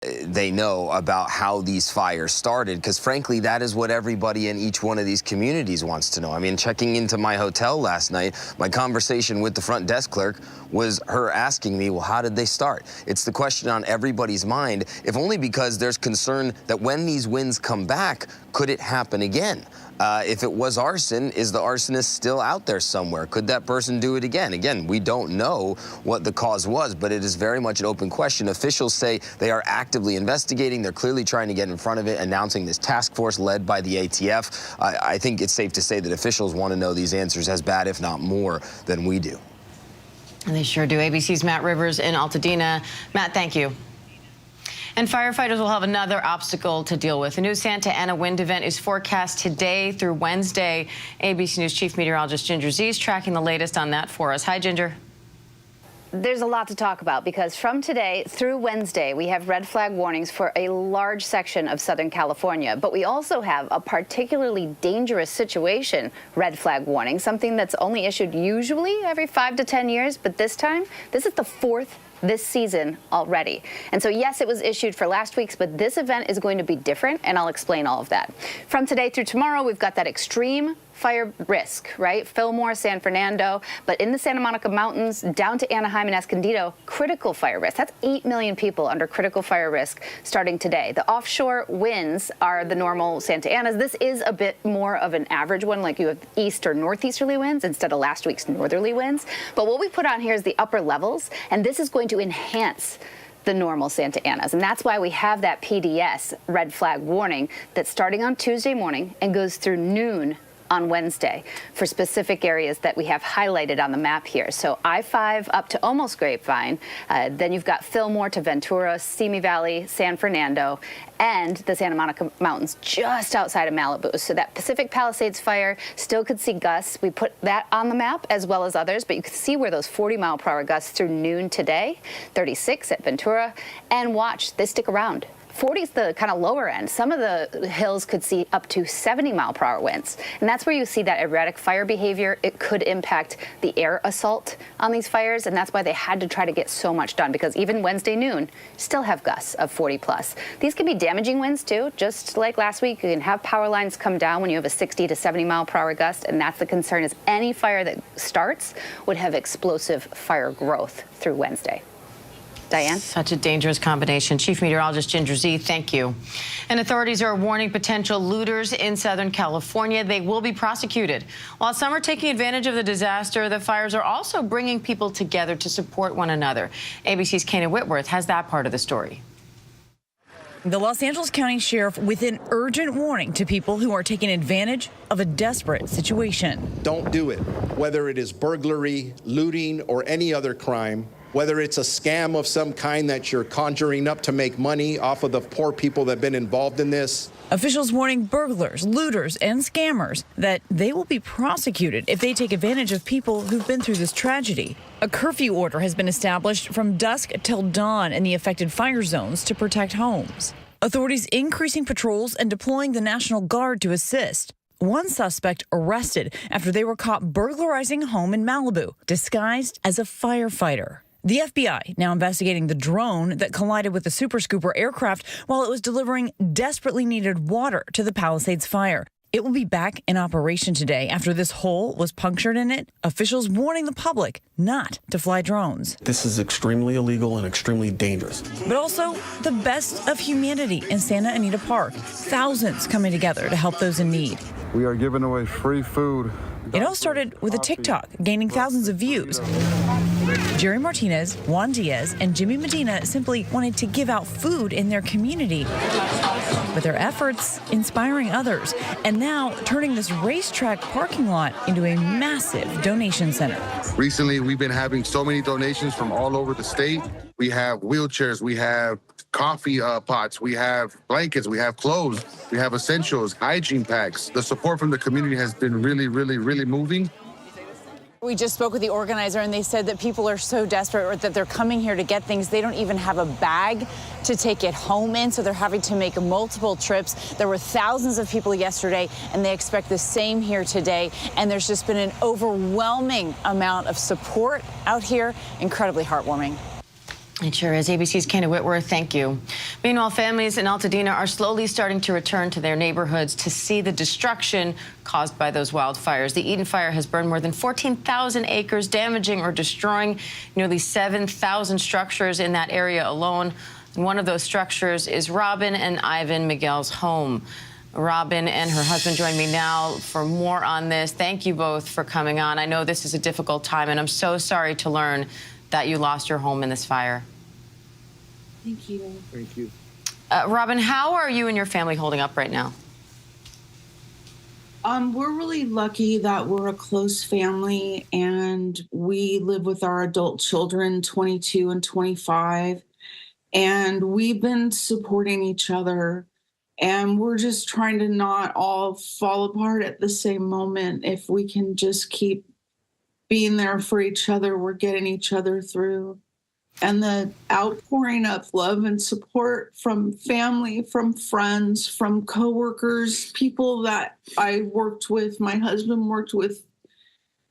they know about how these fires started, because frankly, that is what everybody in each one of these communities wants to know. I mean, checking into my hotel last night, my conversation with the front desk clerk was her asking me, well, how did they start? It's the question on everybody's mind, if only because there's concern that when these winds come back, could it happen again? If it was arson, is the arsonist still out there somewhere? Could that person do it again? Again, we don't know what the cause was, but it is very much an open question. Officials say they are actively investigating. They're clearly trying to get in front of it, announcing this task force led by the ATF. I think it's safe to say that officials want to know these answers as bad, if not more, than we do. And they sure do. ABC's Matt Rivers in Altadena. Matt, thank you. And firefighters will have another obstacle to deal with. A new Santa Ana wind event is forecast today through Wednesday. ABC News Chief Meteorologist Ginger Z is tracking the latest on that for us. Hi, Ginger. There's a lot to talk about because from today through Wednesday, we have red flag warnings for a large section of Southern California. But we also have a particularly dangerous situation red flag warning, something that's only issued usually every 5 to 10 years. But this time, this is the fourth this season already. And so, yes, it was issued for last week's, but this event is going to be different, and I'll explain all of that. From today through tomorrow, we've got that extreme fire risk, right? Fillmore, San Fernando, but in the Santa Monica Mountains, down to Anaheim and Escondido, critical fire risk. That's 8 million people under critical fire risk starting today. The offshore winds are the normal Santa Anas. This is a bit more of an average one, like you have east or northeasterly winds instead of last week's northerly winds. But what we put on here is the upper levels, and this is going to enhance the normal Santa Anas. And that's why we have that PDS red flag warning that's starting on Tuesday morning and goes through noon on Wednesday for specific areas that we have highlighted on the map here. So I-5 up to almost Grapevine. Then you've got Fillmore to Ventura, Simi Valley, San Fernando, and the Santa Monica Mountains just outside of Malibu. So that Pacific Palisades fire still could see gusts. We put that on the map as well as others, but you can see where those 40-mile-per-hour gusts through noon today, 36 at Ventura, and watch, they stick around. 40 is the kind of lower end. Some of the hills could see up to 70-mile-per-hour winds. And that's where you see that erratic fire behavior. It could impact the air assault on these fires, and that's why they had to try to get so much done, because even Wednesday noon still have gusts of 40-plus. These can be damaging winds, too. Just like last week, you can have power lines come down when you have a 60 to 70-mile-per-hour gust, and that's the concern, is any fire that starts would have explosive fire growth through Wednesday. Diane? Such a dangerous combination. Chief Meteorologist Ginger Z, thank you. And authorities are warning potential looters in Southern California. They will be prosecuted. While some are taking advantage of the disaster, the fires are also bringing people together to support one another. ABC's Kana Whitworth has that part of the story. The Los Angeles County Sheriff with an urgent warning to people who are taking advantage of a desperate situation. Don't do it, whether it is burglary, looting, or any other crime. Whether it's a scam of some kind that you're conjuring up to make money off of the poor people that have been involved in this. Officials warning burglars, looters, and scammers that they will be prosecuted if they take advantage of people who've been through this tragedy. A curfew order has been established from dusk till dawn in the affected fire zones to protect homes. Authorities increasing patrols and deploying the National Guard to assist. One suspect arrested after they were caught burglarizing a home in Malibu, disguised as a firefighter. The FBI now investigating the drone that collided with the Super Scooper aircraft while it was delivering desperately needed water to the Palisades fire. It will be back in operation today after this hole was punctured in it. Officials warning the public not to fly drones. This is extremely illegal and extremely dangerous. But also the best of humanity in Santa Anita Park. Thousands coming together to help those in need. We are giving away free food. It all started with a TikTok gaining thousands of views. Jerry Martinez, Juan Diaz, and Jimmy Medina simply wanted to give out food in their community. But their efforts inspiring others, and now turning this racetrack parking lot into a massive donation center. Recently, we've been having so many donations from all over the state. We have wheelchairs, we have coffee pots, we have blankets, we have clothes, we have essentials, hygiene packs. The support from the community has been really, really, really moving. We just spoke with the organizer, and they said that people are so desperate that they're coming here to get things. They don't even have a bag to take it home in, so they're having to make multiple trips. There were thousands of people yesterday, and they expect the same here today. And there's just been an overwhelming amount of support out here. Incredibly heartwarming. It sure is. ABC's Kenny Whitworth, thank you. Meanwhile, families in Altadena are slowly starting to return to their neighborhoods to see the destruction caused by those wildfires. The Eden fire has burned more than 14,000 acres, damaging or destroying nearly 7,000 structures in that area alone. And one of those structures is Robin and Ivan Miguel's home. Robin and her husband join me now for more on this. Thank you both for coming on. I know this is a difficult time, and I'm so sorry to learn that you lost your home in this fire. Thank you. Thank you. Robin, how are you and your family holding up right now? We're really lucky that we're a close family, and we live with our adult children, 22 and 25, and we've been supporting each other, and we're just trying to not all fall apart at the same moment. If we can just keep being there for each other, we're getting each other through. And the outpouring of love and support from family, from friends, from coworkers, people that I worked with, my husband worked with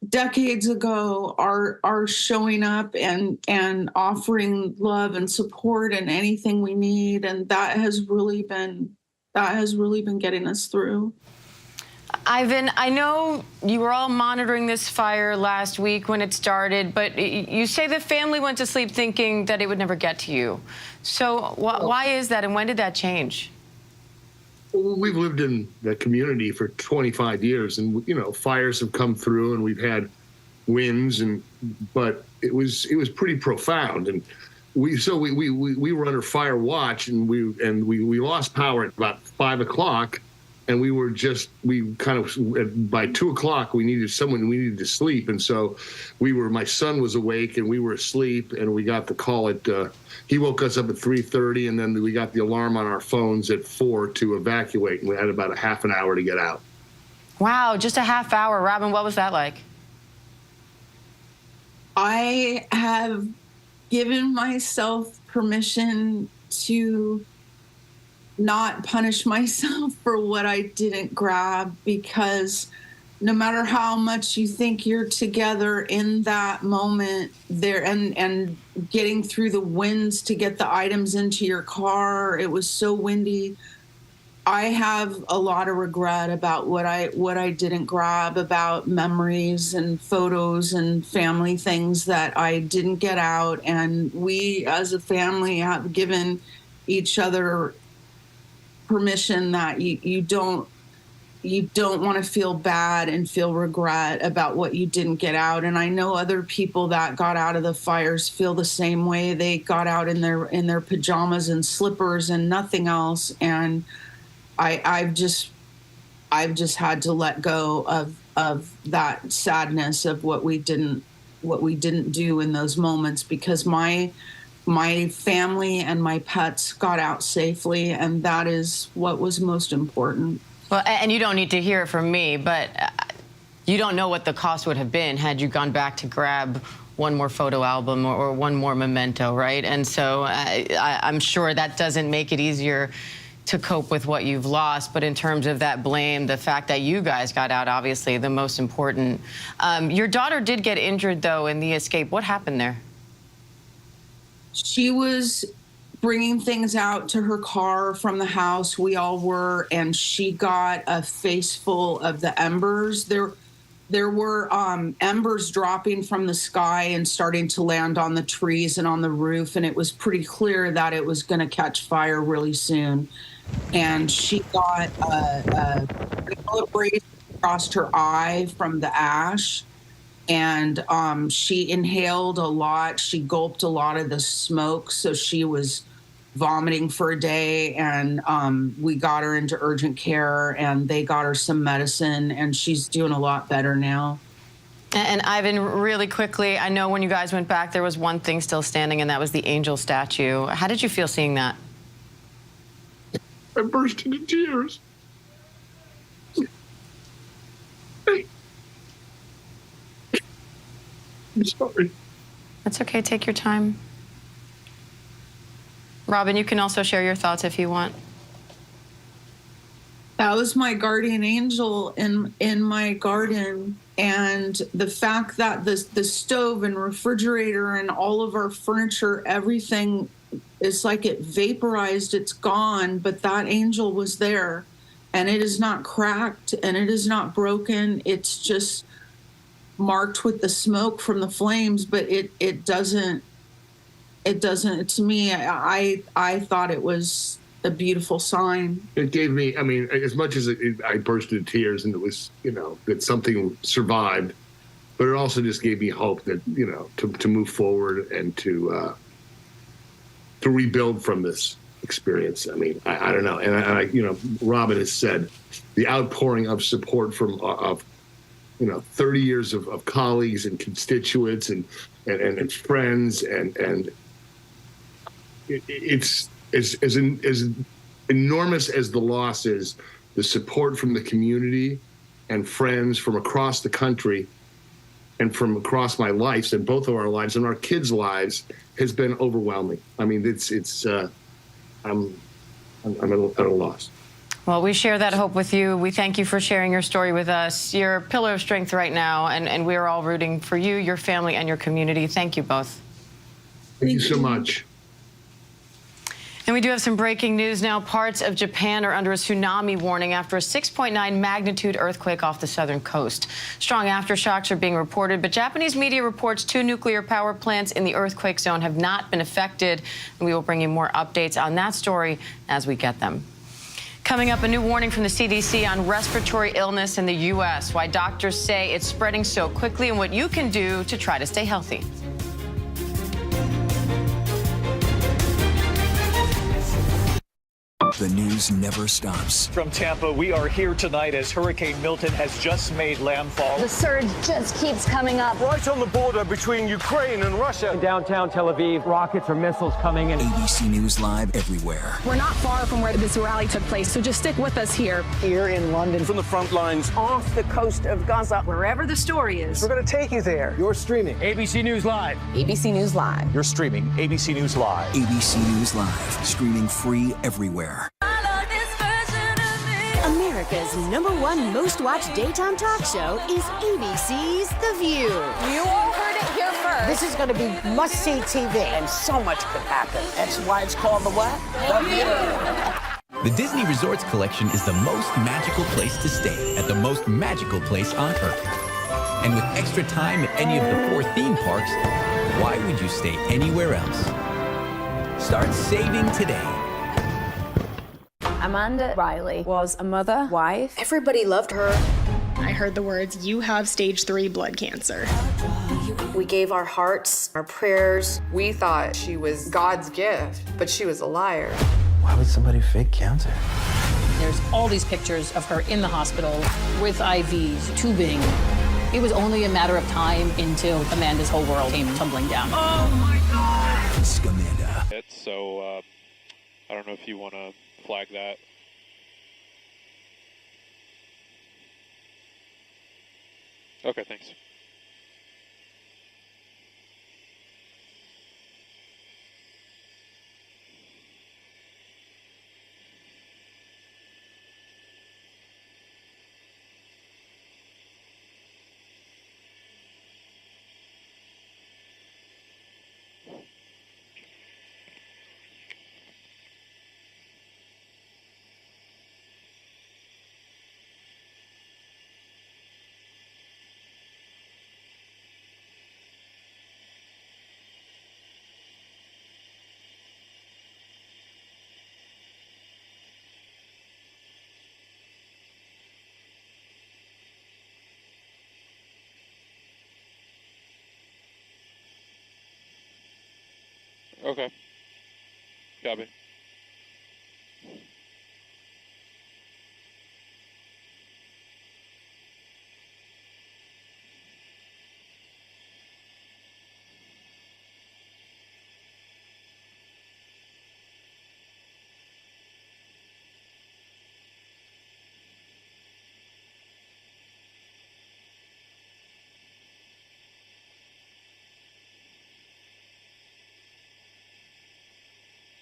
decades ago, are showing up and offering love and support and anything we need. And that has really been getting us through. Ivan, I know you were all monitoring this fire last week when it started, but you say the family went to sleep thinking that it would never get to you. So why is that, and when did that change? Well, we've lived in the community for 25 years, and fires have come through, and we've had winds, but it was pretty profound. And we were under fire watch, and we lost power at about 5 o'clock. And by 2 o'clock, we needed to sleep. And so my son was awake and we were asleep, and we got the call he woke us up at 3:30, and then we got the alarm on our phones at 4 to evacuate. And we had about a half an hour to get out. Wow, just a half hour. Robin, what was that like? I have given myself permission to not punish myself for what I didn't grab, because no matter how much you think you're together in that moment there, and getting through the winds to get the items into your car, it was so windy. I have a lot of regret about what I didn't grab, about memories and photos and family things that I didn't get out. And we as a family have given each other permission that you don't want to feel bad and feel regret about what you didn't get out. And I know other people that got out of the fires feel the same way. They got out in their pajamas and slippers and nothing else. And I've just had to let go of that sadness of what we didn't do in those moments, because my family and my pets got out safely, and that is what was most important. Well, and you don't need to hear it from me, but you don't know what the cost would have been had you gone back to grab one more photo album or one more memento, right? And so I'm sure that doesn't make it easier to cope with what you've lost. But in terms of that blame, the fact that you guys got out, obviously the most important. Your daughter did get injured, though, in the escape. What happened there? She was bringing things out to her car from the house. We all were, and she got a face full of the embers. There were embers dropping from the sky and starting to land on the trees and on the roof, and it was pretty clear that it was going to catch fire really soon. And she got a abrasion across her eye from the ash. And she inhaled a lot. She gulped a lot of the smoke, so she was vomiting for a day. And we got her into urgent care, and they got her some medicine, and she's doing a lot better now. And Ivan, really quickly, I know when you guys went back, there was one thing still standing, and that was the angel statue. How did you feel seeing that? I burst into tears. I'm sorry. That's okay. Take your time. Robin, you can also share your thoughts if you want. That was my guardian angel in my garden. And the fact that the stove and refrigerator and all of our furniture, everything, it's like it vaporized, it's gone, but that angel was there, and it is not cracked and it is not broken. It's just marked with the smoke from the flames, but it doesn't, to me, I thought it was a beautiful sign. It gave me, I mean, as much as I burst into tears and it was, that something survived, but it also just gave me hope that, to move forward and to rebuild from this experience. I mean, I don't know. And I Robin has said the outpouring of support from, 30 years of colleagues and constituents and friends and it's as enormous as the loss is, the support from the community and friends from across the country and from across my lives and both of our lives and our kids' lives has been overwhelming. I mean, I'm at a loss. Well, we share that hope with you. We thank you for sharing your story with us. You're a pillar of strength right now, and we're all rooting for you, your family, and your community. Thank you both. Thank you so much. And we do have some breaking news now. Parts of Japan are under a tsunami warning after a 6.9 magnitude earthquake off the southern coast. Strong aftershocks are being reported, but Japanese media reports 2 nuclear power plants in the earthquake zone have not been affected. And we will bring you more updates on that story as we get them. Coming up, a new warning from the CDC on respiratory illness in the U.S., why doctors say it's spreading so quickly and what you can do to try to stay healthy. The news never stops. From Tampa, we are here tonight as Hurricane Milton has just made landfall. The surge just keeps coming up. Right on the border between Ukraine and Russia. In downtown Tel Aviv, rockets or missiles coming in. ABC News Live everywhere. We're not far from where this rally took place, so just stick with us here. Here in London. From the front lines. Off the coast of Gaza. Wherever the story is. We're going to take you there. You're streaming ABC News Live. ABC News Live. You're streaming ABC News Live. ABC News Live. Streaming free everywhere. America's #1 most watched daytime talk show is ABC's The View. You all heard it here first. This is going to be must-see TV, and so much could happen. That's why it's called The what? The View. The Disney Resorts Collection is the most magical place to stay at the most magical place on Earth. And with extra time at any of the 4 theme parks, why would you stay anywhere else? Start saving today. Amanda Riley was a mother, wife. Everybody loved her. I heard the words, "You have stage 3 blood cancer." We gave our hearts, our prayers. We thought she was God's gift, but she was a liar. Why would somebody fake cancer? There's all these pictures of her in the hospital with IVs, tubing. It was only a matter of time until Amanda's whole world came tumbling down. Oh my God! Scamanda. So, I don't know if you want to flag that. Okay, thanks. Okay. Copy.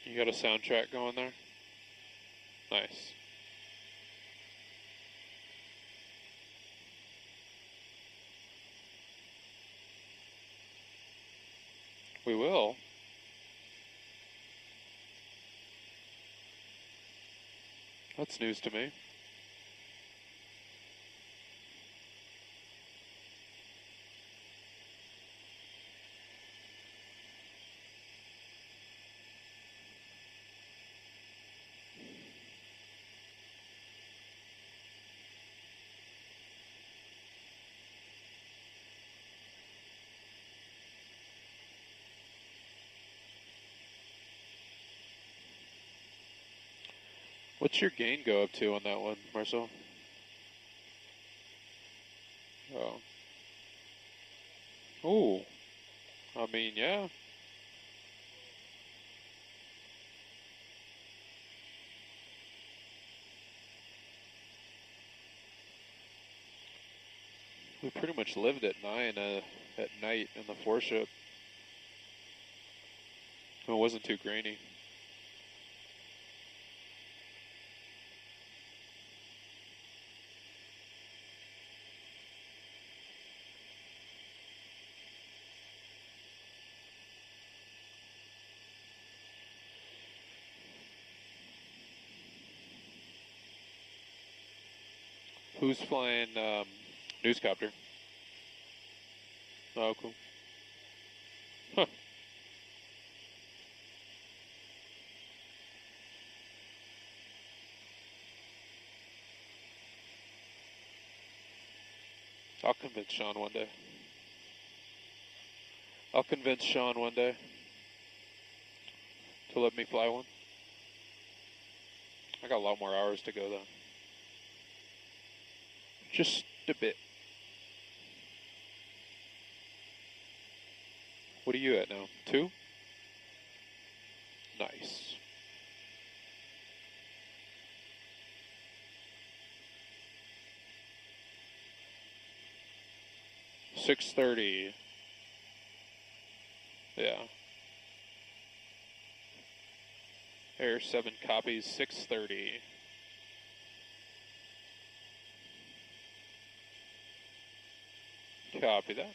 You got a soundtrack going there? Nice. We will. That's news to me. What's your gain go up to on that one, Marcel? Oh. Oh. I mean, yeah. We pretty much lived at 9 at night in the foreship. It wasn't too grainy. Who's flying newscopter? Oh, cool. Huh. I'll convince Sean one day. I'll convince Sean one day to let me fly one. I got a lot more hours to go though. Just a bit. What are you at now? 2? Nice. $6:30. Yeah. Air 7 copies, 6:30. Copy that.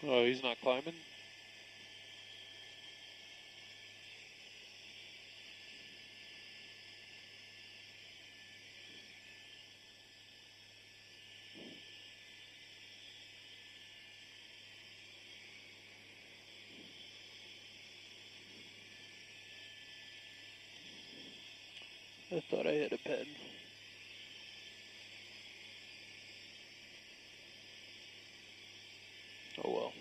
Oh, he's not climbing? I thought I hit a pen. Oh well.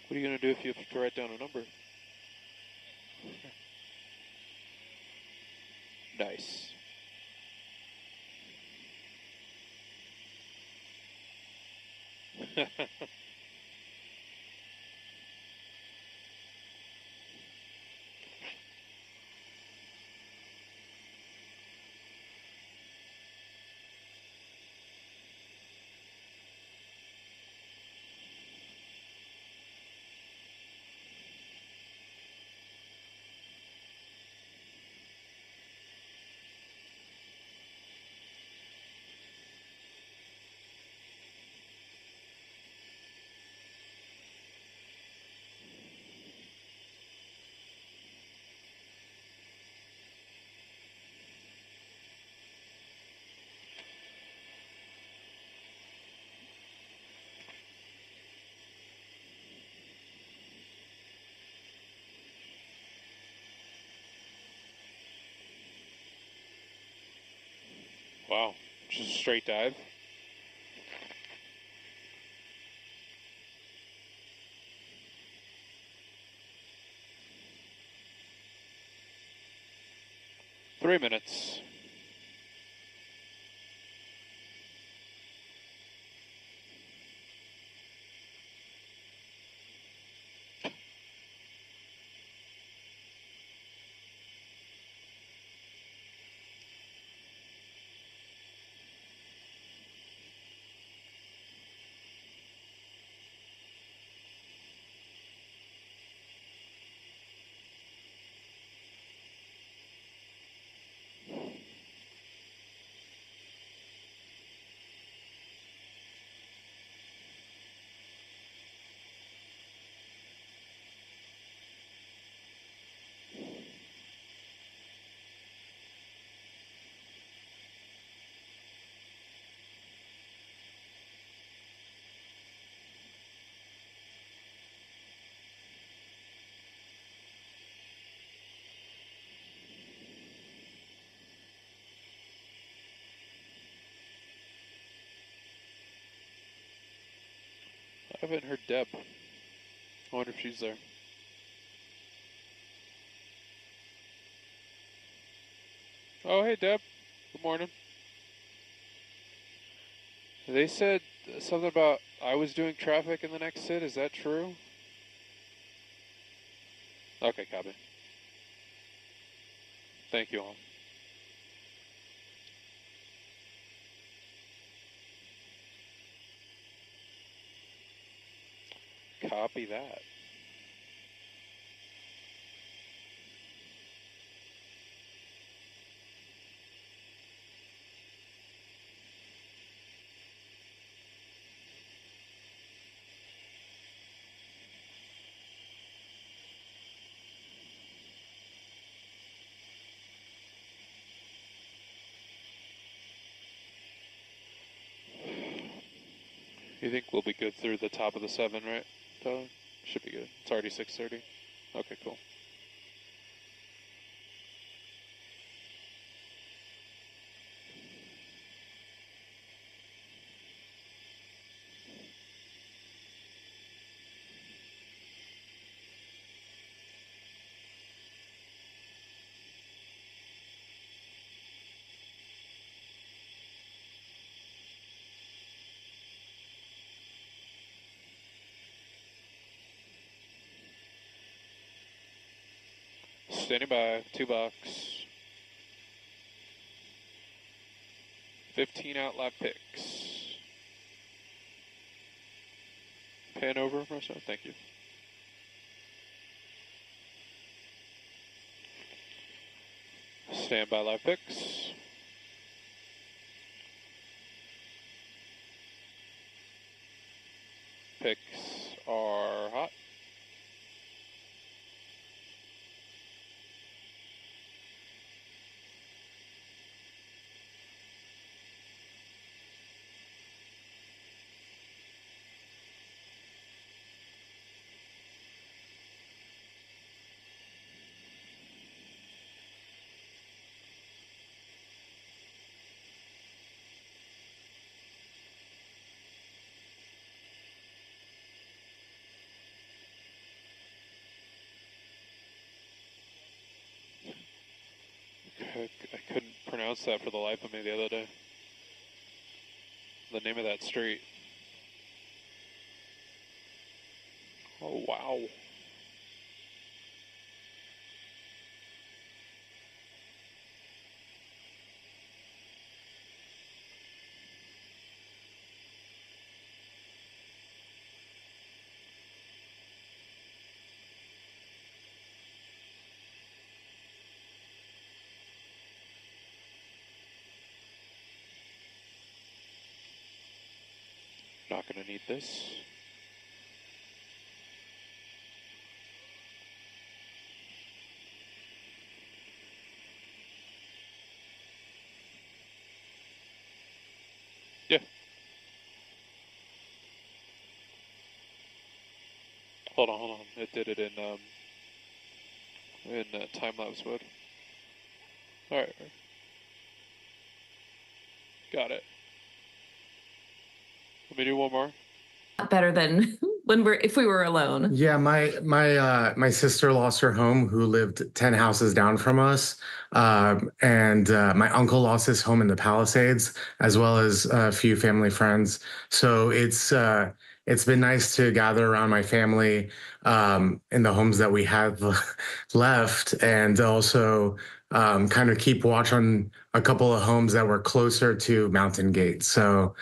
What are you going to do if you have to write down a number? Nice. Wow, just a straight dive. Three minutes. haven't heard Deb. I wonder if she's there. Oh, hey, Deb. Good morning. They said something about I was doing traffic in the next sit. Is that true? Okay, copy. Thank you all. Copy that. You think we'll be good through the top of the 7, right, Tyler? Should be good. It's already 6:30. Okay, cool. Standing by, 2 bucks. 15 out live picks. Pan over, Marcel, thank you. Stand by live picks. Picks are hot. I couldn't pronounce that for the life of me the other day. The name of that street. Oh, wow. Not gonna need this. Yeah. Hold on. It did it in time-lapse mode. Alright. Got it. Let me do one more. Better than if we were alone. Yeah, my sister lost her home, who lived 10 houses down from us, and my uncle lost his home in the Palisades, as well as a few family friends. So it's been nice to gather around my family in the homes that we have left, and also kind of keep watch on a couple of homes that were closer to Mountain Gate. So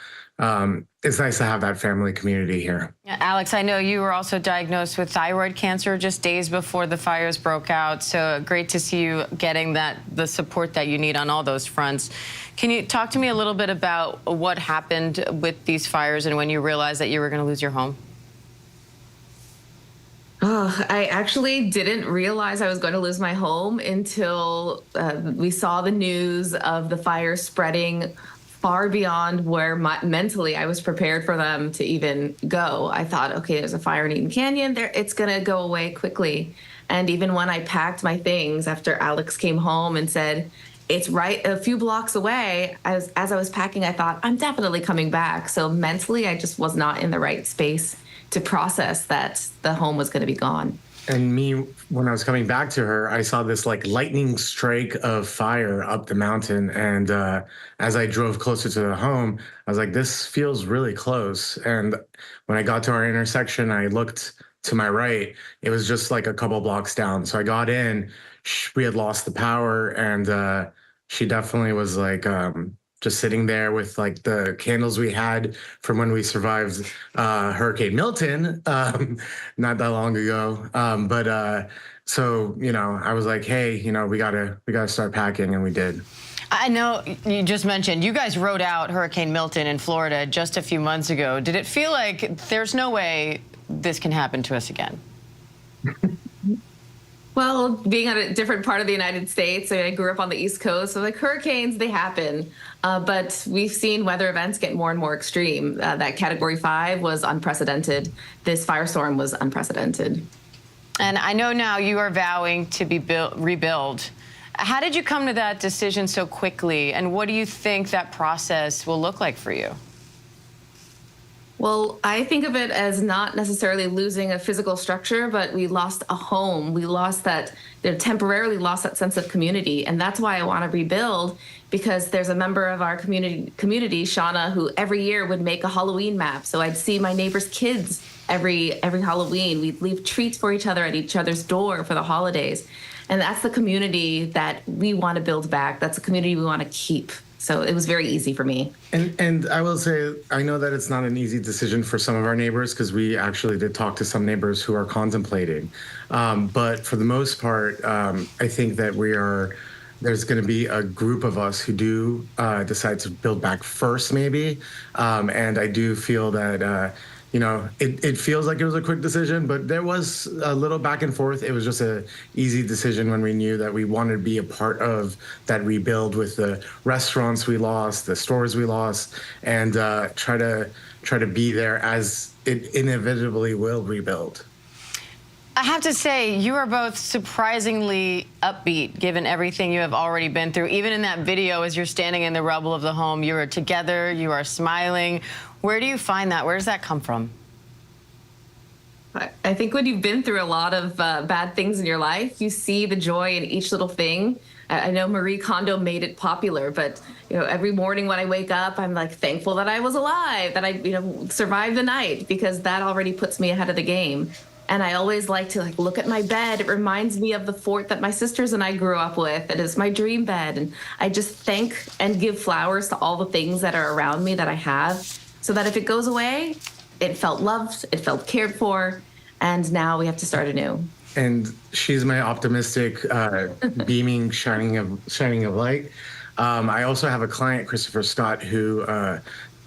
it's nice to have that family community here. Yeah, Alex, I know you were also diagnosed with thyroid cancer just days before the fires broke out. So great to see you getting the support that you need on all those fronts. Can you talk to me a little bit about what happened with these fires and when you realized that you were going to lose your home? Oh, I actually didn't realize I was going to lose my home until we saw the news of the fire spreading far beyond where mentally I was prepared for them to even go. I thought, okay, there's a fire in Eden Canyon. It's going to go away quickly. And even when I packed my things after Alex came home and said, it's right a few blocks away, as I was packing, I thought, I'm definitely coming back. So mentally, I just was not in the right space to process that the home was going to be gone. And me, when I was coming back to her, I saw this like lightning strike of fire up the mountain. And as I drove closer to the home, I was like, this feels really close. And when I got to our intersection, I looked to my right. It was just like a couple blocks down. So I got in, we had lost the power, and she definitely was like, just sitting there with like the candles we had from when we survived Hurricane Milton not that long ago. So, you know, I was like, hey, you know, we gotta start packing, and we did. I know you just mentioned you guys rode out Hurricane Milton in Florida just a few months ago. Did it feel like there's no way this can happen to us again? Well, being at a different part of the United States, I grew up on the East Coast, so like hurricanes, they happen. But we've seen weather events get more and more extreme. That Category 5 was unprecedented. This firestorm was unprecedented. And I know now you are vowing to be rebuild. How did you come to that decision so quickly? And what do you think that process will look like for you? Well, I think of it as not necessarily losing a physical structure, but we lost a home. We lost that, temporarily lost that sense of community. And that's why I want to rebuild, because there's a member of our community, Shauna, who every year would make a Halloween map. So I'd see my neighbors' kids every Halloween. We'd leave treats for each other at each other's door for the holidays. And that's the community that we want to build back. That's a community we want to keep. So it was very easy for me. And I will say, I know that it's not an easy decision for some of our neighbors, because we actually did talk to some neighbors who are contemplating. But for the most part, I think that there's going to be a group of us who do decide to build back first, maybe. And I do feel that, you know, it feels like it was a quick decision, but there was a little back and forth. It was just an easy decision when we knew that we wanted to be a part of that rebuild with the restaurants we lost, the stores we lost, and try to be there as it inevitably will rebuild. I have to say, you are both surprisingly upbeat, given everything you have already been through. Even in that video, as you're standing in the rubble of the home, you are together, you are smiling. Where do you find that? Where does that come from? I think when you've been through a lot of bad things in your life, you see the joy in each little thing. I know Marie Kondo made it popular, but every morning when I wake up, I'm like thankful that I was alive, that I survived the night, because that already puts me ahead of the game. And I always like to look at my bed. It reminds me of the fort that my sisters and I grew up with. It is my dream bed. And I just thank and give flowers to all the things that are around me that I have, so that if it goes away, it felt loved, it felt cared for, and now we have to start anew. And she's my optimistic, beaming, shining of light. I also have a client, Christopher Scott, who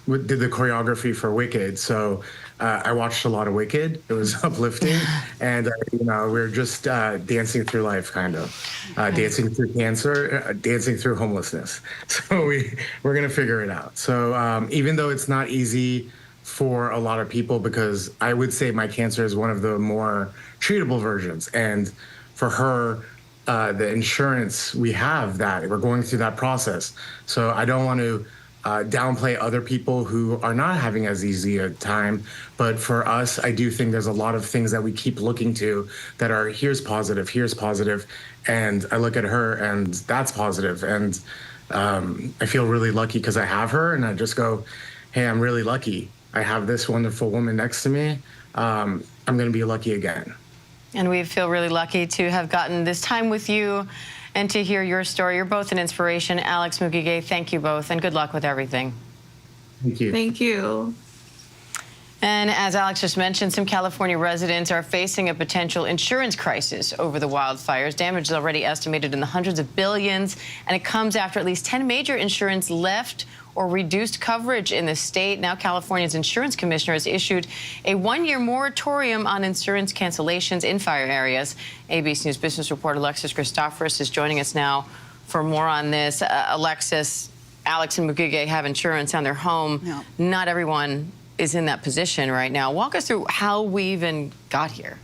did the choreography for Wicked. So I watched a lot of Wicked. It was uplifting. And, we were just dancing through life, kind of. Dancing through cancer, dancing through homelessness. So we're going to figure it out. So even though it's not easy for a lot of people, because I would say my cancer is one of the more treatable versions. And for her, the insurance, we have that. We're going through that process. So I don't want to downplay other people who are not having as easy a time. But for us, I do think there's a lot of things that we keep looking to that are here's positive. And I look at her and that's positive. And I feel really lucky because I have her, and I just go, hey, I'm really lucky. I have this wonderful woman next to me. I'm going to be lucky again. And we feel really lucky to have gotten this time with you and to hear your story. You're both an inspiration. Alex, Mugige, thank you both, and good luck with everything. Thank you. Thank you. And as Alex just mentioned, some California residents are facing a potential insurance crisis over the wildfires. Damage is already estimated in the hundreds of billions, and it comes after at least 10 major insurance left or reduced coverage in the state. Now California's insurance commissioner has issued a one-year moratorium on insurance cancellations in fire areas. ABC News business reporter Alexis Christoforous is joining us now for more on this. Alexis, Alex and Mugige have insurance on their home. No. Not everyone is in that position right now. Walk us through how we even got here.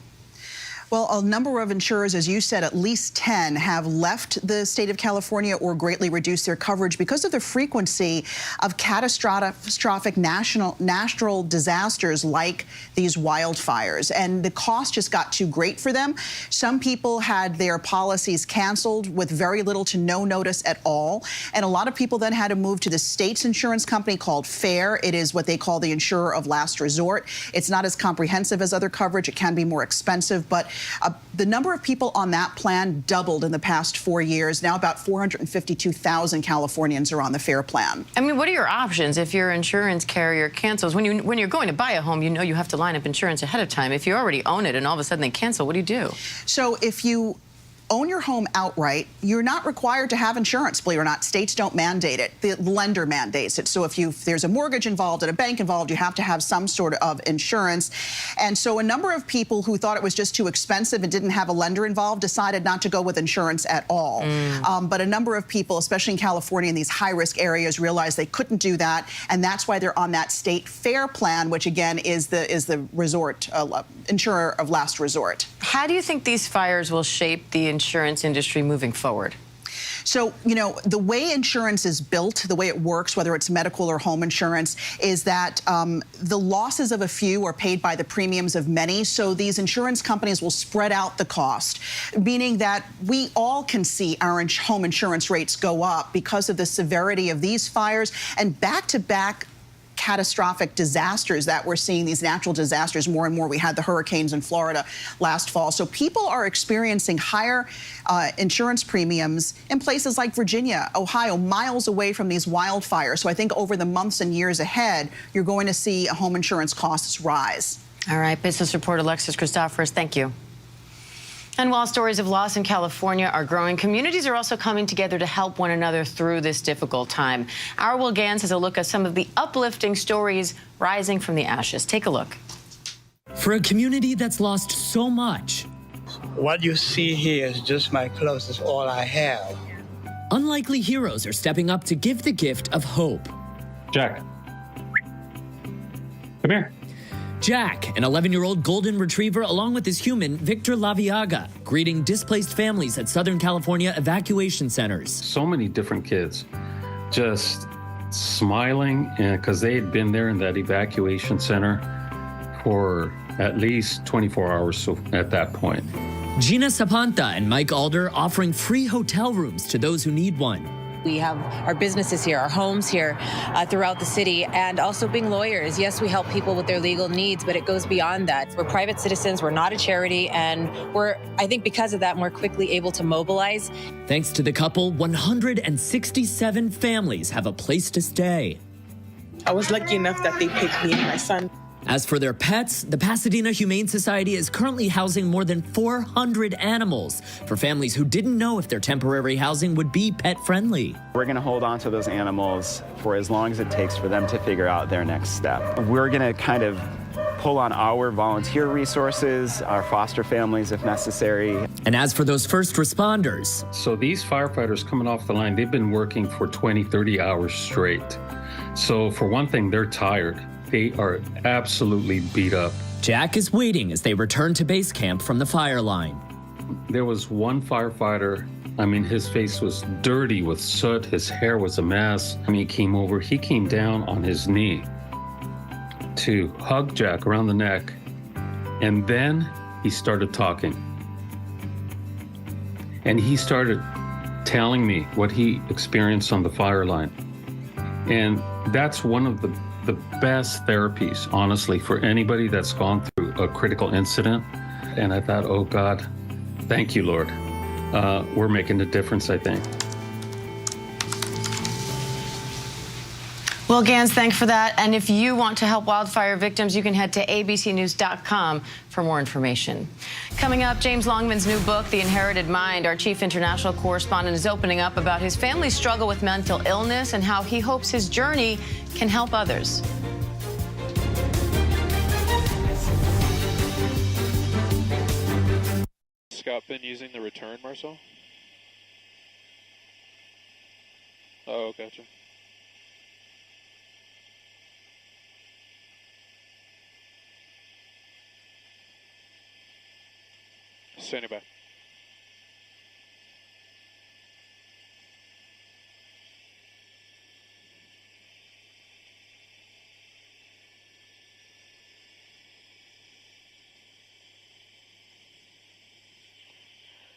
Well, a number of insurers, as you said, at least 10 have left the state of California or greatly reduced their coverage because of the frequency of catastrophic natural disasters like these wildfires. And the cost just got too great for them. Some people had their policies canceled with very little to no notice at all. And a lot of people then had to move to the state's insurance company called FAIR. It is what they call the insurer of last resort. It's not as comprehensive as other coverage. It can be more expensive, but the number of people on that plan doubled in the past 4 years. Now about 452,000 Californians are on the FAIR plan. I mean, what are your options if your insurance carrier cancels? When you're going to buy a home, you know you have to line up insurance ahead of time. If you already own it and all of a sudden they cancel, what do you do? So if you own your home outright, you're not required to have insurance, believe it or not. States don't mandate it. The lender mandates it. So if there's a mortgage involved and a bank involved, you have to have some sort of insurance. And so a number of people who thought it was just too expensive and didn't have a lender involved decided not to go with insurance at all. But a number of people, especially in California in these high-risk areas, realized they couldn't do that, and that's why they're on that state FAIR plan, which again is the resort insurer of last resort. How do you think these fires will shape the insurance industry moving forward? So, you know, the way insurance is built, the way it works, whether it's medical or home insurance, is that the losses of a few are paid by the premiums of many. So these insurance companies will spread out the cost, meaning that we all can see our home insurance rates go up because of the severity of these fires and back-to-back catastrophic disasters that we're seeing, these natural disasters more and more. We had the hurricanes in Florida last fall. So people are experiencing higher insurance premiums in places like Virginia, Ohio, miles away from these wildfires. So I think over the months and years ahead, you're going to see home insurance costs rise. All right, business reporter Alexis Christoforous, thank you. And while stories of loss in California are growing, communities are also coming together to help one another through this difficult time. Our Will Gans has a look at some of the uplifting stories rising from the ashes. Take a look. For a community that's lost so much. What you see here is just my clothes. It's all I have. Unlikely heroes are stepping up to give the gift of hope. Jack, come here. Jack, an 11-year-old golden retriever, along with his human, Victor Laviaga, greeting displaced families at Southern California evacuation centers. So many different kids just smiling because they had been there in that evacuation center for at least 24 hours so at that point. Gina Sapanta and Mike Alder offering free hotel rooms to those who need one. We have our businesses here, our homes here throughout the city, and also being lawyers. Yes, we help people with their legal needs, but it goes beyond that. We're private citizens, we're not a charity, and I think because of that, we're quickly able to mobilize. Thanks to the couple, 167 families have a place to stay. I was lucky enough that they picked me and my son. As for their pets, the Pasadena Humane Society is currently housing more than 400 animals for families who didn't know if their temporary housing would be pet-friendly. We're going to hold on to those animals for as long as it takes for them to figure out their next step. We're going to kind of pull on our volunteer resources, our foster families if necessary. And as for those first responders. So these firefighters coming off the line, they've been working for 20, 30 hours straight. So for one thing, they're tired. They are absolutely beat up. Jack is waiting as they return to base camp from the fire line. There was one firefighter. I mean, his face was dirty with soot. His hair was a mess. I mean, he came down on his knee to hug Jack around the neck. And then he started talking. And he started telling me what he experienced on the fire line. And that's one of the best therapies, honestly, for anybody that's gone through a critical incident. And I thought, oh God, thank you, Lord. We're making a difference, I think. Well, Gans, thanks for that. And if you want to help wildfire victims, you can head to abcnews.com for more information. Coming up, James Longman's new book, The Inherited Mind. Our chief international correspondent is opening up about his family's struggle with mental illness and how he hopes his journey can help others. Scott been using the return, Marcel? Oh, gotcha. Standing by.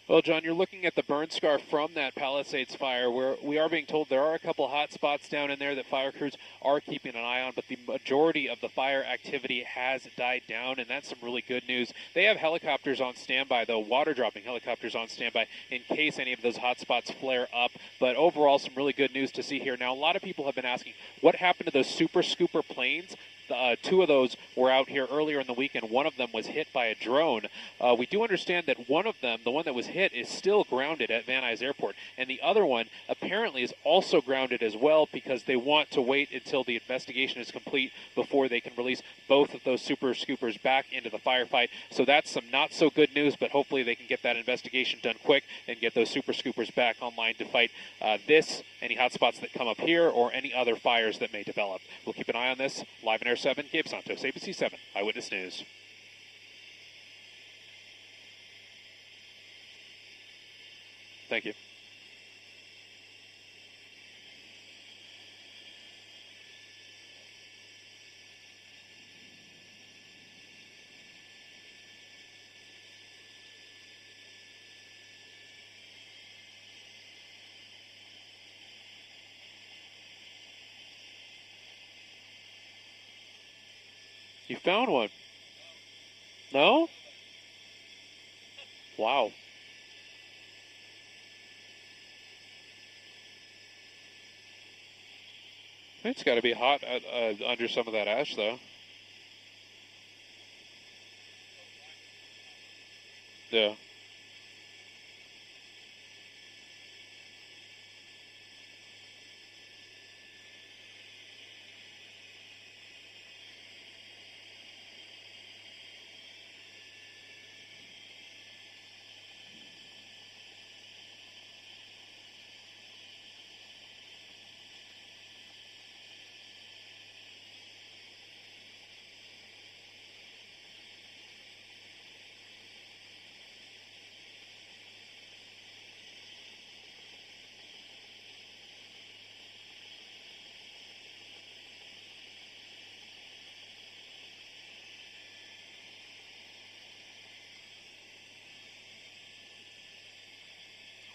Well, John, you're looking at the burn scar from that Palisades fire, where we are being told there are a couple hot spots down in there that fire crews are keeping an eye on, but the majority of the fire activity has died down, and that's some really good news. They have helicopters on standby, though, water-dropping helicopters on standby in case any of those hot spots flare up, but overall some really good news to see here. Now, a lot of people have been asking, what happened to those super scooper planes? Two of those were out here earlier in the week, and one of them was hit by a drone. We do understand that one of them, the one that was hit, is still grounded at Van Nuys Airport, and the other one apparently is also grounded as well because they want to wait until the investigation is complete before they can release both of those super scoopers back into the firefight. So that's some not so good news, but hopefully they can get that investigation done quick and get those super scoopers back online to fight any hotspots that come up here, or any other fires that may develop. We'll keep an eye on this. Live in Air 7, Gabe Santos, ABC 7 Eyewitness News. Thank you. You found one? No? Wow. It's got to be hot under some of that ash, though. Yeah.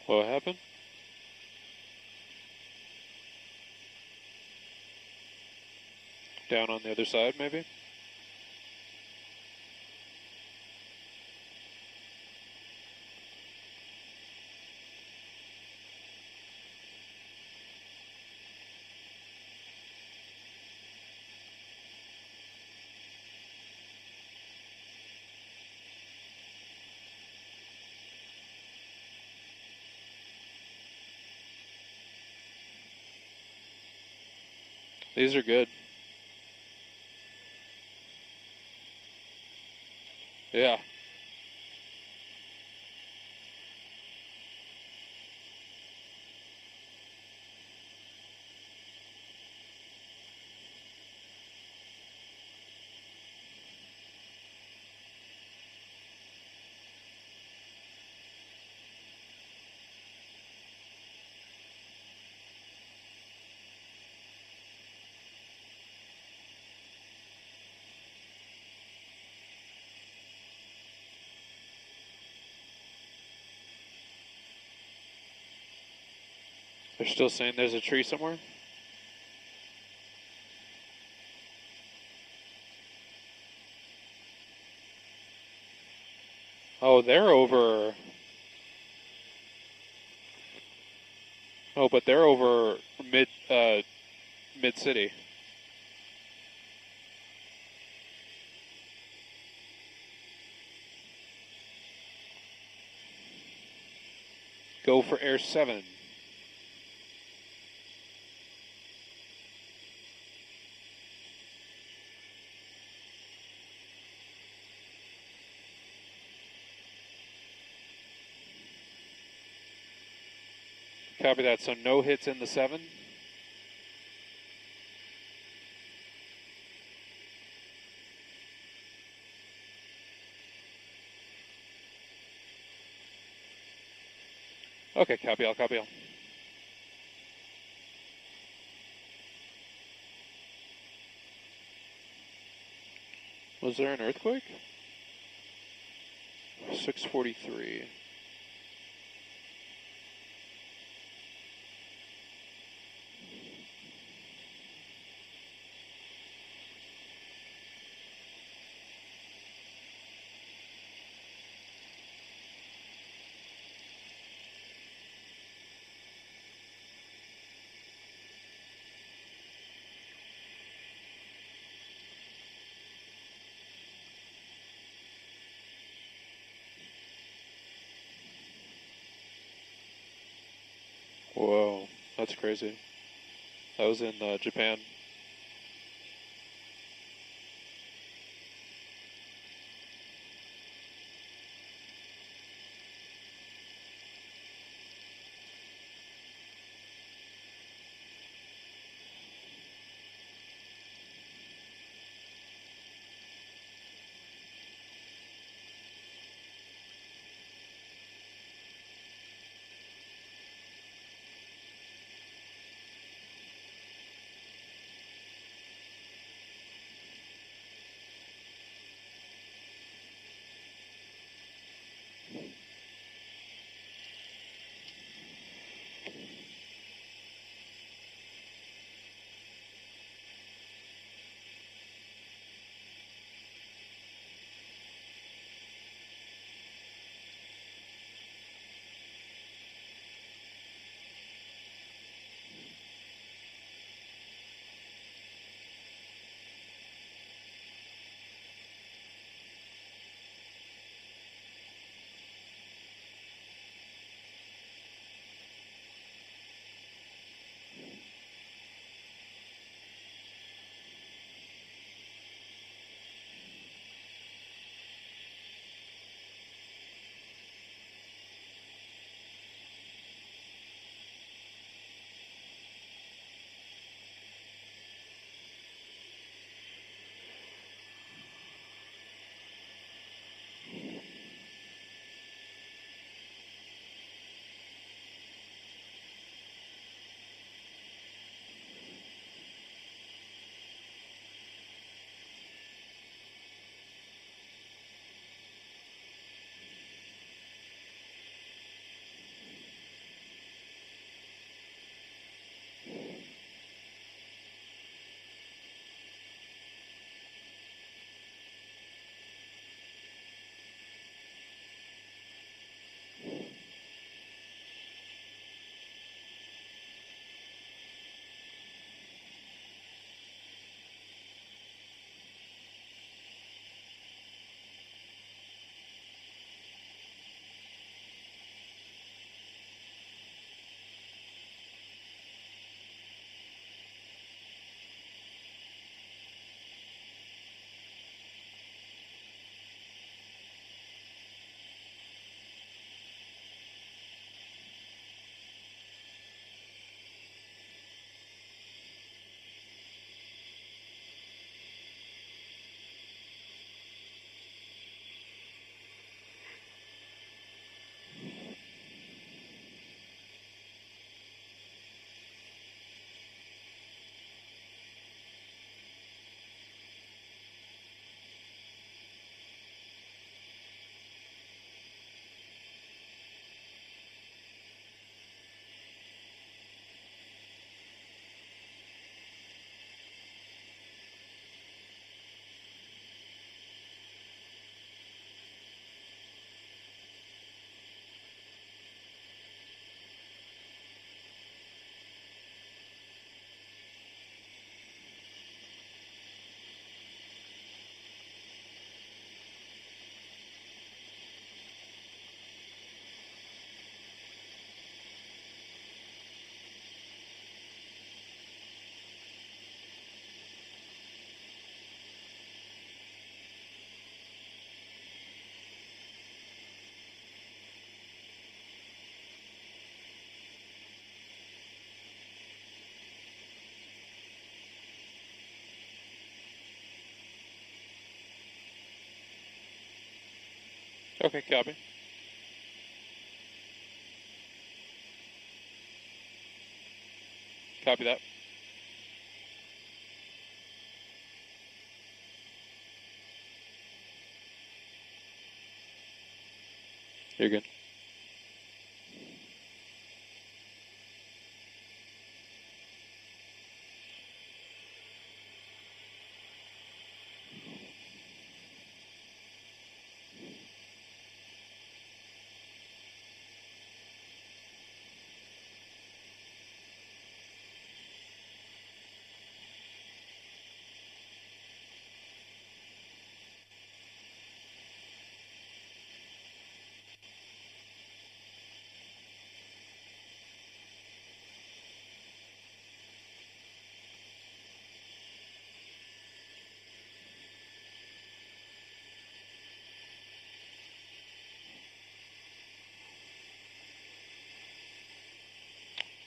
What happened? Down on the other side, maybe? These are good. Yeah. They're still saying there's a tree somewhere? Oh, they're over. Oh, but they're over mid city. Go for Air 7. Copy that. So no hits in the 7. Okay, copy all, copy all. Was there an earthquake? 6:43. Whoa, that's crazy. That was in Japan. Okay, copy. Copy that. You're good.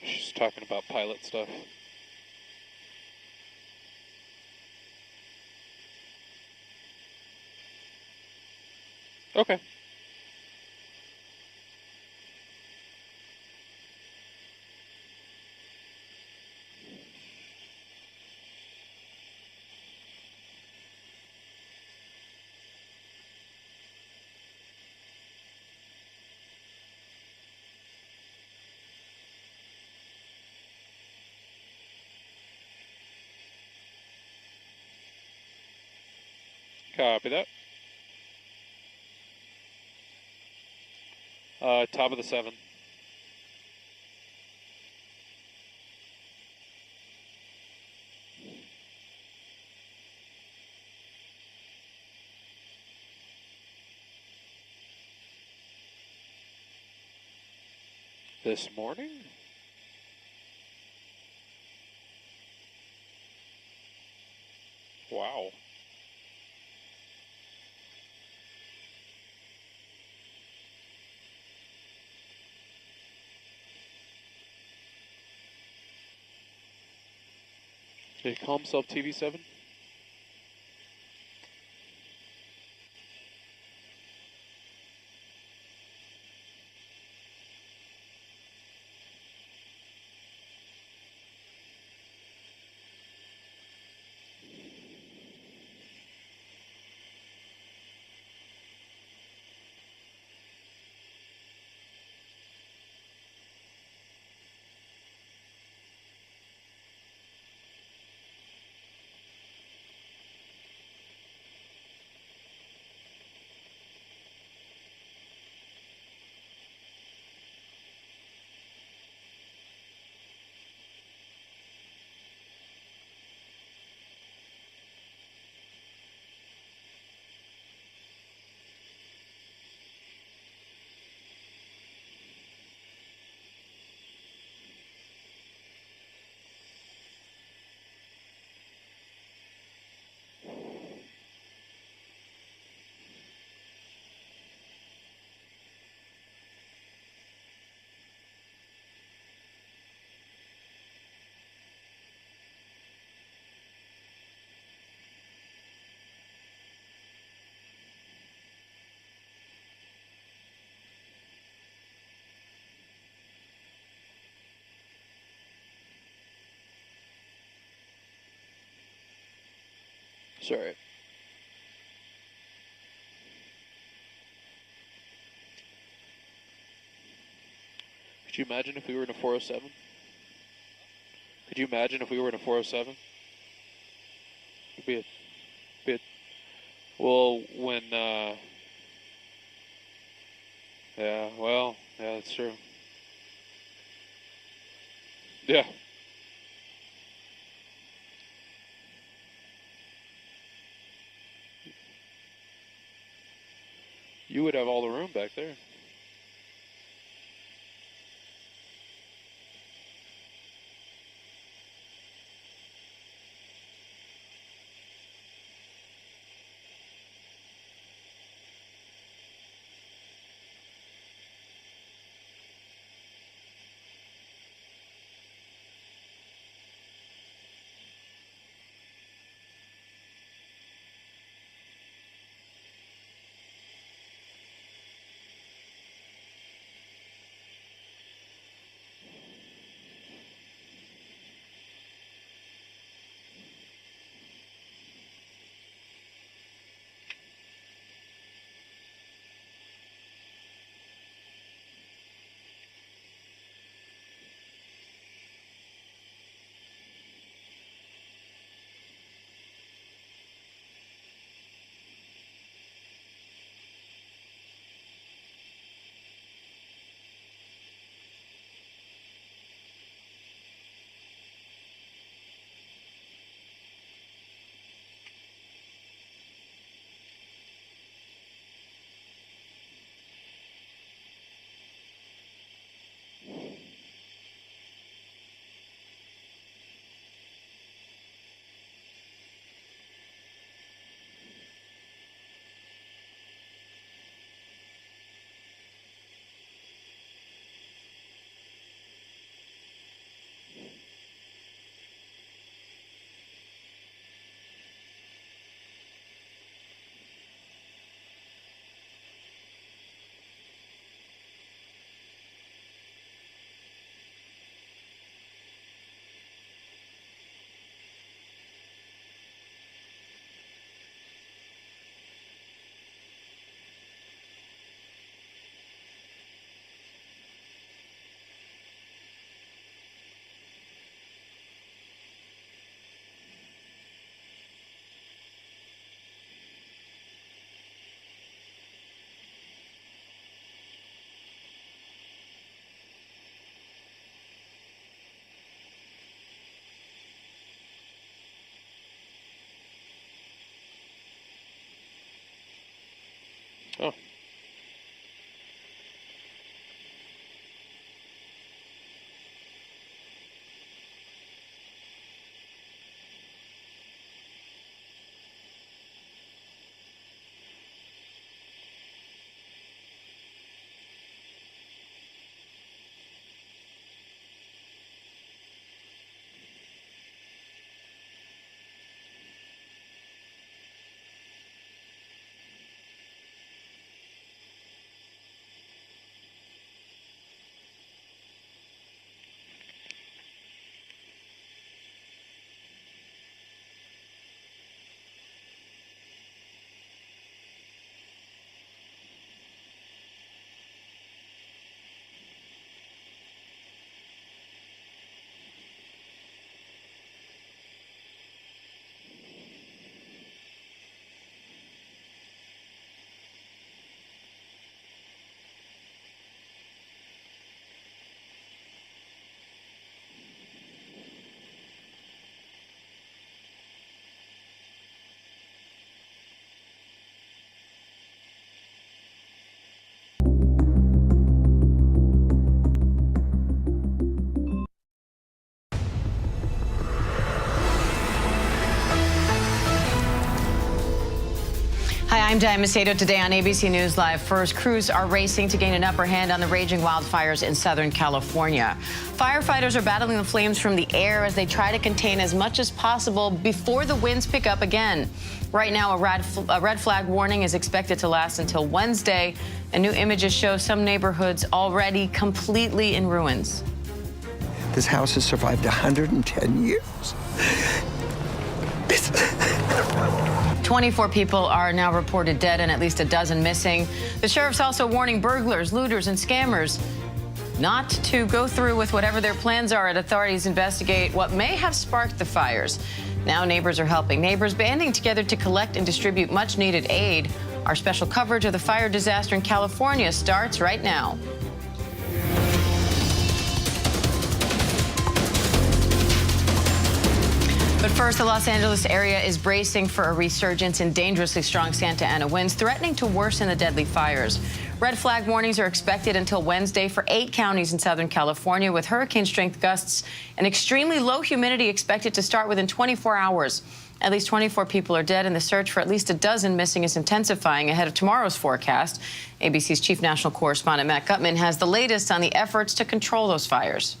She's talking about pilot stuff. Okay. Copy that. Top of the 7. This morning? Wow. Did he call himself TV7? Sorry. Could you imagine if we were in a 407? Could you imagine if we were in a 407? It'd be a, well, when, yeah, well, yeah, that's true. Yeah. You would have all the room back there. I'm Diane Macedo. Today on ABC News Live. First, crews are racing to gain an upper hand on the raging wildfires in Southern California. Firefighters are battling the flames from the air as they try to contain as much as possible before the winds pick up again. Right now, a red flag warning is expected to last until Wednesday, and new images show some neighborhoods already completely in ruins. This house has survived 110 years. 24 people are now reported dead and at least a dozen missing. The sheriff's also warning burglars, looters, and scammers not to go through with whatever their plans are as authorities investigate what may have sparked the fires. Now neighbors are helping. Neighbors banding together to collect and distribute much-needed aid. Our special coverage of the fire disaster in California starts right now. But first, the Los Angeles area is bracing for a resurgence in dangerously strong Santa Ana winds, threatening to worsen the deadly fires. Red flag warnings are expected until Wednesday for 8 counties in Southern California, with hurricane-strength gusts and extremely low humidity expected to start within 24 hours. At least 24 people are dead, and the search for at least a dozen missing is intensifying ahead of tomorrow's forecast. ABC's chief national correspondent Matt Gutman has the latest on the efforts to control those fires.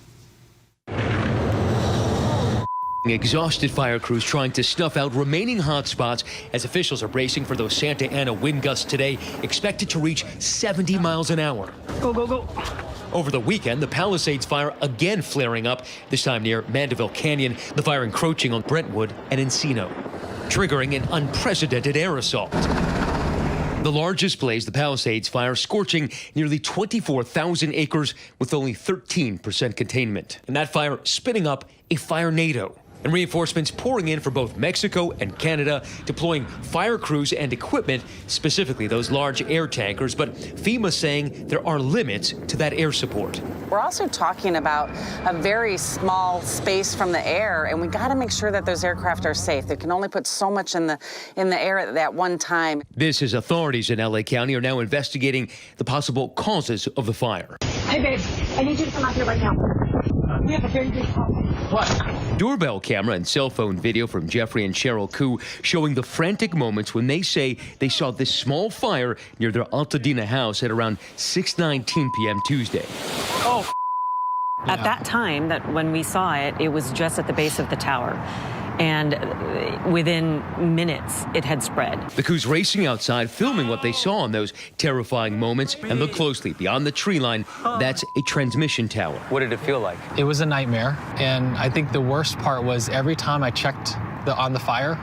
Exhausted fire crews trying to snuff out remaining hot spots as officials are bracing for those Santa Ana wind gusts today, expected to reach 70 miles an hour. Go, go, go. Over the weekend, the Palisades fire again flaring up, this time near Mandeville Canyon, the fire encroaching on Brentwood and Encino, triggering an unprecedented air assault. The largest blaze, the Palisades fire, scorching nearly 24,000 acres with only 13% containment. And that fire spinning up a fire NATO. And reinforcements pouring in for both Mexico and Canada, deploying fire crews and equipment, specifically those large air tankers. But FEMA saying there are limits to that air support. We're also talking about a very small space from the air, and we got to make sure that those aircraft are safe. They can only put so much in the air at that one time. This is authorities in LA County are now investigating the possible causes of the fire. Hey, babe, I need you to come out here right now. We have a very big problem. What? Doorbell camera and cell phone video from Jeffrey and Cheryl Koo showing the frantic moments when they say they saw this small fire near their Altadena house at around 6:19 p.m. Tuesday. Oh. At that time, that when we saw it, it was just at the base of the tower. And within minutes, it had spread. The Koos racing outside, filming what they saw in those terrifying moments. And look closely, beyond the tree line, that's a transmission tower. What did it feel like? It was a nightmare. And I think the worst part was every time I checked on the fire,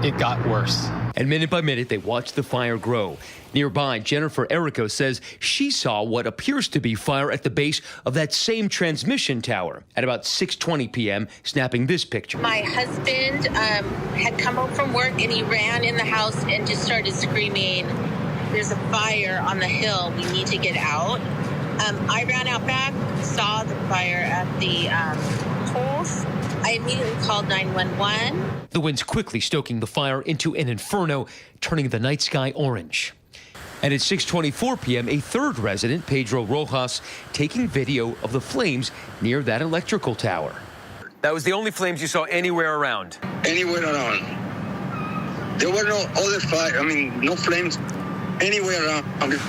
it got worse. And minute by minute, they watched the fire grow. Nearby, Jennifer Errico says she saw what appears to be fire at the base of that same transmission tower at about 6:20 p.m., snapping this picture. My husband had come home from work and he ran in the house and just started screaming, "There's a fire on the hill. We need to get out." I ran out back, saw the fire at the poles. I immediately called 911. The winds quickly stoking the fire into an inferno, turning the night sky orange. And at 6:24 p.m., a third resident, Pedro Rojas, taking video of the flames near that electrical tower. That was the only flames you saw anywhere around? Anywhere around. There were no other fire, no flames anywhere around,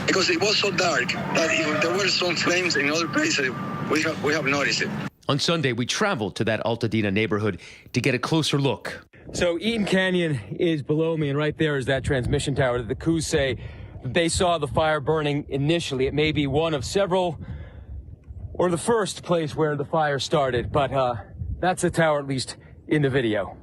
because it was so dark that if there were some flames in other places, we have noticed it. On Sunday, we traveled to that Altadena neighborhood to get a closer look. So Eaton Canyon is below me, and right there is that transmission tower that the Koos say they saw the fire burning initially. It may be one of several, or the first place where the fire started, but that's the tower, at least in the video.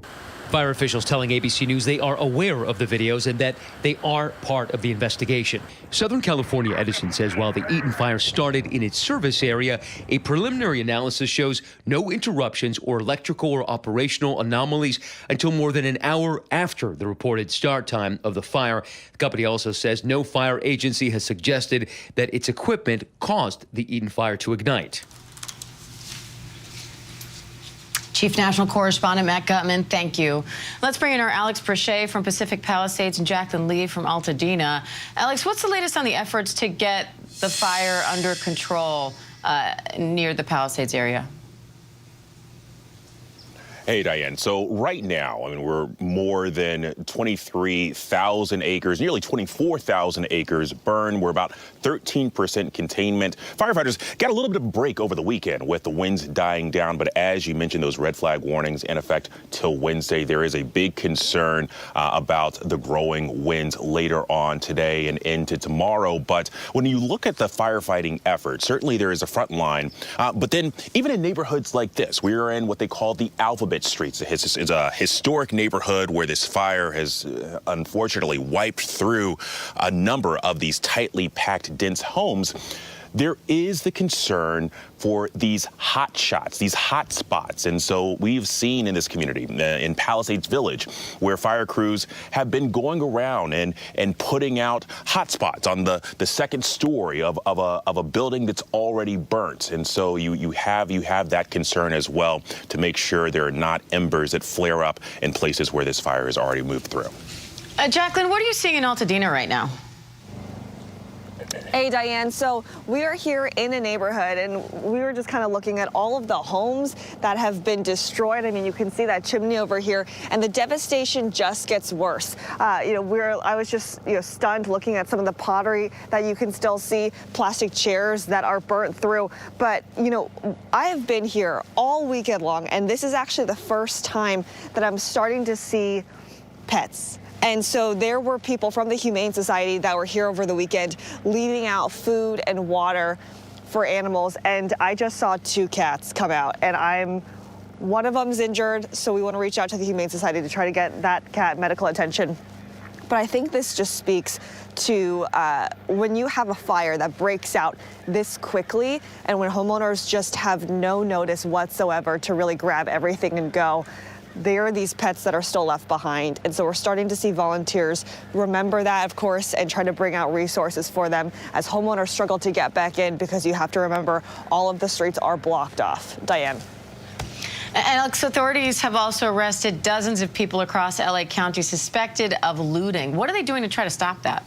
Fire officials telling ABC News they are aware of the videos and that they are part of the investigation. Southern California Edison says while the Eaton fire started in its service area, a preliminary analysis shows no interruptions or electrical or operational anomalies until more than an hour after the reported start time of the fire. The company also says no fire agency has suggested that its equipment caused the Eaton fire to ignite. Chief National Correspondent Matt Gutman, thank you. Let's bring in our Alex Brachet from Pacific Palisades and Jacqueline Lee from Altadena. Alex, what's the latest on the efforts to get the fire under control near the Palisades area? Hey, Diane. So right now, I mean, we're more than 23,000 acres, nearly 24,000 acres burned. We're about 13% containment. Firefighters got a little bit of a break over the weekend with the winds dying down. But as you mentioned, those red flag warnings in effect till Wednesday. There is a big concern about the growing winds later on today and into tomorrow. But when you look at the firefighting effort, certainly there is a front line. But then even in neighborhoods like this, we are in what they call the Alphabet Streets. It's a historic neighborhood where this fire has unfortunately wiped through a number of these tightly packed, dense homes. There is the concern for these hot shots, these hot spots. And so we've seen in this community, in Palisades Village, where fire crews have been going around and putting out hot spots on the second story of a building that's already burnt. And so you have that concern as well to make sure there are not embers that flare up in places where this fire has already moved through. Jacqueline, what are you seeing in Altadena right now? Hey, Diane. So we are here in a neighborhood, and we were just kind of looking at all of the homes that have been destroyed. I mean, you can see that chimney over here, and the devastation just gets worse. I was just stunned looking at some of the pottery that you can still see, plastic chairs that are burnt through. But I have been here all weekend long, and this is actually the first time that I'm starting to see pets. And so there were people from the Humane Society that were here over the weekend leaving out food and water for animals. And I just saw 2 cats come out, and one of them's injured. So we want to reach out to the Humane Society to try to get that cat medical attention. But I think this just speaks to when you have a fire that breaks out this quickly, and when homeowners just have no notice whatsoever to really grab everything and go. There are these pets that are still left behind. And so we're starting to see volunteers remember that, of course, and try to bring out resources for them as homeowners struggle to get back in, because you have to remember all of the streets are blocked off. Diane. Alex, authorities have also arrested dozens of people across LA County suspected of looting. What are they doing to try to stop that?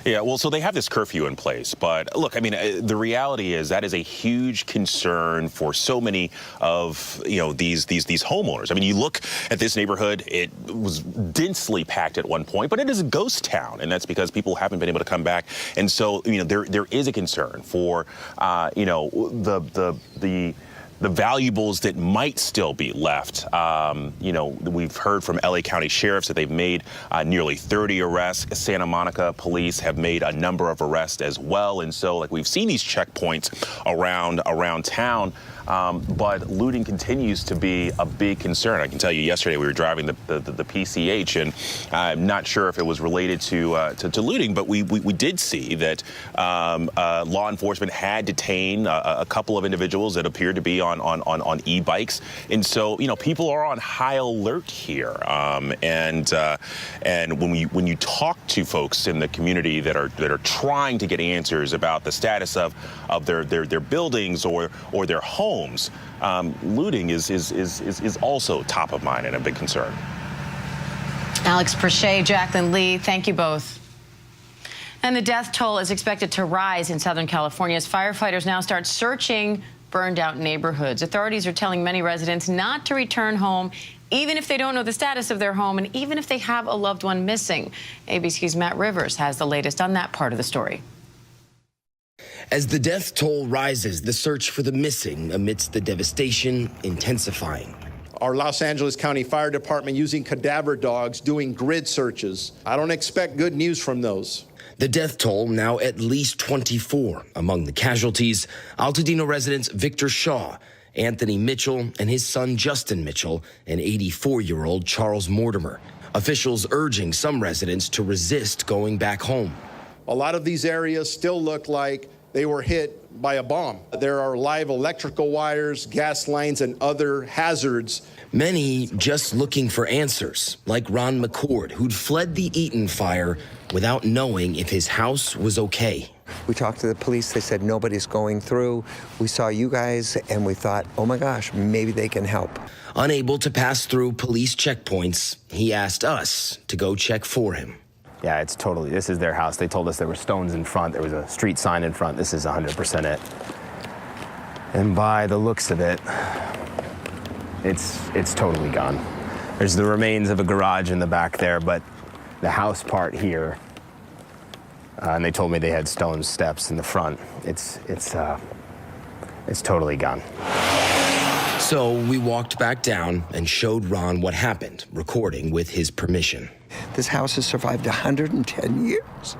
Yeah, well, so they have this curfew in place, but look, I mean, the reality is that is a huge concern for so many of these homeowners. I mean, you look at this neighborhood; it was densely packed at one point, but it is a ghost town, and that's because people haven't been able to come back. And so, there is a concern for the valuables that might still be left. We've heard from LA County sheriffs that they've made nearly 30 arrests. Santa Monica police have made a number of arrests as well. And so, we've seen these checkpoints around town. But looting continues to be a big concern. I can tell you, yesterday we were driving the PCH, and I'm not sure if it was related to looting, but we did see that law enforcement had detained a couple of individuals that appeared to be on e-bikes, and so people are on high alert here. And when you talk to folks in the community that are trying to get answers about the status of their buildings or their homes. Looting is also top of mind and a big concern. Alex Prochet, Jacqueline Lee, thank you both. And the death toll is expected to rise in Southern California as firefighters now start searching burned out neighborhoods. Authorities are telling many residents not to return home, even if they don't know the status of their home and even if they have a loved one missing. ABC's Matt Rivers has the latest on that part of the story. As the death toll rises, the search for the missing amidst the devastation intensifying. Our Los Angeles County Fire Department using cadaver dogs doing grid searches. I don't expect good news from those. The death toll now at least 24. Among the casualties, Altadena residents Victor Shaw, Anthony Mitchell, and his son Justin Mitchell, and 84-year-old Charles Mortimer. Officials urging some residents to resist going back home. A lot of these areas still look like they were hit by a bomb. There are live electrical wires, gas lines, and other hazards. Many just looking for answers, like Ron McCord, who'd fled the Eaton fire without knowing if his house was okay. We talked to the police. They said nobody's going through. We saw you guys, and we thought, oh my gosh, maybe they can help. Unable to pass through police checkpoints, he asked us to go check for him. Yeah, this is their house. They told us there were stones in front. There was a street sign in front. This is 100% it. And by the looks of it, it's totally gone. There's the remains of a garage in the back there, but the house part here, and they told me they had stone steps in the front. It's totally gone. So we walked back down and showed Ron what happened, recording with his permission. This house has survived 110 years.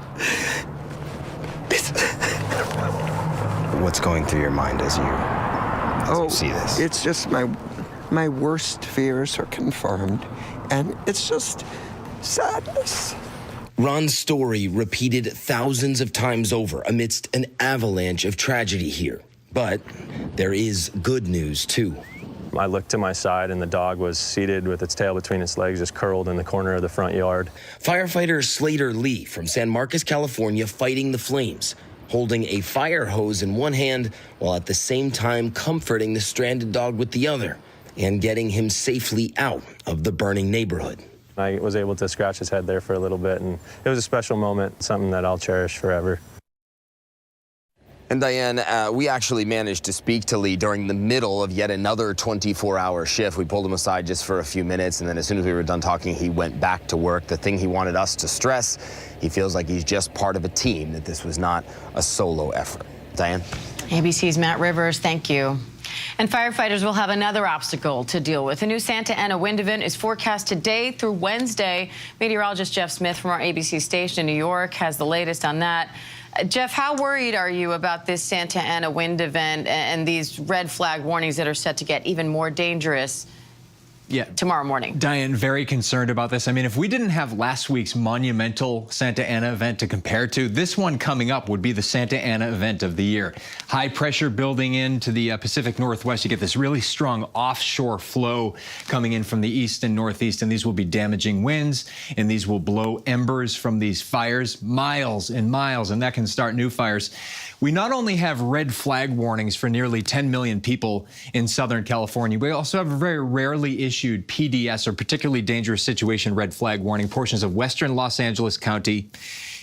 What's going through your mind as you see this? It's just my worst fears are confirmed, and it's just sadness. Ron's story repeated thousands of times over amidst an avalanche of tragedy here. But there is good news, too. I looked to my side, and the dog was seated with its tail between its legs, just curled in the corner of the front yard. Firefighter Slater Lee from San Marcos, California, fighting the flames, holding a fire hose in one hand while at the same time comforting the stranded dog with the other and getting him safely out of the burning neighborhood. I was able to scratch his head there for a little bit, and it was a special moment, something that I'll cherish forever. And Diane, we actually managed to speak to Lee during the middle of yet another 24-hour shift. We pulled him aside just for a few minutes, and then as soon as we were done talking, he went back to work. The thing he wanted us to stress, he feels like he's just part of a team, that this was not a solo effort. Diane? ABC's Matt Rivers, thank you. And firefighters will have another obstacle to deal with. A new Santa Ana wind event is forecast today through Wednesday. Meteorologist Jeff Smith from our ABC station in New York has the latest on that. Jeff, how worried are you about this Santa Ana wind event and these red flag warnings that are set to get even more dangerous tomorrow morning? Diane, very concerned about this. I mean, if we didn't have last week's monumental Santa Ana event to compare to, this one coming up would be the Santa Ana event of the year. High pressure building into the Pacific Northwest. You get this really strong offshore flow coming in from the east and northeast, and these will be damaging winds, and these will blow embers from these fires miles and miles, and that can start new fires. We not only have red flag warnings for nearly 10 million people in Southern California, we also have a very rarely issued PDS, or particularly dangerous situation red flag warning, portions of western Los Angeles County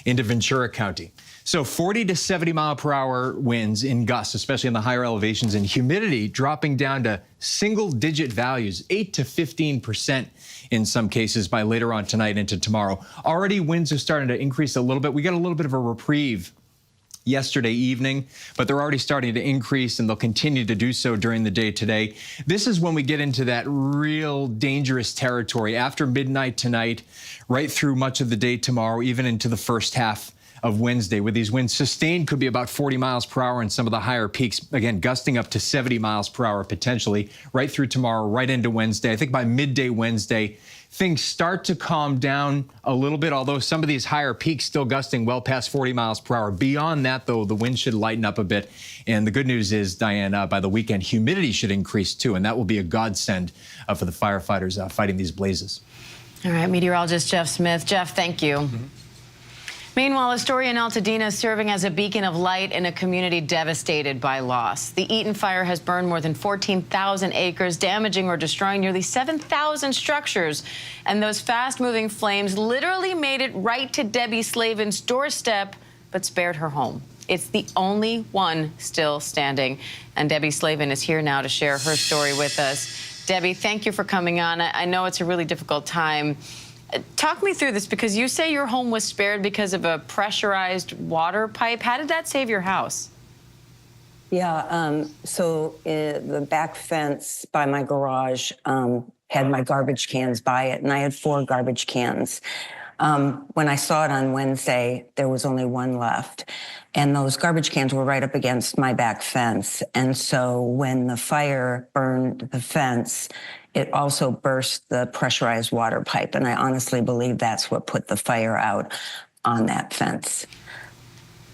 into Ventura County. So 40 to 70 mile per hour winds in gusts, especially in the higher elevations, and humidity dropping down to single digit values, 8 to 15% in some cases by later on tonight into tomorrow. Already winds are starting to increase a little bit. We got a little bit of a reprieve yesterday evening, but they're already starting to increase, and they'll continue to do so during the day today. This is when we get into that real dangerous territory after midnight tonight, right through much of the day tomorrow, even into the first half of Wednesday, where these winds sustained could be about 40 miles per hour in some of the higher peaks, again, gusting up to 70 miles per hour potentially, right through tomorrow, right into Wednesday. I think by midday Wednesday, things start to calm down a little bit, although some of these higher peaks still gusting well past 40 miles per hour. Beyond that, though, the wind should lighten up a bit. And the good news is, Diane, by the weekend, humidity should increase, too, and that will be a godsend for the firefighters fighting these blazes. All right, meteorologist Jeff Smith. Jeff, thank you. Meanwhile, a story in Altadena serving as a beacon of light in a community devastated by loss. The Eaton fire has burned more than 14,000 acres, damaging or destroying nearly 7,000 structures. And those fast-moving flames literally made it right to Debbie Slavin's doorstep, but spared her home. It's the only one still standing. And Debbie Slavin is here now to share her story with us. Debbie, thank you for coming on. I know it's a really difficult time. Talk me through this, because you say your home was spared because of a pressurized water pipe. How did that save your house? Yeah, so the back fence by my garage had my garbage cans by it, and I had 4 garbage cans. When I saw it on Wednesday, there was only 1 left. And those garbage cans were right up against my back fence. And so when the fire burned the fence, it also burst the pressurized water pipe. And I honestly believe that's what put the fire out on that fence.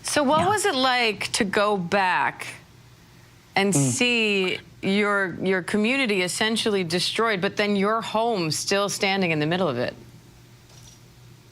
So what was it like to go back and see your community essentially destroyed, but then your home still standing in the middle of it?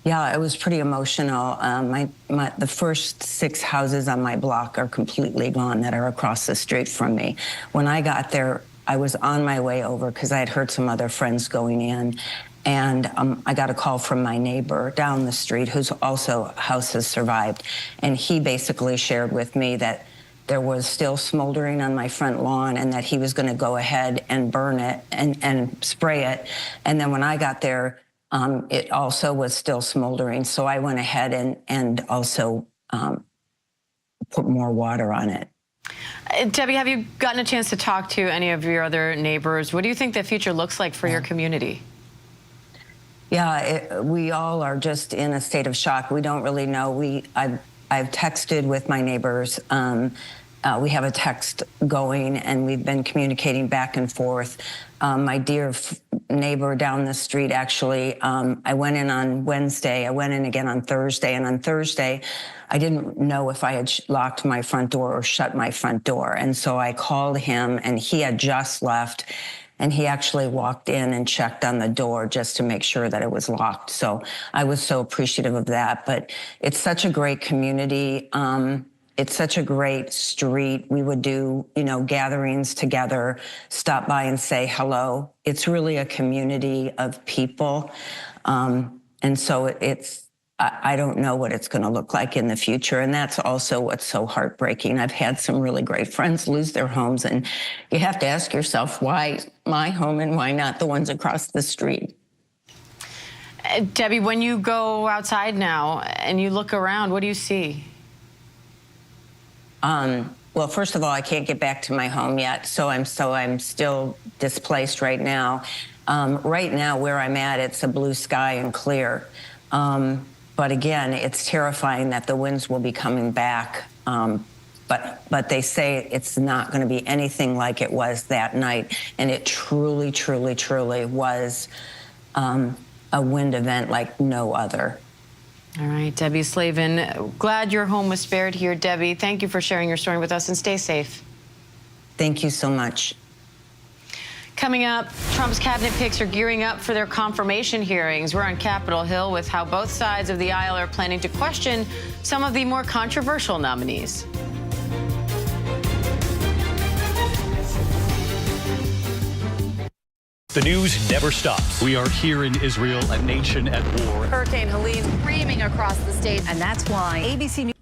Yeah, it was pretty emotional. The first 6 houses on my block are completely gone that are across the street from me. When I got there, I was on my way over because I had heard some other friends going in. And I got a call from my neighbor down the street, whose also house has survived. And he basically shared with me that there was still smoldering on my front lawn and that he was going to go ahead and burn it and spray it. And then when I got there, it also was still smoldering. So I went ahead and also put more water on it. Debbie, have you gotten a chance to talk to any of your other neighbors? What do you think the future looks like for your community? Yeah, we all are just in a state of shock. We don't really know. I've texted with my neighbors. We have a text going, and we've been communicating back and forth. My dear neighbor down the street, actually, I went in on Wednesday. I went in again on Thursday, and on Thursday, I didn't know if I had locked my front door or shut my front door. And so I called him, and he had just left, and he actually walked in and checked on the door just to make sure that it was locked. So I was so appreciative of that. But it's such a great community. It's such a great street. We would do, gatherings together, stop by and say hello. It's really a community of people. And so I don't know what it's going to look like in the future. And that's also what's so heartbreaking. I've had some really great friends lose their homes, and you have to ask yourself, why my home and why not the ones across the street? Debbie, when you go outside now and you look around, what do you see? Well, first of all, I can't get back to my home yet, so I'm still displaced right now. Right now, where I'm at, it's a blue sky and clear. But again, it's terrifying that the winds will be coming back. But they say it's not going to be anything like it was that night, and it truly, truly, truly was a wind event like no other. All right, Debbie Slavin, glad your home was spared here, Debbie. Thank you for sharing your story with us, and stay safe. Thank you so much. Coming up, Trump's cabinet picks are gearing up for their confirmation hearings. We're on Capitol Hill with how both sides of the aisle are planning to question some of the more controversial nominees. The news never stops. We are here in Israel, a nation at war. Hurricane Helene screaming across the state, and that's why ABC News.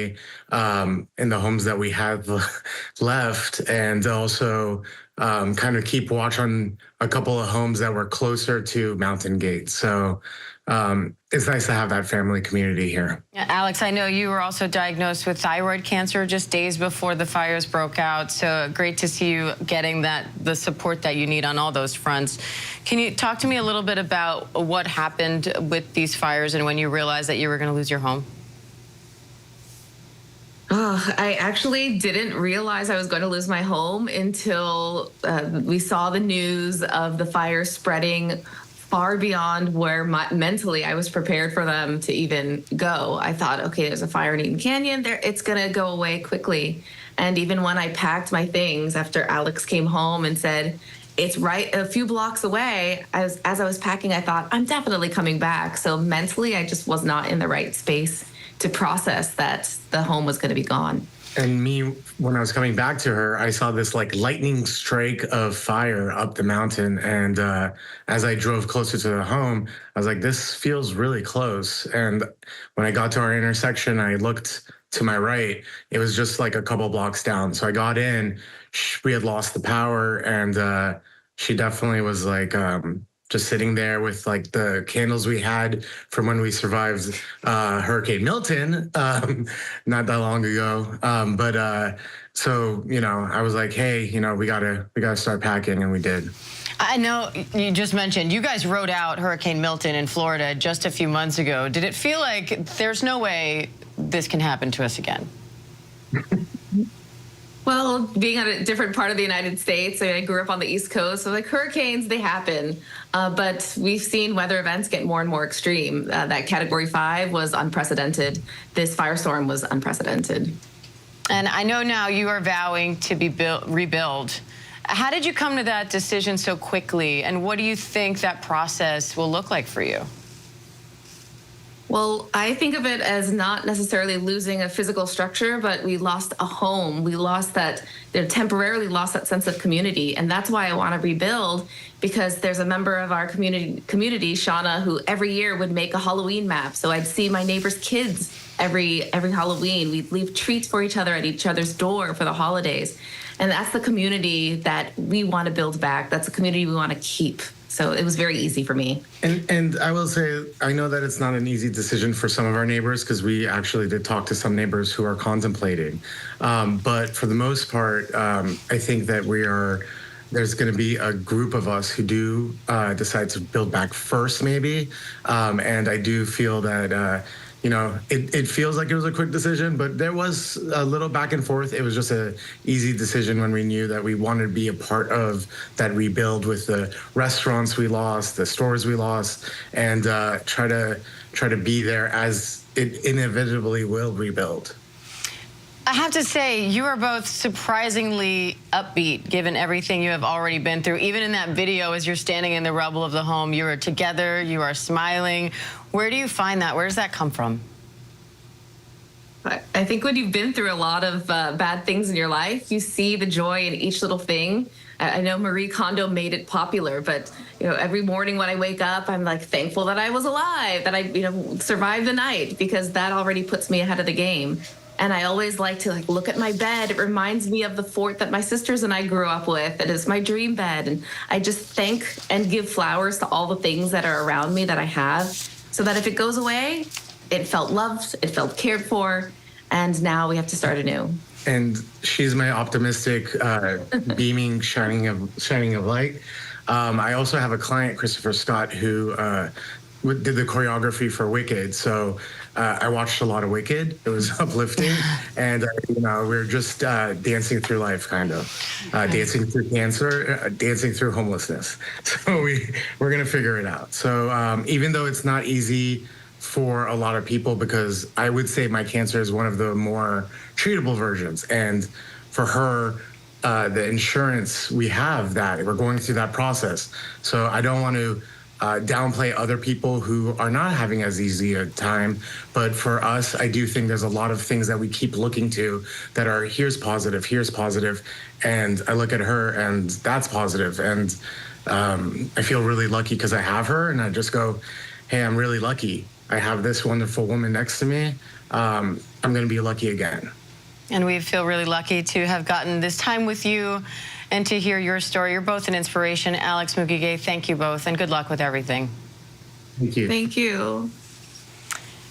in the homes that we have left, and also kind of keep watch on a couple of homes that were closer to Mountain Gate. So it's nice to have that family community here. Alex, I know you were also diagnosed with thyroid cancer just days before the fires broke out. So great to see you getting the support that you need on all those fronts. Can you talk to me a little bit about what happened with these fires and when you realized that you were going to lose your home? I actually didn't realize I was going to lose my home until we saw the news of the fire spreading far beyond where mentally I was prepared for them to even go. I thought, okay, there's a fire in Eaton Canyon. It's going to go away quickly. And even when I packed my things after Alex came home and said, it's right a few blocks away, as I was packing, I thought, I'm definitely coming back. So mentally, I just was not in the right space to process that the home was going to be gone. And me, when I was coming back to her, I saw this like lightning strike of fire up the mountain. And as I drove closer to the home, I was like, this feels really close. And when I got to our intersection, I looked to my right. It was just like a couple blocks down. So I got in, we had lost the power, and she definitely was like, just sitting there with like the candles we had from when we survived Hurricane Milton not that long ago. So, you know, I was like, hey, you know, we gotta start packing, and we did. I know you just mentioned you guys rode out Hurricane Milton in Florida just a few months ago. Did it feel like there's no way this can happen to us again? Well, being on a different part of the United States, I grew up on the East Coast, so like hurricanes, they happen. But we've seen weather events get more and more extreme. That Category 5 was unprecedented. This firestorm was unprecedented. And I know now you are vowing to be rebuild. How did you come to that decision so quickly? And what do you think that process will look like for you? Well, I think of it as not necessarily losing a physical structure, but we lost a home. We lost that, temporarily lost that sense of community. And that's why I want to rebuild, because there's a member of our community, Shauna, who every year would make a Halloween map. So I'd see my neighbors' kids every Halloween. We'd leave treats for each other at each other's door for the holidays. And that's the community that we want to build back. That's a community we want to keep. So it was very easy for me. And I will say, I know that it's not an easy decision for some of our neighbors, because we actually did talk to some neighbors who are contemplating. But for the most part, I think that there's going to be a group of us who do decide to build back first, maybe. And I do feel that, you know, it feels like it was a quick decision, but there was a little back and forth. It was just an easy decision when we knew that we wanted to be a part of that rebuild with the restaurants we lost, the stores we lost, and try to be there as it inevitably will rebuild. I have to say, you are both surprisingly upbeat, given everything you have already been through. Even in that video, as you're standing in the rubble of the home, you are together, you are smiling. Where do you find that? Where does that come from? I think when you've been through a lot of bad things in your life, you see the joy in each little thing. I know Marie Kondo made it popular, but every morning when I wake up, I'm like thankful that I was alive, that I survived the night, because that already puts me ahead of the game. And I always like to look at my bed. It reminds me of the fort that my sisters and I grew up with. It is my dream bed. And I just thank and give flowers to all the things that are around me that I have, so that if it goes away, it felt loved, it felt cared for, and now we have to start anew. And she's my optimistic, beaming, shining of light. I also have a client, Christopher Scott, who did the choreography for Wicked. So I watched a lot of Wicked. It was uplifting. And, we were just dancing through life, kind of. Dancing through cancer, dancing through homelessness. So we're going to figure it out. So even though it's not easy for a lot of people, because I would say my cancer is one of the more treatable versions. And for her, the insurance, we have that. We're going through that process. So I don't want to downplay other people who are not having as easy a time. But for us, I do think there's a lot of things that we keep looking to that are here's positive. And I look at her and that's positive. And I feel really lucky because I have her, and I just go, hey, I'm really lucky. I have this wonderful woman next to me. I'm going to be lucky again. And we feel really lucky to have gotten this time with you and to hear your story. You're both an inspiration. Alex, Mugige, thank you both, and good luck with everything. Thank you. Thank you.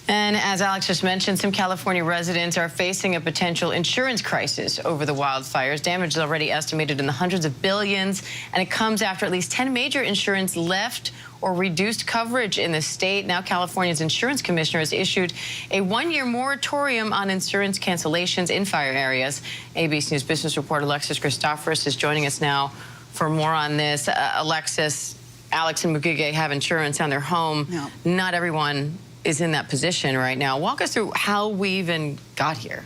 And as Alex just mentioned, some California residents are facing a potential insurance crisis over the wildfires. Damage is already estimated in the hundreds of billions, and it comes after at least 10 major insurance left or reduced coverage in the state. Now California's insurance commissioner has issued a one-year moratorium on insurance cancellations in fire areas. ABC News business reporter Alexis Christoforous is joining us now for more on this. Alexis, Alex and Mugige have insurance on their home. No. Not everyone is in that position right now. Walk us through how we even got here.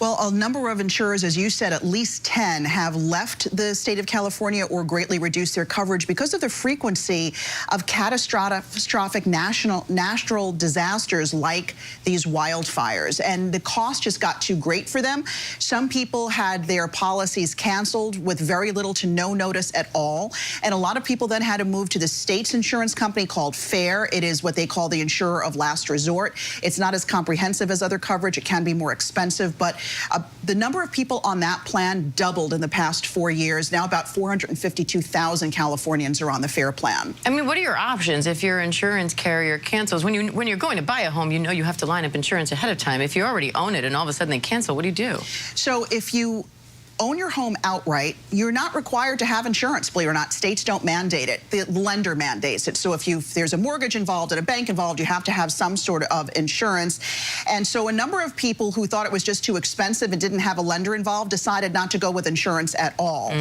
Well, a number of insurers, as you said, at least 10 have left the state of California or greatly reduced their coverage because of the frequency of catastrophic natural disasters like these wildfires. And the cost just got too great for them. Some people had their policies canceled with very little to no notice at all. And a lot of people then had to move to the state's insurance company called FAIR. It is what they call the insurer of last resort. It's not as comprehensive as other coverage. It can be more expensive, but the number of people on that plan doubled in the past 4 years. Now about 452,000 Californians are on the FAIR plan. I mean, what are your options if your insurance carrier cancels? When you're going to buy a home, you know you have to line up insurance ahead of time. If you already own it and all of a sudden they cancel, what do you do? So if you own your home outright, you're not required to have insurance, believe it or not. States don't mandate it. The lender mandates it. So if there's a mortgage involved and a bank involved, you have to have some sort of insurance. And so a number of people who thought it was just too expensive and didn't have a lender involved decided not to go with insurance at all.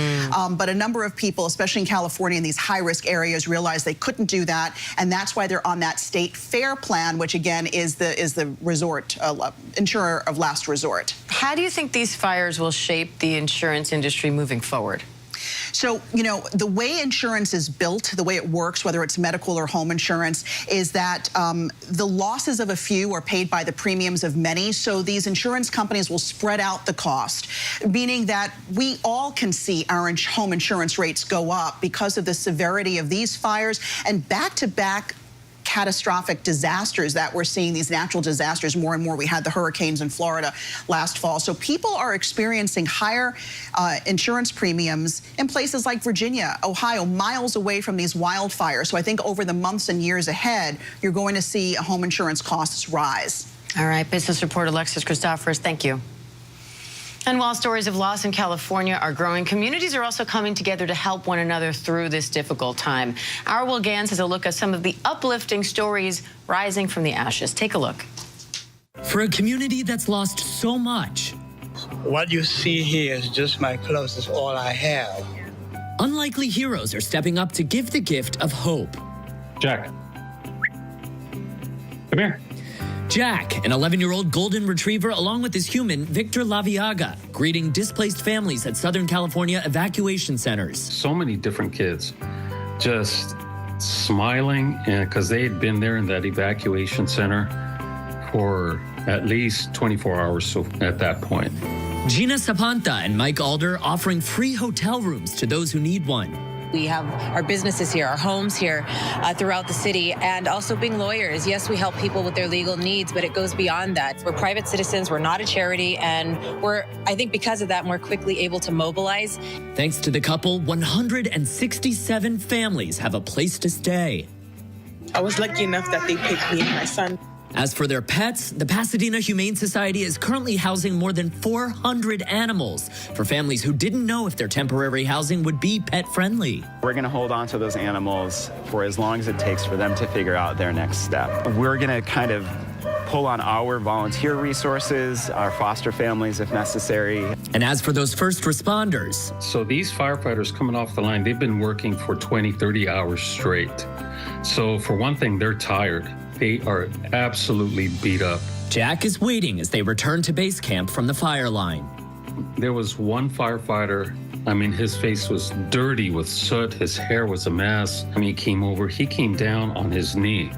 But a number of people, especially in California in these high-risk areas, realized they couldn't do that, and that's why they're on that state FAIR plan, which again is the resort insurer of last resort. How do you think these fires will shape the insurance industry moving forward? So, you know, the way insurance is built, the way it works, whether it's medical or home insurance, is that the losses of a few are paid by the premiums of many. So these insurance companies will spread out the cost, meaning that we all can see our home insurance rates go up because of the severity of these fires and back-to-back catastrophic disasters that we're seeing, these natural disasters more and more. We had the hurricanes in Florida last fall. So people are experiencing higher insurance premiums in places like Virginia, Ohio, miles away from these wildfires. So I think over the months and years ahead, you're going to see home insurance costs rise. All right, business reporter Alexis Christoforous, thank you. And while stories of loss in California are growing, communities are also coming together to help one another through this difficult time. Our Will Gans has a look at some of the uplifting stories rising from the ashes. Take a look. For a community that's lost so much. What you see here is just my clothes, is all I have. Unlikely heroes are stepping up to give the gift of hope. Jack, come here. Jack, an 11-year-old golden retriever, along with his human, Victor Laviaga, greeting displaced families at Southern California evacuation centers. So many different kids just smiling because they had been there in that evacuation center for at least 24 hours so at that point. Gina Sapanta and Mike Alder offering free hotel rooms to those who need one. We have our businesses here, our homes here throughout the city, and also being lawyers. Yes, we help people with their legal needs, but it goes beyond that. We're private citizens, we're not a charity, and I think because of that, we're quickly able to mobilize. Thanks to the couple, 167 families have a place to stay. I was lucky enough that they picked me and my son. As for their pets, the Pasadena Humane Society is currently housing more than 400 animals for families who didn't know if their temporary housing would be pet-friendly. We're going to hold on to those animals for as long as it takes for them to figure out their next step. We're going to kind of pull on our volunteer resources, our foster families if necessary. And as for those first responders. So these firefighters coming off the line, they've been working for 20, 30 hours straight. So for one thing, they're tired. They are absolutely beat up. Jack is waiting as they return to base camp from the fire line. There was one firefighter. I mean, his face was dirty with soot. His hair was a mess. I mean, he came down on his knee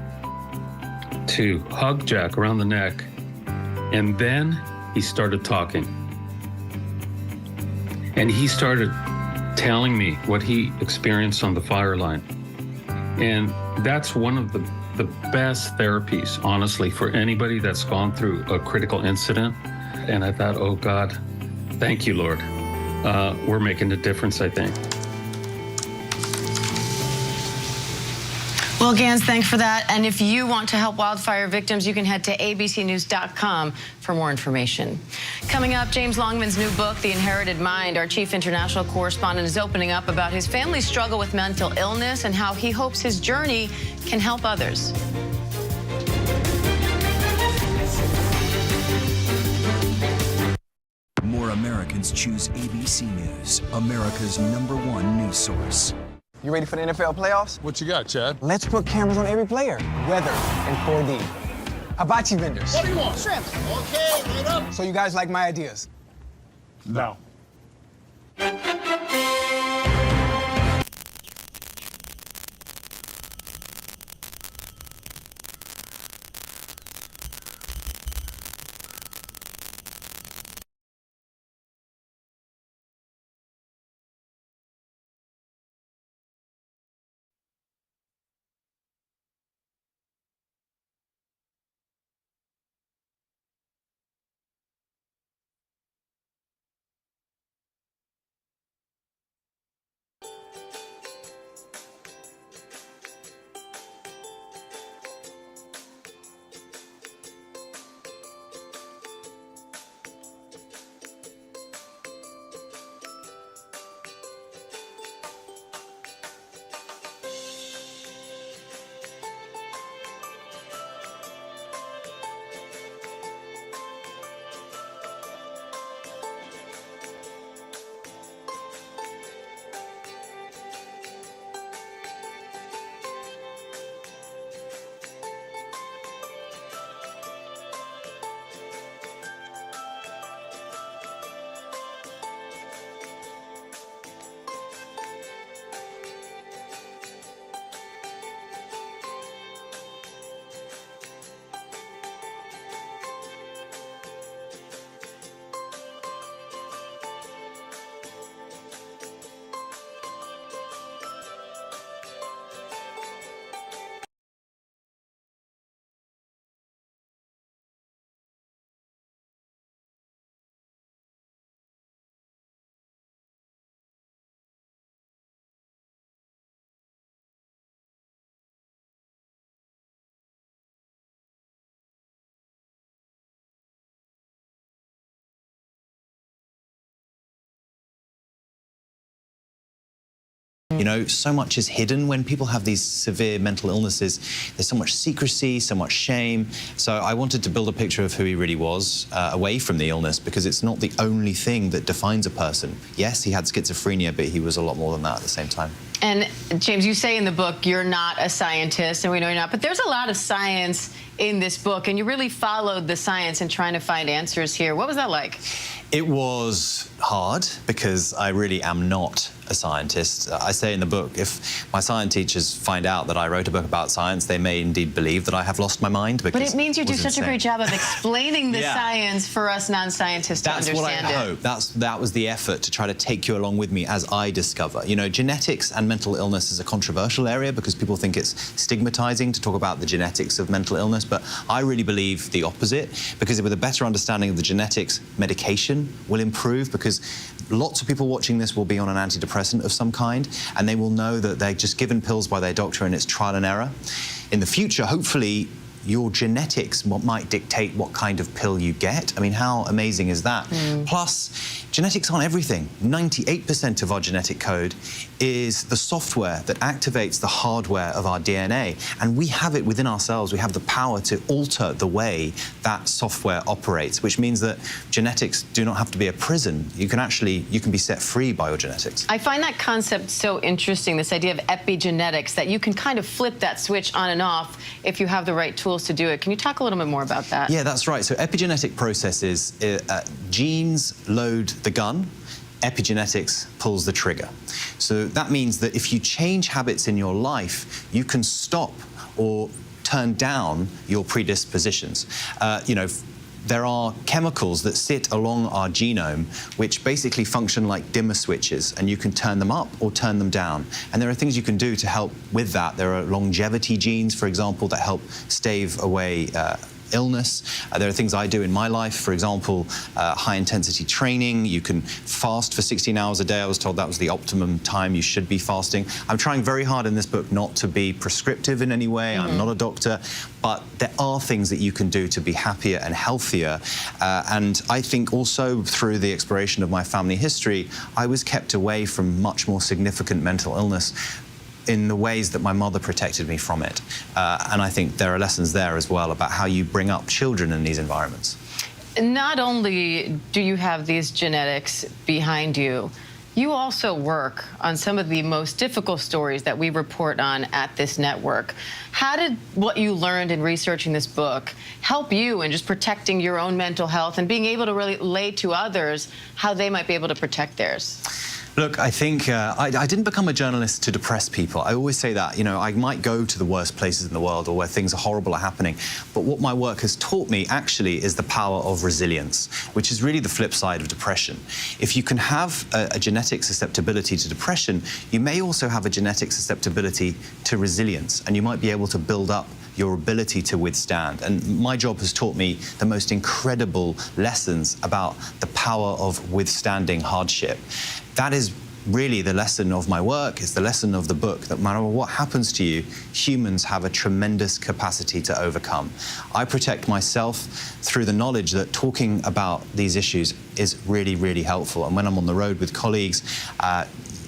to hug Jack around the neck. And then he started talking. And he started telling me what he experienced on the fire line. And that's one of the the best therapies, honestly, for anybody that's gone through a critical incident. And I thought, oh God, thank you, Lord. We're making a difference, I think. Well, Gans, thanks for that. And if you want to help wildfire victims, you can head to abcnews.com for more information. Coming up, James Longman's new book, The Inherited Mind. Our chief international correspondent is opening up about his family's struggle with mental illness and how he hopes his journey can help others. More Americans choose ABC News, America's #1 news source. You ready for the NFL playoffs? What you got, Chad? Let's put cameras on every player. Weather and 4D. Hibachi vendors. What do you want? Shrimp. Okay, wait up. So you guys like my ideas? No. You know, so much is hidden when people have these severe mental illnesses. There's so much secrecy, so much shame. So I wanted to build a picture of who he really was away from the illness, because it's not the only thing that defines a person. Yes, he had schizophrenia, but he was a lot more than that at the same time. And James, you say in the book you're not a scientist, and we know you're not, but there's a lot of science in this book, and you really followed the science and trying to find answers here. What was that like? It was hard because I really am not a scientist. I say in the book, if my science teachers find out that I wrote a book about science, they may indeed believe that I have lost my mind. Because but it means you do such insane. a great job of explaining the science for us non-scientists to understand it. That's what I hope. That was the effort, to try to take you along with me as I discover. You know, genetics and mental illness is a controversial area because people think it's stigmatizing to talk about the genetics of mental illness, but I really believe the opposite, because with a better understanding of the genetics, medication will improve, because lots of people watching this will be on an antidepressant of some kind, and they will know that they're just given pills by their doctor and it's trial and error. In the future, hopefully, your genetics might dictate what kind of pill you get. I mean, how amazing is that? Plus, genetics aren't everything. 98% of our genetic code is the software that activates the hardware of our DNA. And we have it within ourselves. We have the power to alter the way that software operates, which means that genetics do not have to be a prison. You can be set free by your genetics. I find that concept so interesting, this idea of epigenetics, that you can kind of flip that switch on and off if you have the right tools to do it. Can you talk a little bit more about that? Yeah, that's right. So epigenetic processes, genes load the gun, epigenetics pulls the trigger. So that means that if you change habits in your life, you can stop or turn down your predispositions. You know, there are chemicals that sit along our genome which basically function like dimmer switches, and you can turn them up or turn them down. And there are things you can do to help with that. There are longevity genes, for example, that help stave away illness. There are things I do in my life, for example, high-intensity training. You can fast for 16 hours a day. I was told that was the optimum time you should be fasting. I'm trying very hard in this book not to be prescriptive in any way. I'm not a doctor, but there are things that you can do to be happier and healthier. And I think also through the exploration of my family history, I was kept away from much more significant mental illness in the ways that my mother protected me from it. And I think there are lessons there as well about how you bring up children in these environments. Not only do you have these genetics behind you, you also work on some of the most difficult stories that we report on at this network. How did what you learned in researching this book help you in just protecting your own mental health and being able to relate to others how they might be able to protect theirs? Look, I think I didn't become a journalist to depress people. I always say that, you know, I might go to the worst places in the world or where things are horrible are happening, but what my work has taught me actually is the power of resilience, which is really the flip side of depression. If you can have a genetic susceptibility to depression, you may also have a genetic susceptibility to resilience, and you might be able to build up your ability to withstand. And my job has taught me the most incredible lessons about the power of withstanding hardship. That is really the lesson of my work, is the lesson of the book, that no matter what happens to you, humans have a tremendous capacity to overcome. I protect myself through the knowledge that talking about these issues is really, really helpful. And when I'm on the road with colleagues,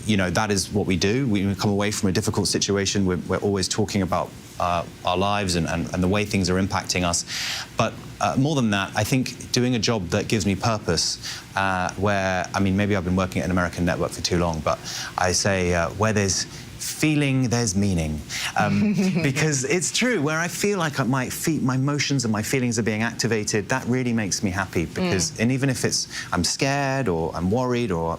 you know, that is what we do. We come away from a difficult situation, we're always talking about our lives and the way things are impacting us. But more than that, I think doing a job that gives me purpose, where, I mean, maybe I've been working at an American network for too long, but I say where there's feeling, there's meaning. Because it's true, where I feel like my emotions and my feelings are being activated, that really makes me happy. Because, and even if it's, I'm scared or I'm worried or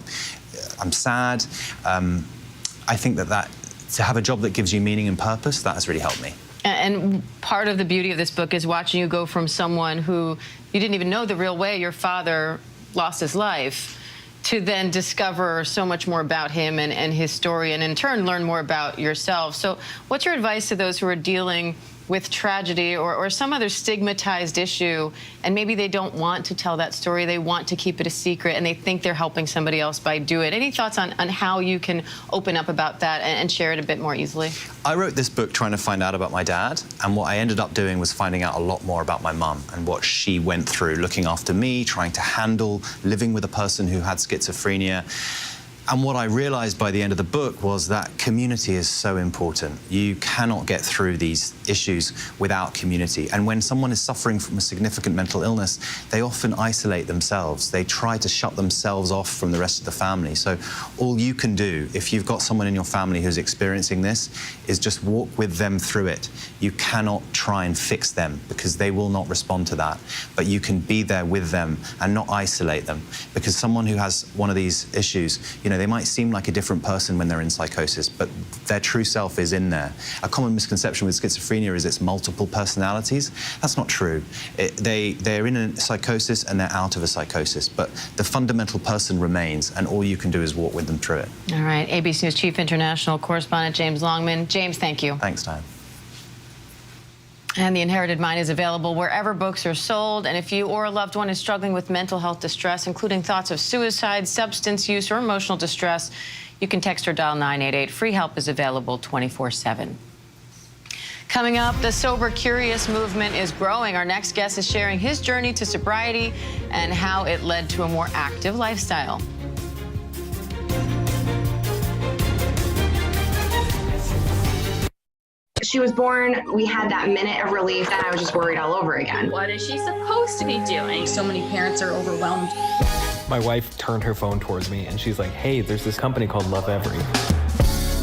I'm sad, I think that to have a job that gives you meaning and purpose, that has really helped me. And part of the beauty of this book is watching you go from someone who you didn't even know the real way your father lost his life, to then discover so much more about him and his story, and in turn learn more about yourself. So what's your advice to those who are dealing with tragedy or some other stigmatized issue, and maybe they don't want to tell that story, they want to keep it a secret, and they think they're helping somebody else by doing it? Any thoughts on how you can open up about that and share it a bit more easily? I wrote this book trying to find out about my dad, and what I ended up doing was finding out a lot more about my mum and what she went through, looking after me, trying to handle living with a person who had schizophrenia. And what I realized by the end of the book was that community is so important. You cannot get through these issues without community. And when someone is suffering from a significant mental illness, they often isolate themselves. They try to shut themselves off from the rest of the family. So all you can do, if you've got someone in your family who's experiencing this, is just walk with them through it. You cannot try and fix them, because they will not respond to that. But you can be there with them and not isolate them. Because someone who has one of these issues, you know, they might seem like a different person when they're in psychosis, but their true self is in there. A common misconception with schizophrenia is it's multiple personalities. That's not true. They're in a psychosis and they're out of a psychosis, but the fundamental person remains, and all you can do is walk with them through it. All right, ABC News Chief International Correspondent James Longman. James, thank you. Thanks, Diane. And The Inherited Mind is available wherever books are sold. And if you or a loved one is struggling with mental health distress, including thoughts of suicide, substance use, or emotional distress, you can text or dial 988. Free help is available 24/7. Coming up, the Sober Curious movement is growing. Our next guest is sharing his journey to sobriety and how it led to a more active lifestyle. She was born, we had that minute of relief, and I was just worried all over again. What is she supposed to be doing? So many parents are overwhelmed. My wife turned her phone towards me and she's like, hey, there's this company called Love Every.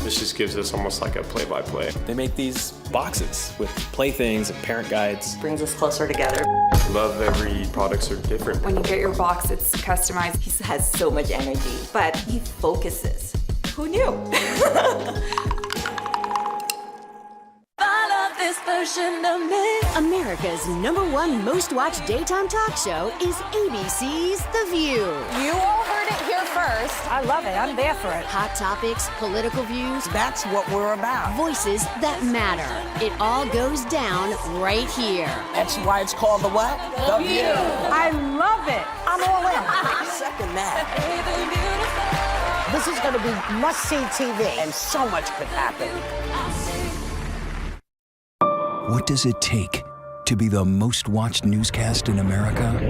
This just gives us almost like a play-by-play. They make these boxes with playthings and parent guides. Brings us closer together. Love Every products are different. When you get your box, it's customized. He has so much energy, but he focuses. Who knew? I love this version of me. America's #1 most watched daytime talk show is ABC's The View. You all heard it here first. I love it. I'm there for it. Hot topics, political views. That's what we're about. Voices that matter. It all goes down right here. That's why it's called the what? The View. I love it. I'm all in. Second that. This is going to be must-see TV, and so much could happen. What does it take to be the most watched newscast in America? We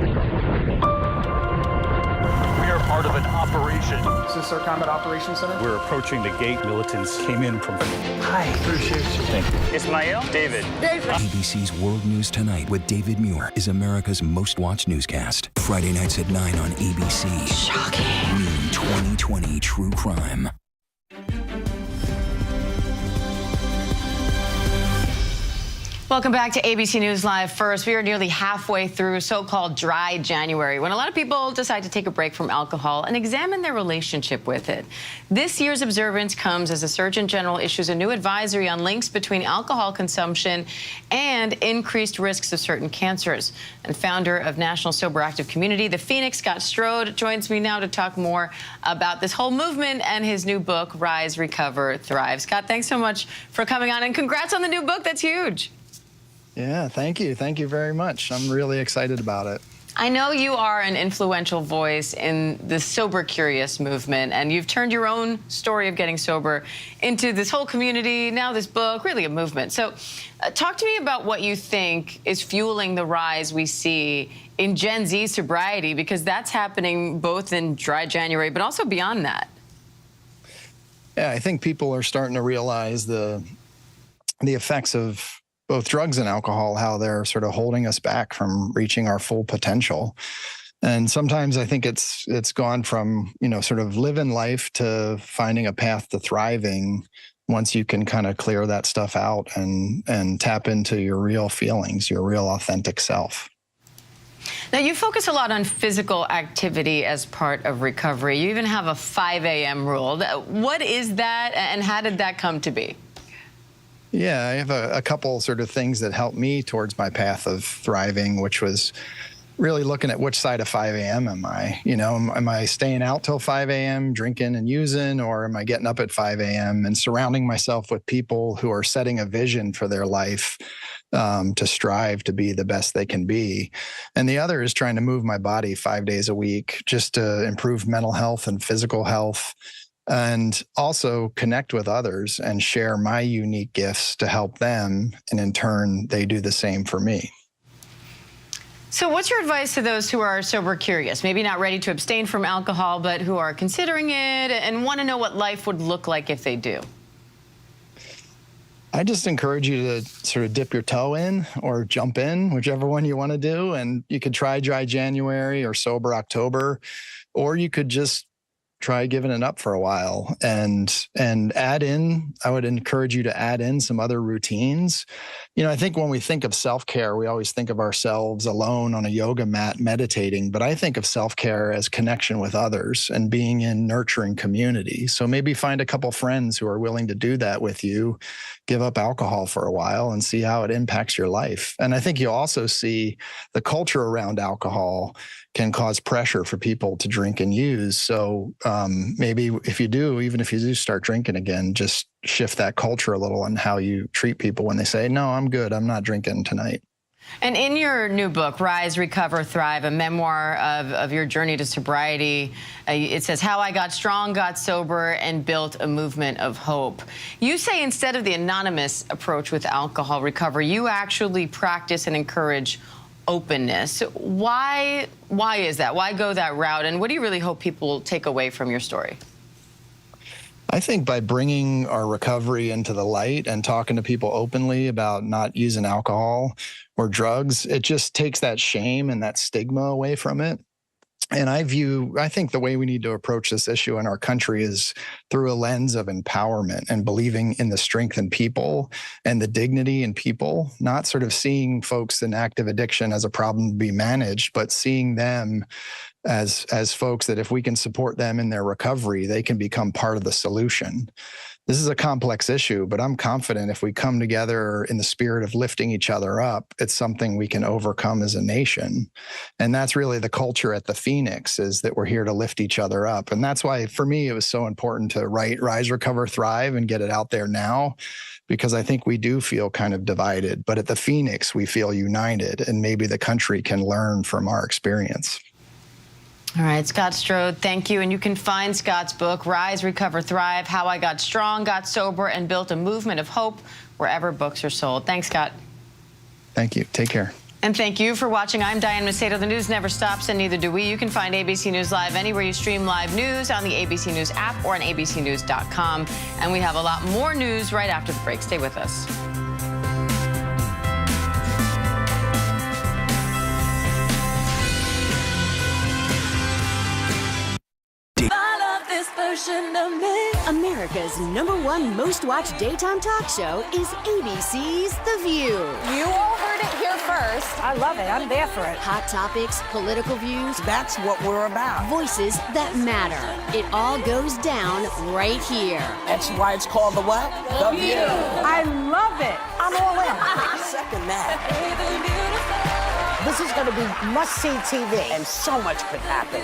are part of an operation. Is this our combat operations center? We're approaching the gate. Militants came in from... Hi. Appreciate you. Thank you. Ismail? David. ABC's World News Tonight with David Muir is America's most watched newscast. Friday nights at 9 on ABC. Shocking. Noon 2020 True Crime. Welcome back to ABC News Live First. We are nearly halfway through so-called dry January, when a lot of people decide to take a break from alcohol and examine their relationship with it. This year's observance comes as the Surgeon General issues a new advisory on links between alcohol consumption and increased risks of certain cancers. And founder of National Sober Active Community, the Phoenix, Scott Strode, joins me now to talk more about this whole movement and his new book, Rise, Recover, Thrive. Scott, thanks so much for coming on, and congrats on the new book. That's huge. Yeah, thank you. Thank you very much. I'm really excited about it. I know you are an influential voice in the sober curious movement, and you've turned your own story of getting sober into this whole community, now this book, really a movement. So talk to me about what you think is fueling the rise we see in Gen Z sobriety, because that's happening both in dry January, but also beyond that. Yeah, I think people are starting to realize the effects of both drugs and alcohol, how they're sort of holding us back from reaching our full potential. And sometimes I think it's gone from, sort of living life to finding a path to thriving once you can kind of clear that stuff out and tap into your real feelings, your real authentic self. Now, you focus a lot on physical activity as part of recovery. You even have a 5 a.m. rule. What is that, and how did that come to be? Yeah, I have a couple sort of things that helped me towards my path of thriving, which was really looking at which side of 5 a.m. am I? Am I staying out till 5 a.m., drinking and using, or am I getting up at 5 a.m. and surrounding myself with people who are setting a vision for their life to strive to be the best they can be? And the other is trying to move my body 5 days a week just to improve mental health and physical health, and also connect with others and share my unique gifts to help them. And in turn, they do the same for me. So what's your advice to those who are sober curious, maybe not ready to abstain from alcohol, but who are considering it and want to know what life would look like if they do? I just encourage you to sort of dip your toe in or jump in, whichever one you want to do. And you could try dry January or sober October, or you could just try giving it up for a while and add in. I would encourage you to add in some other routines. I think when we think of self-care, we always think of ourselves alone on a yoga mat meditating, but I think of self-care as connection with others and being in nurturing community. So maybe find a couple friends who are willing to do that with you, give up alcohol for a while and see how it impacts your life. And I think you'll also see the culture around alcohol can cause pressure for people to drink and use. So maybe if you do, even if you do start drinking again, just shift that culture a little on how you treat people when they say, no, I'm good, I'm not drinking tonight. And in your new book, Rise, Recover, Thrive, a memoir of your journey to sobriety, it says how I got strong, got sober, and built a movement of hope. You say instead of the anonymous approach with alcohol recovery, you actually practice and encourage openness. Why is that? Why go that route? And what do you really hope people take away from your story? I think by bringing our recovery into the light and talking to people openly about not using alcohol or drugs, it just takes that shame and that stigma away from it. And I think the way we need to approach this issue in our country is through a lens of empowerment and believing in the strength in people and the dignity in people, not sort of seeing folks in active addiction as a problem to be managed, but seeing them as folks that if we can support them in their recovery, they can become part of the solution. This is a complex issue, but I'm confident if we come together in the spirit of lifting each other up, it's something we can overcome as a nation. And that's really the culture at the Phoenix, is that we're here to lift each other up. And that's why, for me, it was so important to write Rise, Recover, Thrive and get it out there now, because I think we do feel kind of divided. But at the Phoenix, we feel united, and maybe the country can learn from our experience. All right, Scott Strode, thank you. And you can find Scott's book, Rise, Recover, Thrive, How I Got Strong, Got Sober, and Built a Movement of Hope, wherever books are sold. Thanks, Scott. Thank you. Take care. And thank you for watching. I'm Diane Macedo. The news never stops, and neither do we. You can find ABC News Live anywhere you stream live news, on the ABC News app or on abcnews.com. And we have a lot more news right after the break. Stay with us. Version of me. America's #1 most watched daytime talk show is ABC's The View. You all heard it here first. I love it. I'm there for it. Hot topics, political views. That's what we're about. Voices that matter. It all goes down right here. That's why it's called the what? The View. I love it. I'm all in. Second that. This is going to be must-see TV, and so much could happen.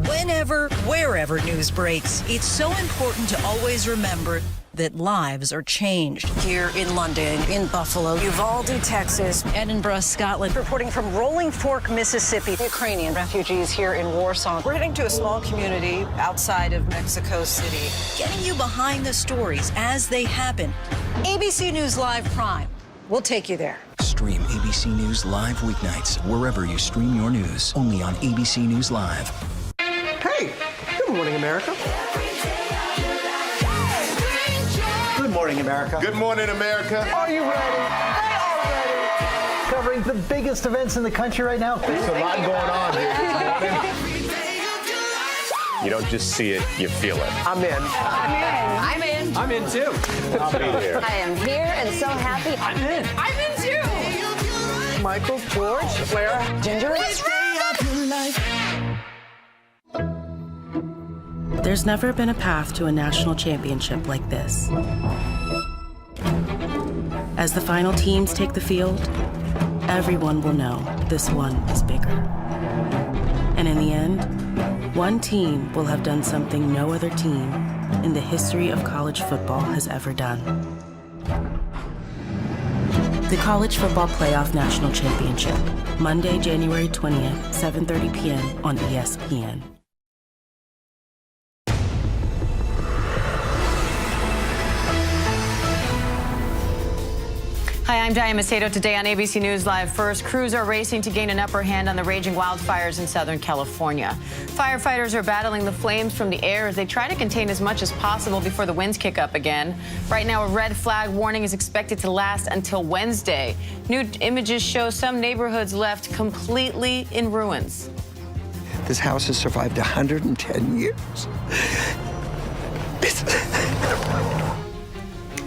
Whenever, wherever news breaks, it's so important to always remember that lives are changed. Here in London, in Buffalo, Uvalde, Texas, Edinburgh, Scotland. Reporting from Rolling Fork, Mississippi, Ukrainian refugees here in Warsaw. We're heading to a small community outside of Mexico City, getting you behind the stories as they happen. ABC News Live Prime. We'll take you there. Stream ABC News Live weeknights wherever you stream your news. Only on ABC News Live. Hey, good morning, America. Good morning, America. Good morning, America. Are you ready? They are ready. Covering the biggest events in the country right now. There's a lot going on here this morning. You don't just see it, you feel it. I'm in. I'm in. I'm in too. I'll be here. I am here and so happy. I'm in. I'm in too. Michael, George, Clara, Ginger. There's never been a path to a national championship like this. As the final teams take the field, everyone will know this one is bigger. And in the end, one team will have done something no other team in the history of college football has ever done. The College Football Playoff National Championship, Monday, January 20th, 7:30 p.m. on ESPN. Hi, I'm Diane Macedo. Today on ABC News Live First, crews are racing to gain an upper hand on the raging wildfires in Southern California. Firefighters are battling the flames from the air as they try to contain as much as possible before the winds kick up again. Right now, a red flag warning is expected to last until Wednesday. New images show some neighborhoods left completely in ruins. This house has survived 110 years.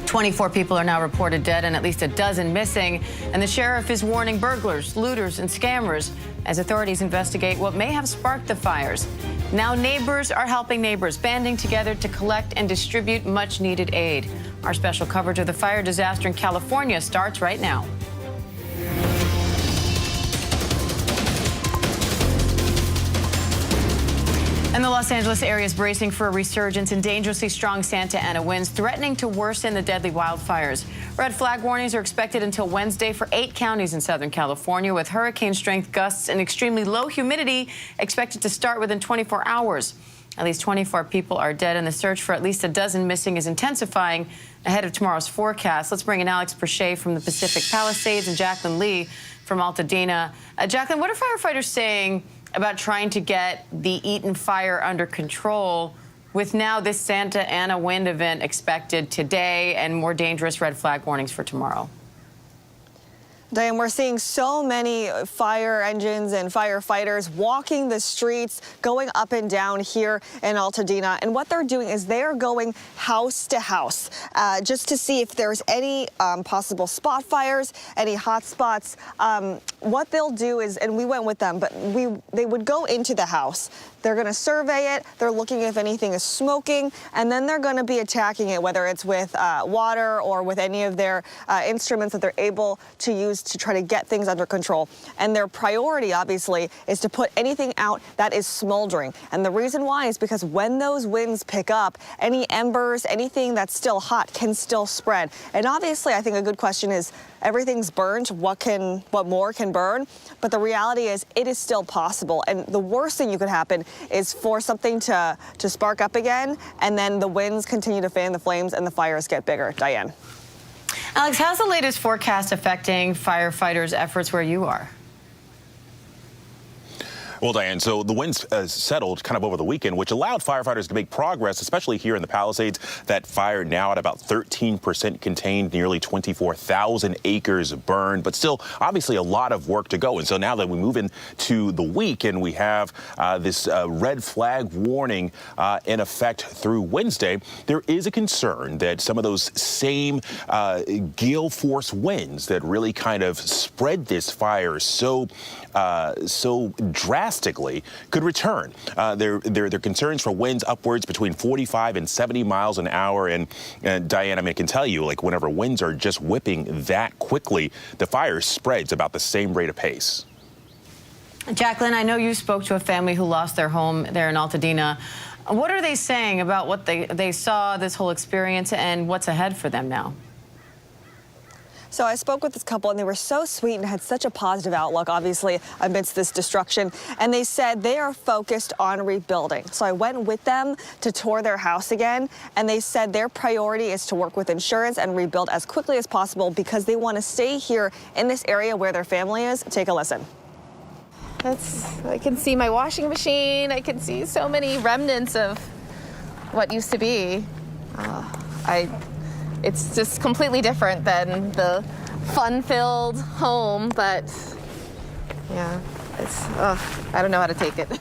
24 people are now reported dead and at least a dozen missing. And the sheriff is warning burglars, looters, and scammers as authorities investigate what may have sparked the fires. Now neighbors are helping neighbors, banding together to collect and distribute much-needed aid. Our special coverage of the fire disaster in California starts right now. And the Los Angeles area is bracing for a resurgence in dangerously strong Santa Ana winds, threatening to worsen the deadly wildfires. Red flag warnings are expected until Wednesday for 8 counties in Southern California, with hurricane-strength gusts and extremely low humidity expected to start within 24 hours. At least 24 people are dead, and the search for at least a dozen missing is intensifying ahead of tomorrow's forecast. Let's bring in Alex Perche from the Pacific Palisades and Jacqueline Lee from Altadena. Jacqueline, what are firefighters saying about trying to get the Eaton fire under control with now this Santa Ana wind event expected today and more dangerous red flag warnings for tomorrow? Diane, we're seeing so many fire engines and firefighters walking the streets, going up and down here in Altadena. And what they're doing is they're going house to house just to see if there's any possible spot fires, any hot spots. What they'll do is, and we went with them, but they would go into the house. They're going to survey it. They're looking if anything is smoking, and then they're going to be attacking it, whether it's with water or with any of their instruments that they're able to use to try to get things under control. And their priority, obviously, is to put anything out that is smoldering. And the reason why is because when those winds pick up, any embers, anything that's still hot can still spread. And obviously, I think a good question is, everything's burned, what more can burn? But the reality is it is still possible. And the worst thing you could happen is for something to spark up again, and then the winds continue to fan the flames and the fires get bigger. Diane. Alex, how's the latest forecast affecting firefighters' efforts where you are? Well, Diane, so the winds settled kind of over the weekend, which allowed firefighters to make progress, especially here in the Palisades. That fire now at about 13% contained, nearly 24,000 acres burned, but still obviously a lot of work to go. And so now that we move into the weekend, we have this red flag warning in effect through Wednesday. There is a concern that some of those same gale force winds that really kind of spread this fire so drastically could return. There are concerns for winds upwards between 45 and 70 miles an hour. And Diane, I mean, I can tell you, like, whenever winds are just whipping that quickly, the fire spreads about the same rate of pace. Jacqueline, I know you spoke to a family who lost their home there in Altadena. What are they saying about what they saw, this whole experience, and what's ahead for them now? So I spoke with this couple, and they were so sweet and had such a positive outlook, obviously, amidst this destruction. And they said they are focused on rebuilding. So I went with them to tour their house again, and they said their priority is to work with insurance and rebuild as quickly as possible because they want to stay here in this area where their family is. Take a listen. I can see my washing machine. I can see so many remnants of what used to be. It's just completely different than the fun-filled home, but yeah, I don't know how to take it.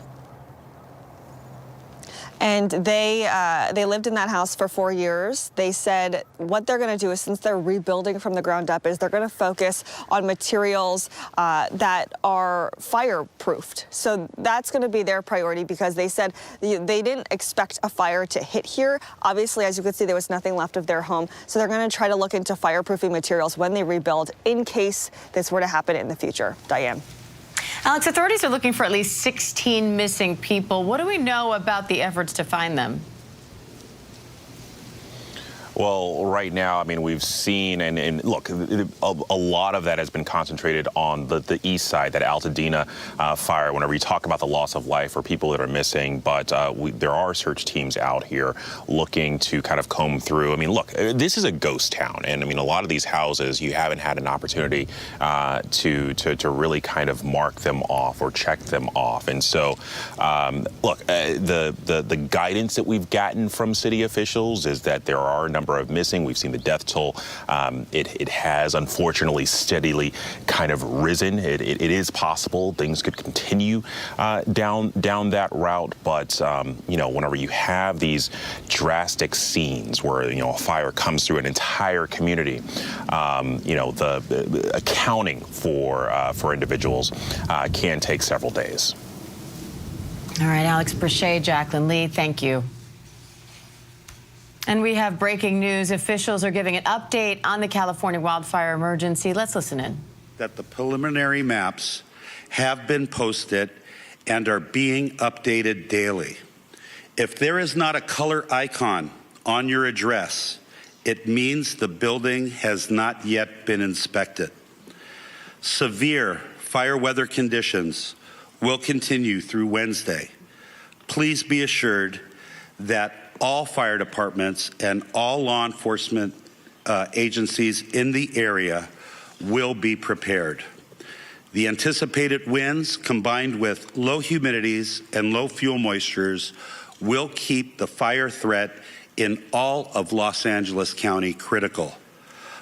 And they lived in that house for 4 years. They said what they're going to do is, since they're rebuilding from the ground up, is they're going to focus on materials that are fireproofed. So that's going to be their priority because they said they didn't expect a fire to hit here. Obviously, as you could see, there was nothing left of their home. So they're going to try to look into fireproofing materials when they rebuild in case this were to happen in the future. Diane. Alex, authorities are looking for at least 16 missing people. What do we know about the efforts to find them? Well, right now, I mean, we've seen, and look, a lot of that has been concentrated on the east side, that Altadena fire, whenever you talk about the loss of life or people that are missing. But there are search teams out here looking to kind of comb through. I mean, look, this is a ghost town. And I mean, a lot of these houses, you haven't had an opportunity to really kind of mark them off or check them off. And so, look, the guidance that we've gotten from city officials is that there are a number of missing. We've seen the death toll. It has unfortunately steadily kind of risen. It is possible things could continue down that route, but you know, whenever you have these drastic scenes where, you know, a fire comes through an entire community, you know, the accounting for individuals can take several days. All right, Alex Brachet, Jacqueline Lee, thank you. And we have breaking news. Officials are giving an update on the California wildfire emergency. Let's listen in. That the preliminary maps have been posted and are being updated daily. If there is not a color icon on your address, it means the building has not yet been inspected. Severe fire weather conditions will continue through Wednesday. Please be assured that all fire departments and all law enforcement agencies in the area will be prepared. The anticipated winds, combined with low humidities and low fuel moistures, will keep the fire threat in all of Los Angeles County critical.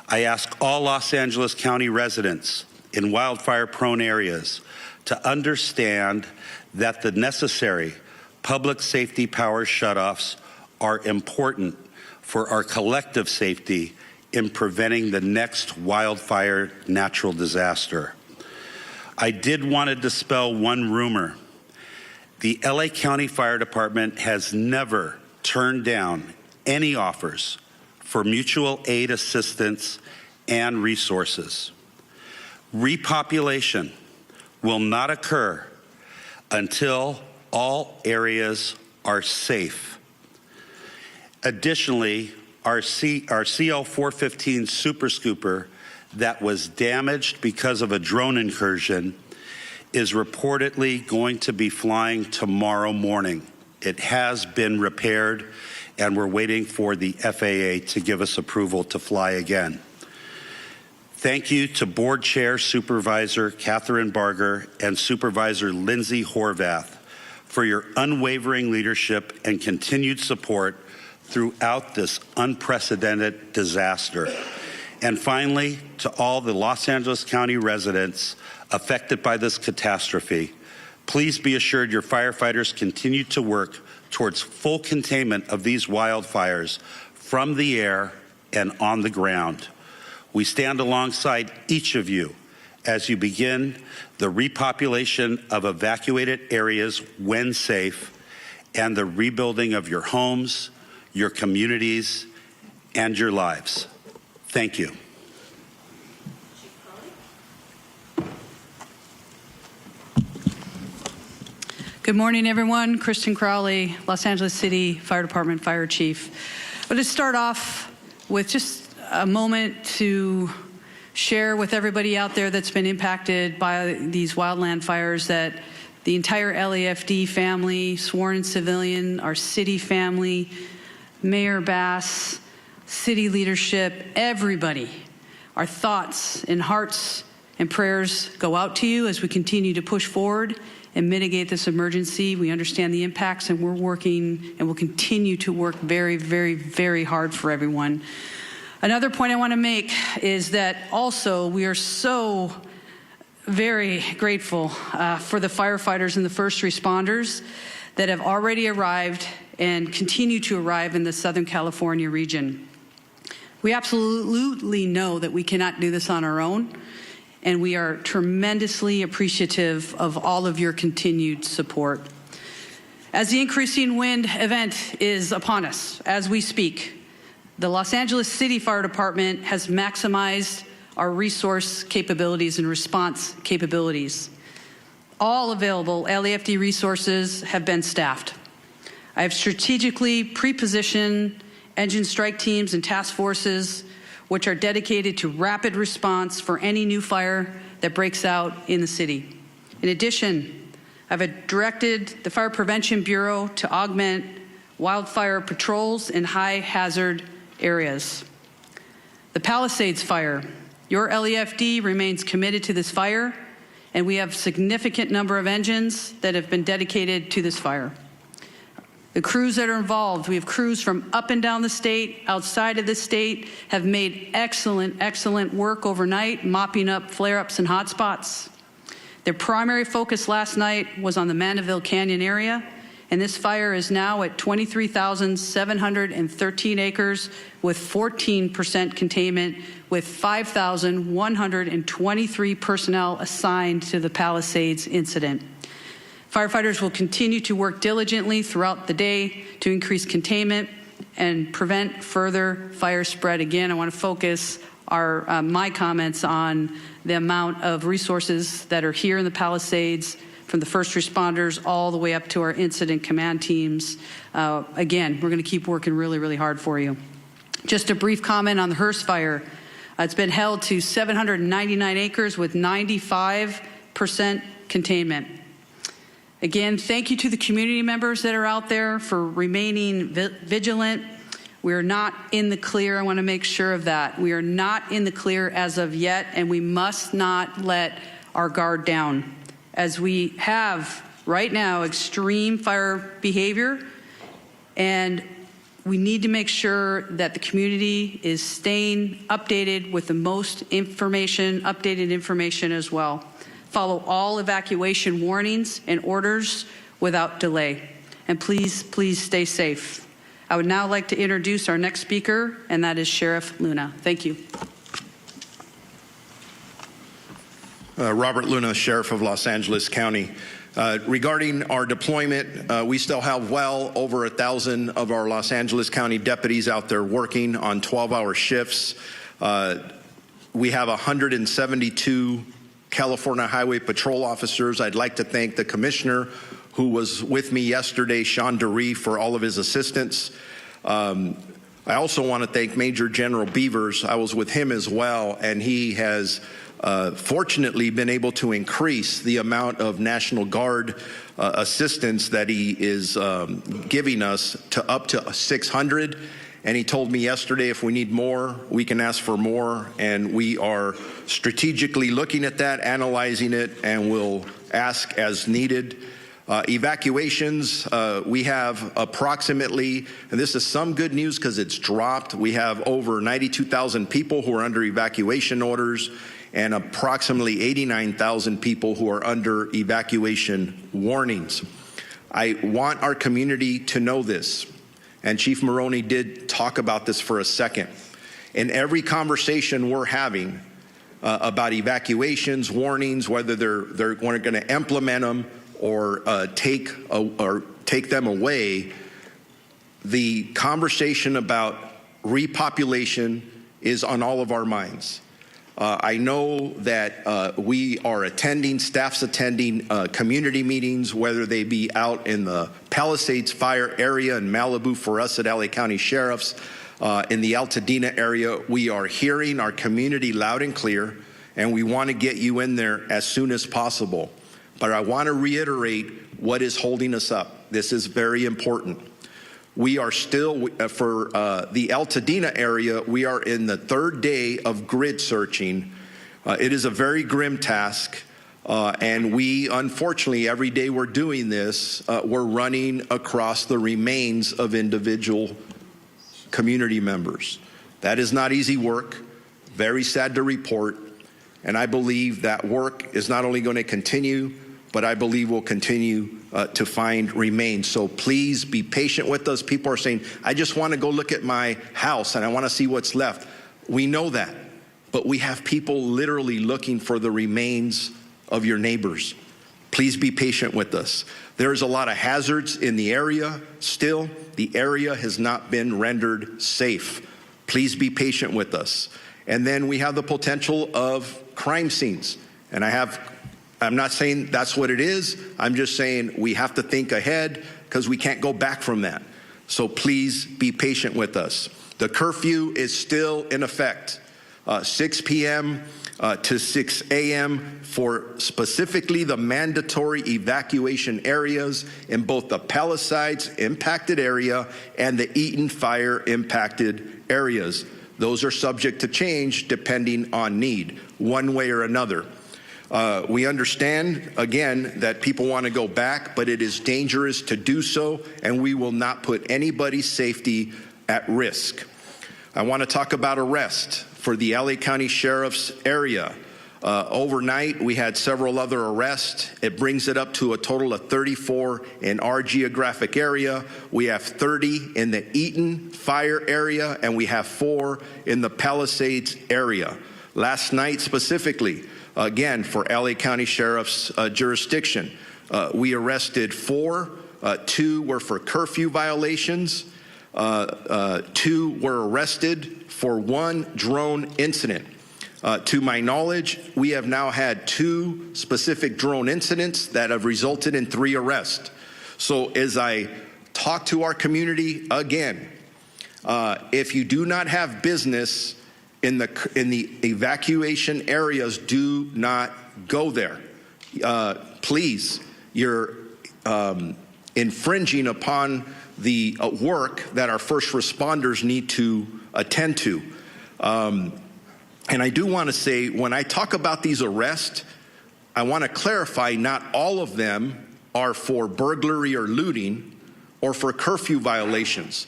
I ask all Los Angeles County residents in wildfire-prone areas to understand that the necessary public safety power shutoffs are important for our collective safety in preventing the next wildfire natural disaster. I did want to dispel one rumor. The LA County Fire Department has never turned down any offers for mutual aid assistance and resources. Repopulation will not occur until all areas are safe. Additionally, our CL-415 Super Scooper that was damaged because of a drone incursion is reportedly going to be flying tomorrow morning. It has been repaired, and we're waiting for the FAA to give us approval to fly again. Thank you to Board Chair Supervisor Catherine Barger and Supervisor Lindsay Horvath for your unwavering leadership and continued support throughout this unprecedented disaster. And finally, to all the Los Angeles County residents affected by this catastrophe, please be assured your firefighters continue to work towards full containment of these wildfires from the air and on the ground. We stand alongside each of you as you begin the repopulation of evacuated areas when safe and the rebuilding of your homes, your communities, and your lives. Thank you. Good morning, everyone. Kristen Crowley, Los Angeles City Fire Department Fire Chief. But to start off with just a moment to share with everybody out there that's been impacted by these wildland fires that the entire LAFD family, sworn and civilian, our city family, Mayor Bass, city leadership, everybody, our thoughts and hearts and prayers go out to you as we continue to push forward and mitigate this emergency. We understand the impacts, and we're working and will continue to work very, very, very hard for everyone. Another point I want to make is that also we are so very grateful for the firefighters and the first responders that have already arrived and continue to arrive in the Southern California region. We absolutely know that we cannot do this on our own, and we are tremendously appreciative of all of your continued support. As the increasing wind event is upon us as we speak, the Los Angeles City Fire Department has maximized our resource capabilities and response capabilities. All available LAFD resources have been staffed. I have strategically pre-positioned engine strike teams and task forces which are dedicated to rapid response for any new fire that breaks out in the city. In addition, I've directed the Fire Prevention Bureau to augment wildfire patrols in high hazard areas. The Palisades fire, your LAFD remains committed to this fire, and we have a significant number of engines that have been dedicated to this fire. The crews that are involved, we have crews from up and down the state, outside of the state, have made excellent, excellent work overnight, mopping up flare-ups and hotspots. Their primary focus last night was on the Mandeville Canyon area, and this fire is now at 23,713 acres with 14% containment, with 5,123 personnel assigned to the Palisades incident. Firefighters will continue to work diligently throughout the day to increase containment and prevent further fire spread. Again, I want to focus my comments on the amount of resources that are here in the Palisades, from the first responders all the way up to our incident command teams. Again, we're going to keep working really, really hard for you. Just a brief comment on the Hearst fire. It's been held to 799 acres with 95% containment. Again, thank you to the community members that are out there for remaining vigilant. We're not in the clear. I want to make sure of that. We are not in the clear as of yet, and we must not let our guard down. As we have right now extreme fire behavior, and we need to make sure that the community is staying updated with the most information, updated information as well. Follow all evacuation warnings and orders without delay. And please, please stay safe. I would now like to introduce our next speaker, and that is Sheriff Luna. Thank you. Robert Luna, Sheriff of Los Angeles County. Regarding our deployment, we still have well over 1,000 of our Los Angeles County deputies out there working on 12-hour shifts. We have 172 California Highway Patrol officers. I'd like to thank the commissioner who was with me yesterday, Sean DeRee, for all of his assistance. I also want to thank Major General Beavers. I was with him as well, and he has fortunately been able to increase the amount of National Guard assistance that he is giving us to up to 600. And he told me yesterday if we need more, we can ask for more. And we are strategically looking at that, analyzing it, and we'll ask as needed. Evacuations, we have approximately, and this is some good news because it's dropped, we have over 92,000 people who are under evacuation orders and approximately 89,000 people who are under evacuation warnings. I want our community to know this, and Chief Maroney did talk about this for a second. In every conversation we're having about evacuations, warnings, whether they're going to implement them or take them away, the conversation about repopulation is on all of our minds. I know that we are attending, staff's attending community meetings, whether they be out in the Palisades Fire area in Malibu for us at LA County Sheriffs, in the Altadena area. We are hearing our community loud and clear, and we want to get you in there as soon as possible. But I want to reiterate what is holding us up. This is very important. We are still, for the Altadena area, we are in the third day of grid searching. It is a very grim task, and we, unfortunately, every day we're doing this, we're running across the remains of individual community members. That is not easy work, very sad to report, and I believe that work is not only going to continue, but I believe we'll continue to find remains. So please be patient with us. People are saying, I just want to go look at my house and I want to see what's left. We know that, but we have people literally looking for the remains of your neighbors. Please be patient with us. There's a lot of hazards in the area still. The area has not been rendered safe. Please be patient with us. And then we have the potential of crime scenes. And I'm not saying that's what it is. I'm just saying we have to think ahead because we can't go back from that. So please be patient with us. The curfew is still in effect, 6 p.m. To 6 a.m. for specifically the mandatory evacuation areas in both the Palisades impacted area and the Eaton fire impacted areas. Those are subject to change depending on need, one way or another. We understand, again, that people want to go back, but it is dangerous to do so, and we will not put anybody's safety at risk. I want to talk about arrest for the LA County Sheriff's area. Overnight, we had several other arrests. It brings it up to a total of 34 in our geographic area. We have 30 in the Eaton fire area, and we have 4 in the Palisades area. Last night specifically, again, for LA County Sheriff's jurisdiction, we arrested 4. 2 were for curfew violations. 2 were arrested for 1 drone incident. To my knowledge, we have now had 2 specific drone incidents that have resulted in 3 arrests. So as I talk to our community again, if you do not have business in the evacuation areas, do not go there. Please, you're infringing upon the work that our first responders need to attend to. And I do want to say, when I talk about these arrests, I want to clarify not all of them are for burglary or looting or for curfew violations.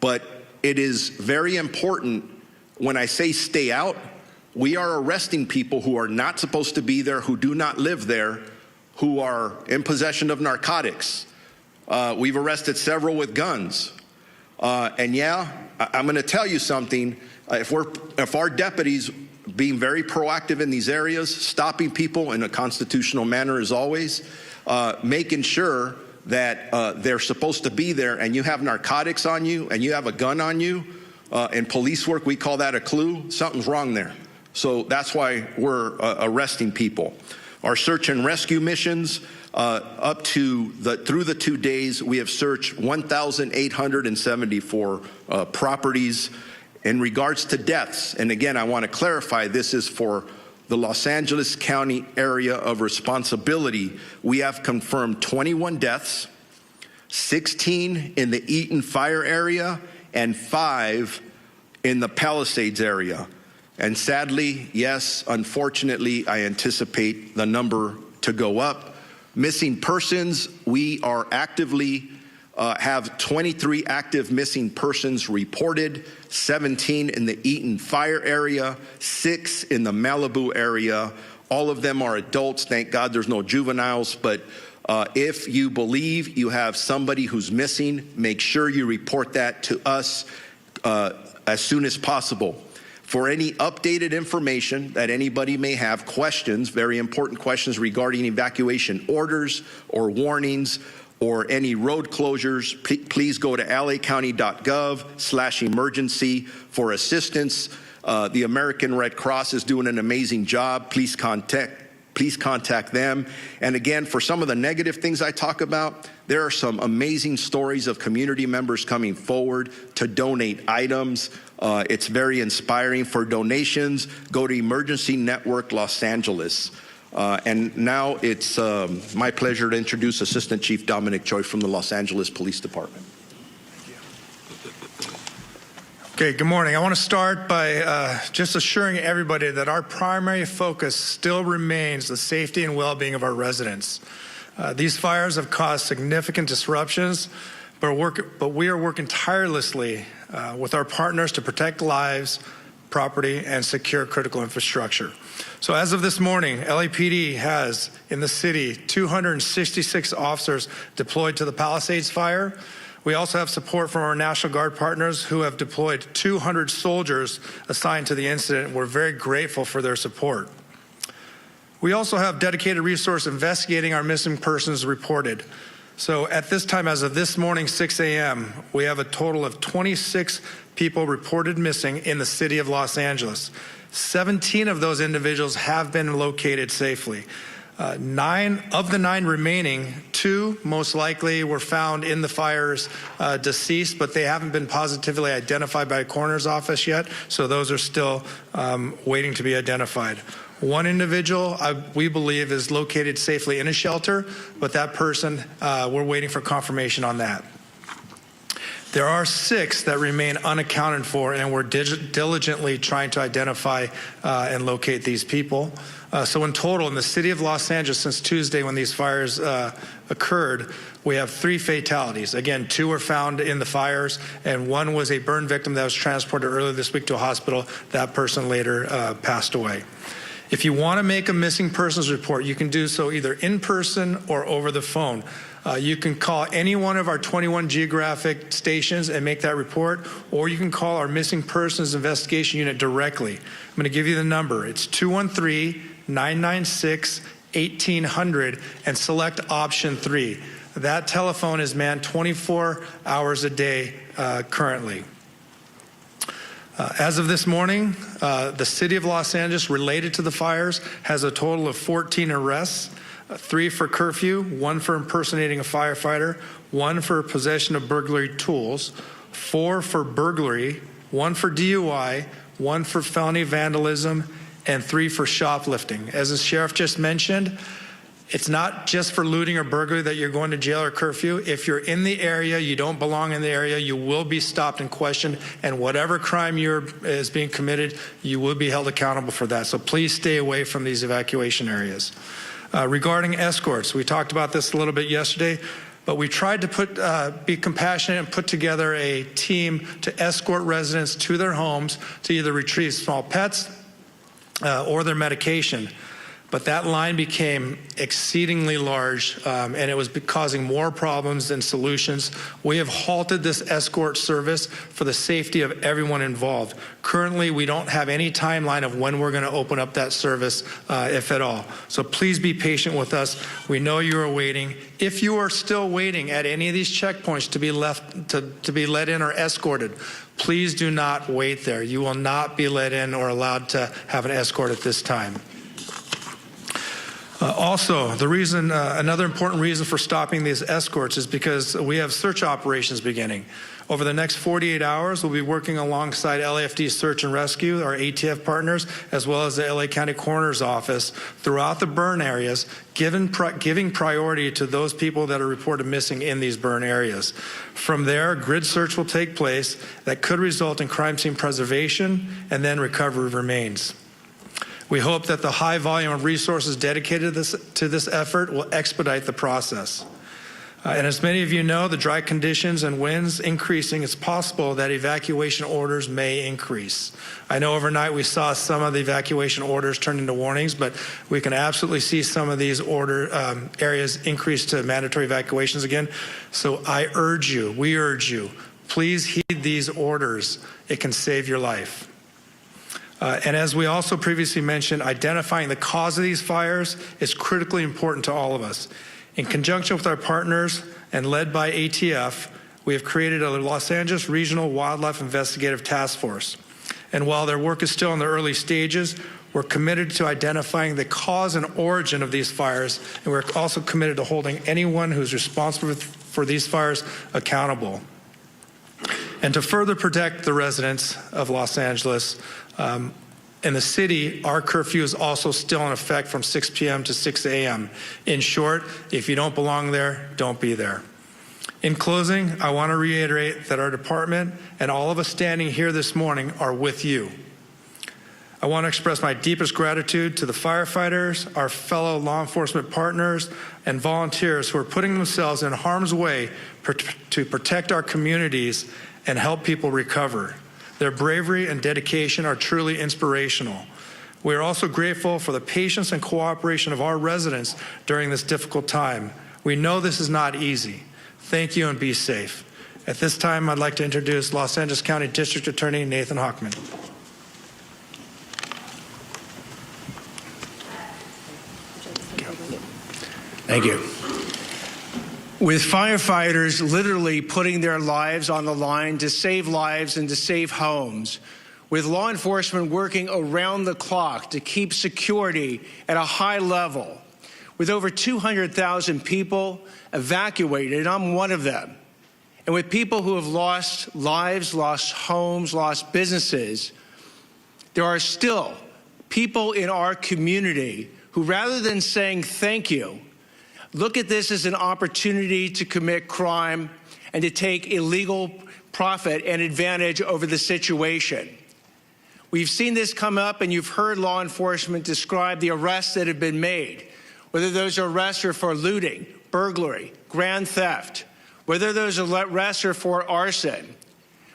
But it is very important when I say stay out, we are arresting people who are not supposed to be there, who do not live there, who are in possession of narcotics. We've arrested several with guns. And yeah, I'm going to tell you something. If our deputies being very proactive in these areas, stopping people in a constitutional manner as always, making sure that they're supposed to be there, and you have narcotics on you and you have a gun on you. In police work, we call that a clue. Something's wrong there. So that's why we're arresting people. Our search and rescue missions, through the 2 days, we have searched 1,874 properties. In regards to deaths, and again, I want to clarify, this is for the Los Angeles County area of responsibility. We have confirmed 21 deaths, 16 in the Eaton fire area, and 5 in the Palisades area. And sadly, yes, unfortunately, I anticipate the number to go up. Missing persons, we are actively have 23 active missing persons reported, 17 in the Eaton fire area, 6 in the Malibu area. All of them are adults. Thank God there's no juveniles. But if you believe you have somebody who's missing, make sure you report that to us as soon as possible. For any updated information that anybody may have, questions, very important questions regarding evacuation orders or warnings or any road closures, please go to lacounty.gov/emergency for assistance. The American Red Cross is doing an amazing job. Please contact them. And again, for some of the negative things I talk about, there are some amazing stories of community members coming forward to donate items. It's very inspiring. For donations, go to Emergency Network Los Angeles. And now it's my pleasure to introduce Assistant Chief Dominic Choi from the Los Angeles Police Department. Okay, good morning. I want to start by just assuring everybody that our primary focus still remains the safety and well-being of our residents. These fires have caused significant disruptions, but we are working tirelessly with our partners to protect lives, property, and secure critical infrastructure. So as of this morning, LAPD has in the city 266 officers deployed to the Palisades fire. We also have support from our National Guard partners who have deployed 200 soldiers assigned to the incident. We're very grateful for their support. We also have dedicated resource investigating our missing persons reported. So at this time, as of this morning, 6 a.m., we have a total of 26 people reported missing in the city of Los Angeles. 17 of those individuals have been located safely. 9 of the 9 remaining, 2 most likely were found in the fires deceased, but they haven't been positively identified by a coroner's office yet, so those are still waiting to be identified. 1 individual, we believe, is located safely in a shelter, but that person, we're waiting for confirmation on that. There are 6 that remain unaccounted for, and we're diligently trying to identify and locate these people. So in total, in the city of Los Angeles, since Tuesday when these fires occurred, we have 3 fatalities. Again, 2 were found in the fires, and 1 was a burn victim that was transported earlier this week to a hospital. That person later passed away. If you want to make a missing persons report, you can do so either in person or over the phone. You can call any one of our 21 geographic stations and make that report, or you can call our missing persons investigation unit directly. I'm going to give you the number. It's 213-996-1800 and select option 3. That telephone is manned 24 hours a day currently. As of this morning, the city of Los Angeles related to the fires has a total of 14 arrests. 3 for curfew, 1 for impersonating a firefighter, 1 for possession of burglary tools, 4 for burglary, 1 for DUI, 1 for felony vandalism, and 3 for shoplifting. As the sheriff just mentioned, it's not just for looting or burglary that you're going to jail or curfew. If you're in the area, you don't belong in the area, you will be stopped and questioned, and whatever crime is being committed, you will be held accountable for that. So please stay away from these evacuation areas. Regarding escorts, we talked about this a little bit yesterday, but we tried to be compassionate and put together a team to escort residents to their homes to either retrieve small pets or their medication. But but that line became exceedingly large, and it was causing more problems than solutions. We have halted this escort service for the safety of everyone involved. Currently, we don't have any timeline of when we're going to open up that service, if at all. So please be patient with us. We know you are waiting. If you are still waiting at any of these checkpoints to be let in or escorted, please do not wait there. You will not be let in or allowed to have an escort at this time. Also, another important reason for stopping these escorts is because we have search operations beginning. Over the next 48 hours, we'll be working alongside LAFD Search and Rescue, our ATF partners, as well as the LA County Coroner's Office throughout the burn areas, giving priority to those people that are reported missing in these burn areas. From there, grid search will take place that could result in crime scene preservation and then recovery of remains. We hope that the high volume of resources dedicated to this effort will expedite the process. And as many of you know, the dry conditions and winds increasing, it's possible that evacuation orders may increase. I know overnight we saw some of the evacuation orders turn into warnings, but we can absolutely see some of these areas increase to mandatory evacuations again. So we urge you, please heed these orders. It can save your life. And as we also previously mentioned, identifying the cause of these fires is critically important to all of us. In conjunction with our partners and led by ATF, we have created a Los Angeles Regional Wildlife Investigative Task Force. And while their work is still in the early stages, we're committed to identifying the cause and origin of these fires, and we're also committed to holding anyone who's responsible for these fires accountable. And to further protect the residents of Los Angeles, in the city, our curfew is also still in effect from 6 p.m. to 6 a.m. In short, if you don't belong there, don't be there. In closing, I want to reiterate that our department and all of us standing here this morning are with you. I want to express my deepest gratitude to the firefighters, our fellow law enforcement partners, and volunteers who are putting themselves in harm's way to protect our communities and help people recover. Their bravery and dedication are truly inspirational. We are also grateful for the patience and cooperation of our residents during this difficult time. We know this is not easy. Thank you and be safe. At this time, I'd like to introduce Los Angeles County District Attorney Nathan Hochman. Thank you. With firefighters literally putting their lives on the line to save lives and to save homes, with law enforcement working around the clock to keep security at a high level, with over 200,000 people evacuated, and I'm one of them, and with people who have lost lives, lost homes, lost businesses, there are still people in our community who, rather than saying thank you, look at this as an opportunity to commit crime and to take illegal profit and advantage over the situation. We've seen this come up, and you've heard law enforcement describe the arrests that have been made, whether those arrests are for looting, burglary, grand theft, whether those arrests are for arson,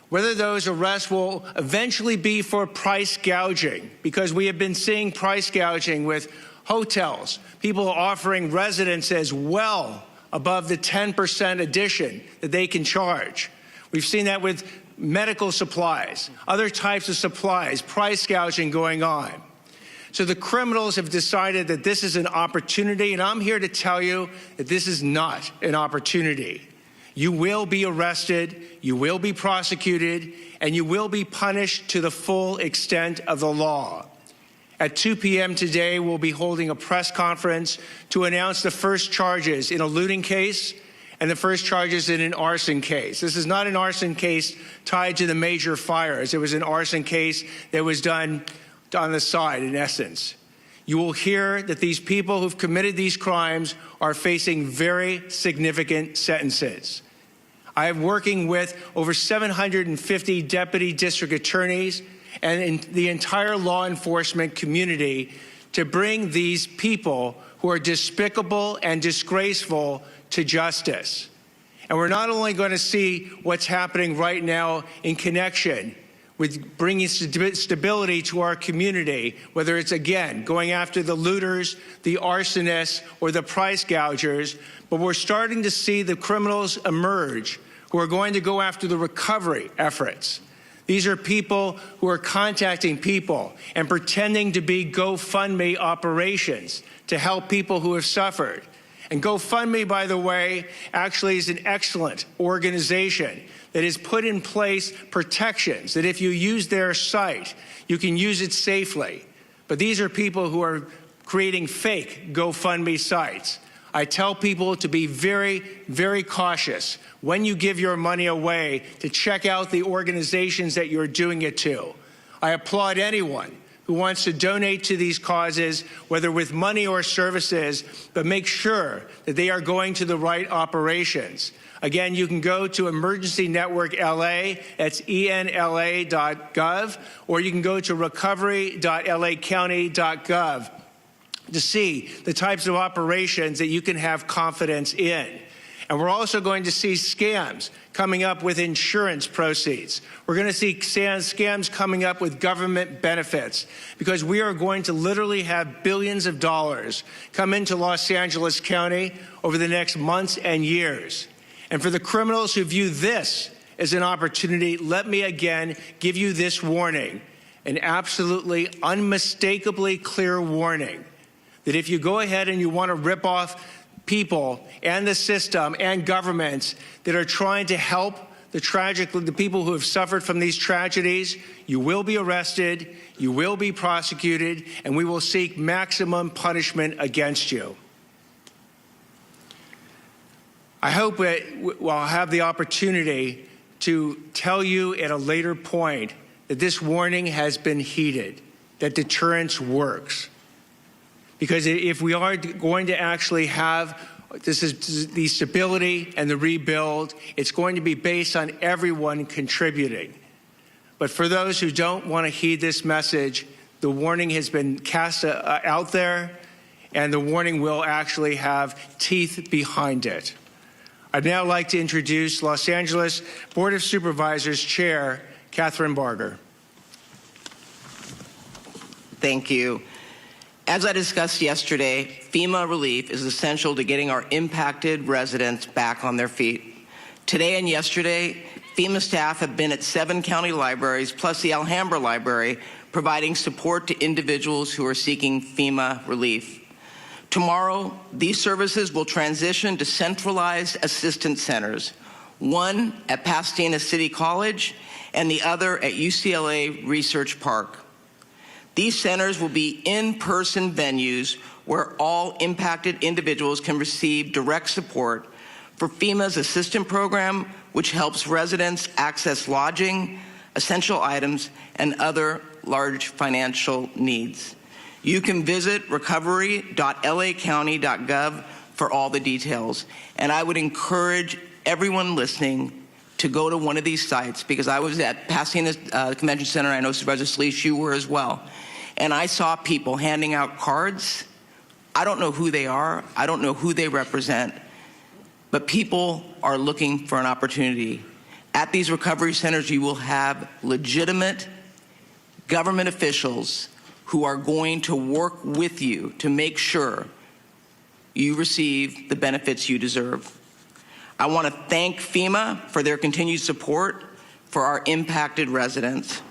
whether those arrests will eventually be for price gouging, because we have been seeing price gouging with hotels, people offering residences well above the 10% addition that they can charge. We've seen that with medical supplies, other types of supplies, price gouging going on. So the criminals have decided that this is an opportunity, and I'm here to tell you that this is not an opportunity. You will be arrested, you will be prosecuted, and you will be punished to the full extent of the law. At 2 p.m. today, we'll be holding a press conference to announce the first charges in a looting case and the first charges in an arson case. This is not an arson case tied to the major fires. It was an arson case that was done on the side, in essence. You will hear that these people who've committed these crimes are facing very significant sentences. I am working with over 750 deputy district attorneys and in the entire law enforcement community to bring these people who are despicable and disgraceful to justice. And we're not only going to see what's happening right now in connection with bringing stability to our community, whether it's, again, going after the looters, the arsonists, or the price gougers. But we're starting to see the criminals emerge who are going to go after the recovery efforts. These are people who are contacting people and pretending to be GoFundMe operations to help people who have suffered. And GoFundMe, by the way, actually is an excellent organization that has put in place protections that if you use their site, you can use it safely. But these are people who are creating fake GoFundMe sites. I tell people to be very, very cautious when you give your money away, to check out the organizations that you're doing it to. I applaud anyone who wants to donate to these causes, whether with money or services, but make sure that they are going to the right operations. Again, you can go to Emergency Network LA, that's enla.gov, or you can go to recovery.lacounty.gov to see the types of operations that you can have confidence in. And we're also going to see scams coming up with insurance proceeds. We're going to see scams coming up with government benefits, because we are going to literally have billions of dollars come into Los Angeles County over the next months and years. And for the criminals who view this as an opportunity, let me again give you this warning, an absolutely unmistakably clear warning, that if you go ahead and you want to rip off people and the system and governments that are trying to help the people who have suffered from these tragedies, you will be arrested, you will be prosecuted, and we will seek maximum punishment against you. I hope that I'll have the opportunity to tell you at a later point that this warning has been heeded, that deterrence works. Because if we are going to actually have the stability and the rebuild, it's going to be based on everyone contributing. But for those who don't want to heed this message, the warning has been cast out there, and the warning will actually have teeth behind it. I'd now like to introduce Los Angeles Board of Supervisors Chair Catherine Barger. Thank you. As I discussed yesterday, FEMA relief is essential to getting our impacted residents back on their feet. Today and yesterday, FEMA staff have been at 7 county libraries, plus the Alhambra Library, providing support to individuals who are seeking FEMA relief. Tomorrow, these services will transition to centralized assistance centers, one at Pasadena City College and the other at UCLA Research Park. These centers will be in-person venues where all impacted individuals can receive direct support for FEMA's assistance program, which helps residents access lodging, essential items, and other large financial needs. You can visit recovery.lacounty.gov for all the details. And I would encourage everyone listening to go to one of these sites, because I was at Pasadena Convention Center. I know Supervisor Sleece, you were as well. And I saw people handing out cards. I don't know who they are. I don't know who they represent. But people are looking for an opportunity. At these recovery centers, you will have legitimate government officials who are going to work with you to make sure you receive the benefits you deserve. I want to thank FEMA for their continued support for our impacted residents.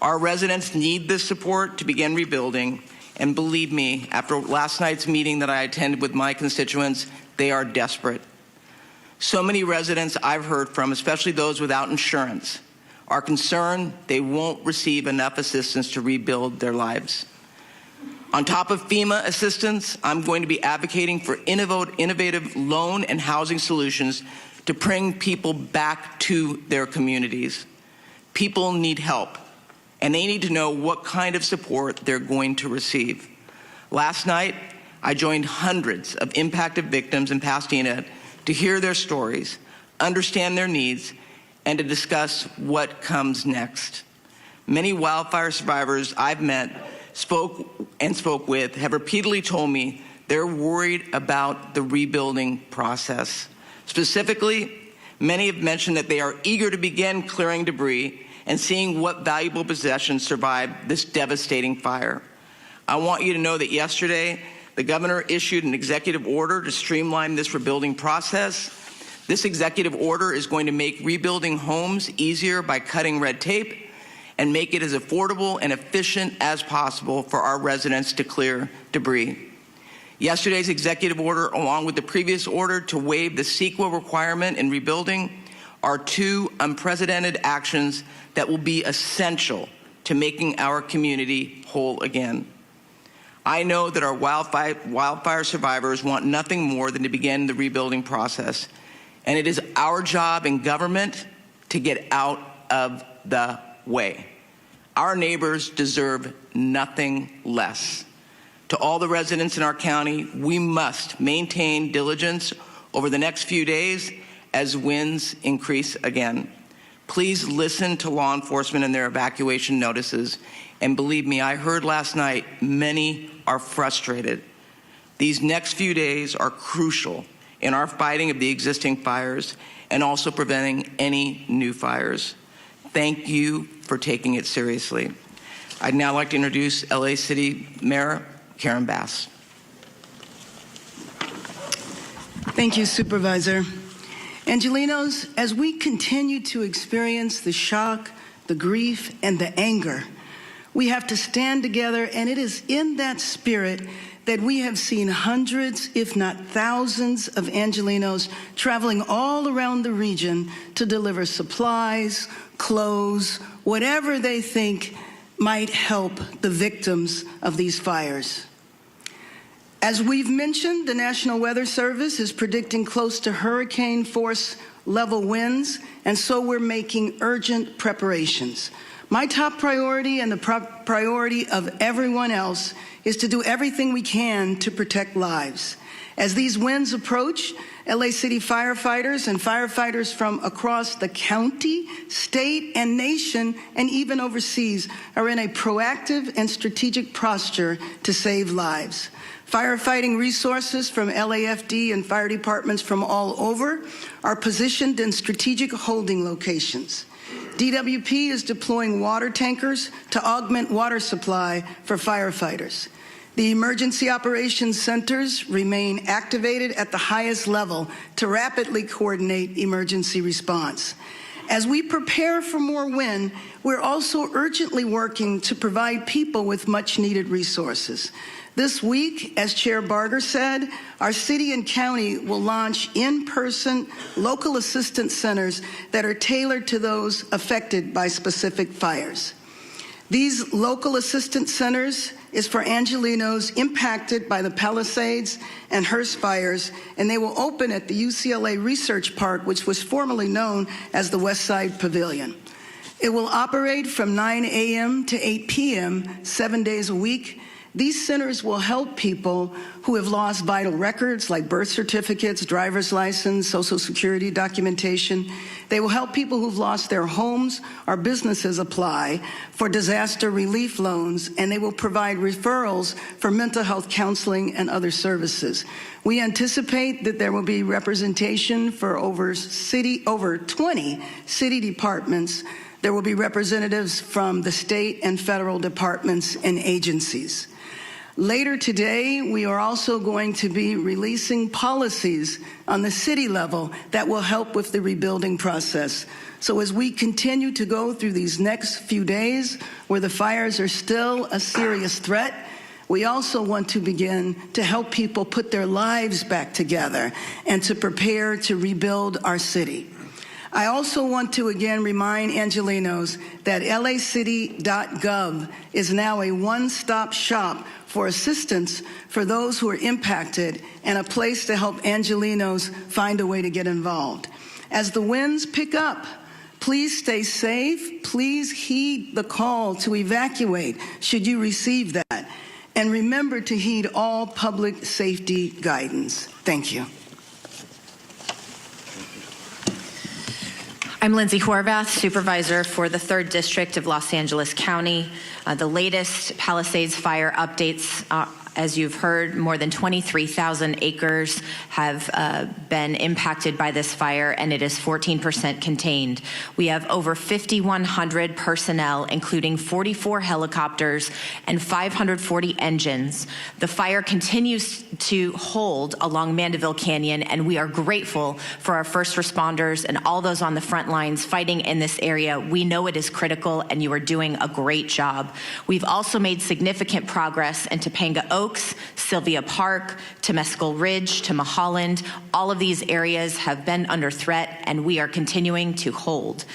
Our residents need this support to begin rebuilding, and believe me, after last night's meeting that I attended with my constituents, they are desperate. So many residents I've heard from, especially those without insurance, are concerned they won't receive enough assistance to rebuild their lives. On top of FEMA assistance, I'm going to be advocating for innovative loan and housing solutions to bring people back to their communities. People need help, and they need to know what kind of support they're going to receive. Last night, I joined hundreds of impacted victims in Pasadena to hear their stories, understand their needs, and to discuss what comes next. Many wildfire survivors I've met, spoke with, have repeatedly told me they're worried about the rebuilding process. Specifically, many have mentioned that they are eager to begin clearing debris and seeing what valuable possessions survived this devastating fire. I want you to know that yesterday, the governor issued an executive order to streamline this rebuilding process. This executive order is going to make rebuilding homes easier by cutting red tape and make it as affordable and efficient as possible for our residents to clear debris. Yesterday's executive order, along with the previous order to waive the CEQA requirement in rebuilding, are two unprecedented actions that will be essential to making our community whole again. I know that our wildfire survivors want nothing more than to begin the rebuilding process, and it is our job in government to get out of the way. Our neighbors deserve nothing less. To all the residents in our county, we must maintain diligence over the next few days as winds increase again. Please listen to law enforcement and their evacuation notices. And believe me, I heard last night, many are frustrated. These next few days are crucial in our fighting of the existing fires and also preventing any new fires. Thank you for taking it seriously. I'd now like to introduce LA City Mayor Karen Bass. Thank you, Supervisor. Angelenos, as we continue to experience the shock, the grief, and the anger, we have to stand together, and it is in that spirit that we have seen hundreds, if not thousands, of Angelenos traveling all around the region to deliver supplies, clothes, whatever they think might help the victims of these fires. As we've mentioned, the National Weather Service is predicting close to hurricane force level winds, and so we're making urgent preparations. My top priority and the priority of everyone else is to do everything we can to protect lives. As these winds approach, LA City firefighters and firefighters from across the county, state, and nation, and even overseas, are in a proactive and strategic posture to save lives. Firefighting resources from LAFD and fire departments from all over are positioned in strategic holding locations. DWP is deploying water tankers to augment water supply for firefighters. The emergency operations centers remain activated at the highest level to rapidly coordinate emergency response. As we prepare for more wind, we're also urgently working to provide people with much-needed resources. This week, as Chair Barger said, our city and county will launch in-person local assistance centers that are tailored to those affected by specific fires. These local assistance centers is for Angelenos impacted by the Palisades and Hearst fires, and they will open at the UCLA Research Park, which was formerly known as the West Side Pavilion. It will operate from 9 a.m. to 8 p.m. 7 days a week. These centers will help people who have lost vital records like birth certificates, driver's license, Social Security documentation. They will help people who've lost their homes or businesses apply for disaster relief loans, and they will provide referrals for mental health counseling and other services. We anticipate that there will be representation for over 20 city departments. There will be representatives from the state and federal departments and agencies. Later today, we are also going to be releasing policies on the city level that will help with the rebuilding process. So as we continue to go through these next few days where the fires are still a serious threat, we also want to begin to help people put their lives back together and to prepare to rebuild our city. I also want to again remind Angelenos that lacity.gov is now a one-stop shop for assistance for those who are impacted and a place to help Angelenos find a way to get involved. As the winds pick up, please stay safe. Please heed the call to evacuate should you receive that. And remember to heed all public safety guidance. Thank you. I'm Lindsay Horvath, Supervisor for the 3rd District of Los Angeles County. The latest Palisades fire updates As you've heard, more than 23,000 acres have been impacted by this fire, and it is 14% contained. We have over 5,100 personnel, including 44 helicopters and 540 engines. The fire continues to hold along Mandeville Canyon, and we are grateful for our first responders and all those on the front lines fighting in this area. We know it is critical, and you are doing a great job. We've also made significant progress in Topanga Oaks, Sylvia Park, Temescal Ridge, to Mulholland. All of these areas have been under threat, and we are continuing to hold.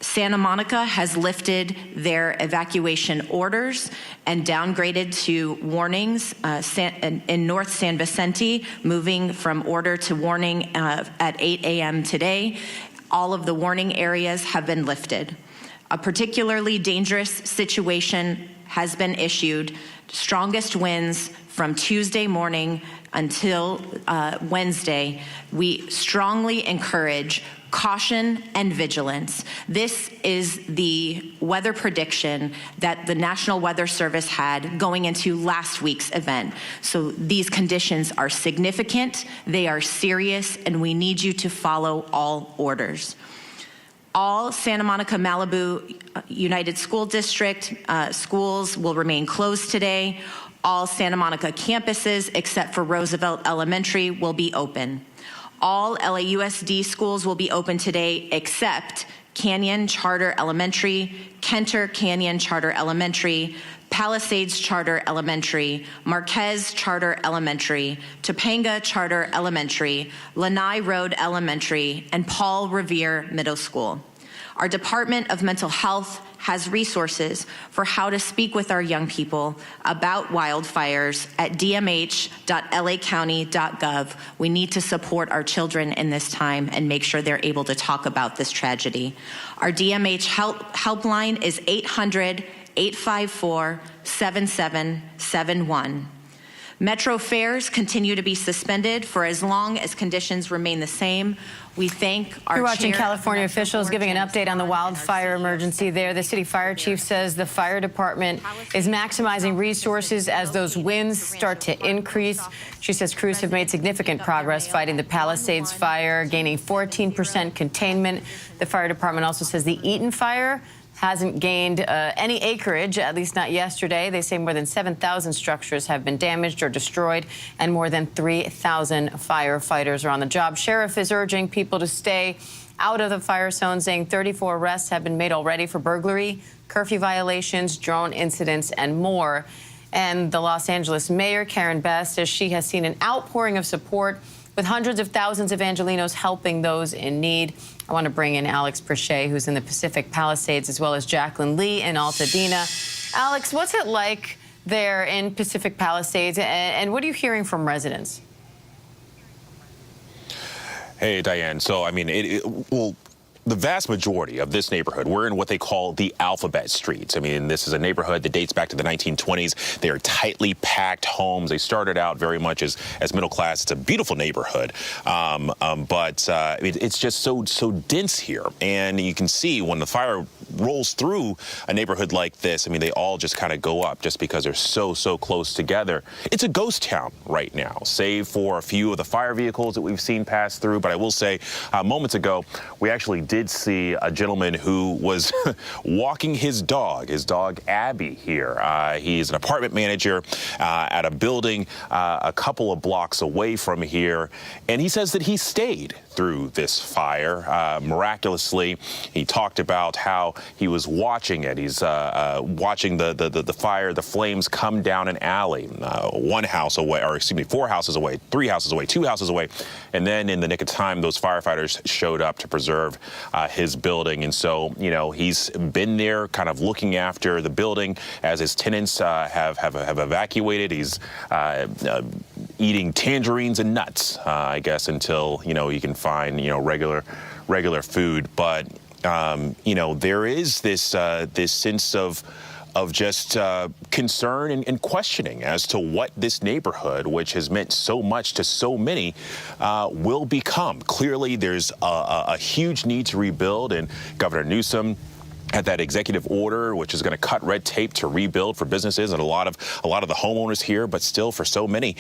Santa Monica has lifted their evacuation orders and downgraded to warnings in North San Vicente, moving from order to warning at 8 a.m. today. All of the warning areas have been lifted. A particularly dangerous situation has been issued. Strongest winds from Tuesday morning until Wednesday. We strongly encourage caution and vigilance. This is the weather prediction that the National Weather Service had going into last week's event. So these conditions are significant, they are serious, and we need you to follow all orders. All Santa Monica Malibu United School District schools will remain closed today. All Santa Monica campuses, except for Roosevelt Elementary, will be open. All LAUSD schools will be open today, except Canyon Charter Elementary, Kenter Canyon Charter Elementary, Palisades Charter Elementary, Marquez Charter Elementary, Topanga Charter Elementary, Lanai Road Elementary, and Paul Revere Middle School. Our Department of Mental Health has resources for how to speak with our young people about wildfires at dmh.lacounty.gov. We need to support our children in this time and make sure they're able to talk about this tragedy. Our DMH helpline is 800-854-7771. Metro fares continue to be suspended for as long as conditions remain the same. We thank our You're watching California officials giving an update on the wildfire emergency there. The city fire chief says the fire department is maximizing resources as those winds start to increase. She says crews have made significant progress fighting the Palisades fire, gaining 14% containment. The fire department also says the Eaton fire hasn't gained any acreage, at least not yesterday. They say more than 7,000 structures have been damaged or destroyed, and more than 3,000 firefighters are on the job. Sheriff is urging people to stay out of the fire zone, saying 34 arrests have been made already for burglary, curfew violations, drone incidents, and more. And the Los Angeles mayor, Karen Bass, says she has seen an outpouring of support with hundreds of thousands of Angelenos helping those in need. I want to bring in Alex Perche, who's in the Pacific Palisades, as well as Jacqueline Lee in Altadena. Alex, what's it like there in Pacific Palisades, and what are you hearing from residents? Hey, Diane. So, I mean, well, the vast majority of this neighborhood, we're in what they call the alphabet streets. I mean, this is a neighborhood that dates back to the 1920s. They are tightly packed homes. They started out very much as middle class. It's a beautiful neighborhood, but it's just so dense here. And you can see when the fire rolls through a neighborhood like this, I mean, they all just kind of go up just because they're so close together. It's a ghost town right now, save for a few of the fire vehicles that we've seen pass through. But I will say, moments ago, we actually did see a gentleman who was walking his dog Abby here. He's an apartment manager at a building a couple of blocks away from here, and he says that he stayed through this fire miraculously. He talked about how he was watching it. He's watching the fire, the flames come down an alley, 1 house away, or excuse me, 4 houses away, 3 houses away, 2 houses away, and then in the nick of time, those firefighters showed up to preserve his building. And so, you know, he's been there kind of looking after the building as his tenants have evacuated. He's eating tangerines and nuts, I guess, until, you know, he can find, you know, regular food. But, you know, there is this sense of just concern and questioning as to what this neighborhood, which has meant so much to so many, will become. Clearly, there's a huge need to rebuild, and Governor Newsom at that executive order, which is going to cut red tape to rebuild for businesses and a lot of the homeowners here, but still for so many,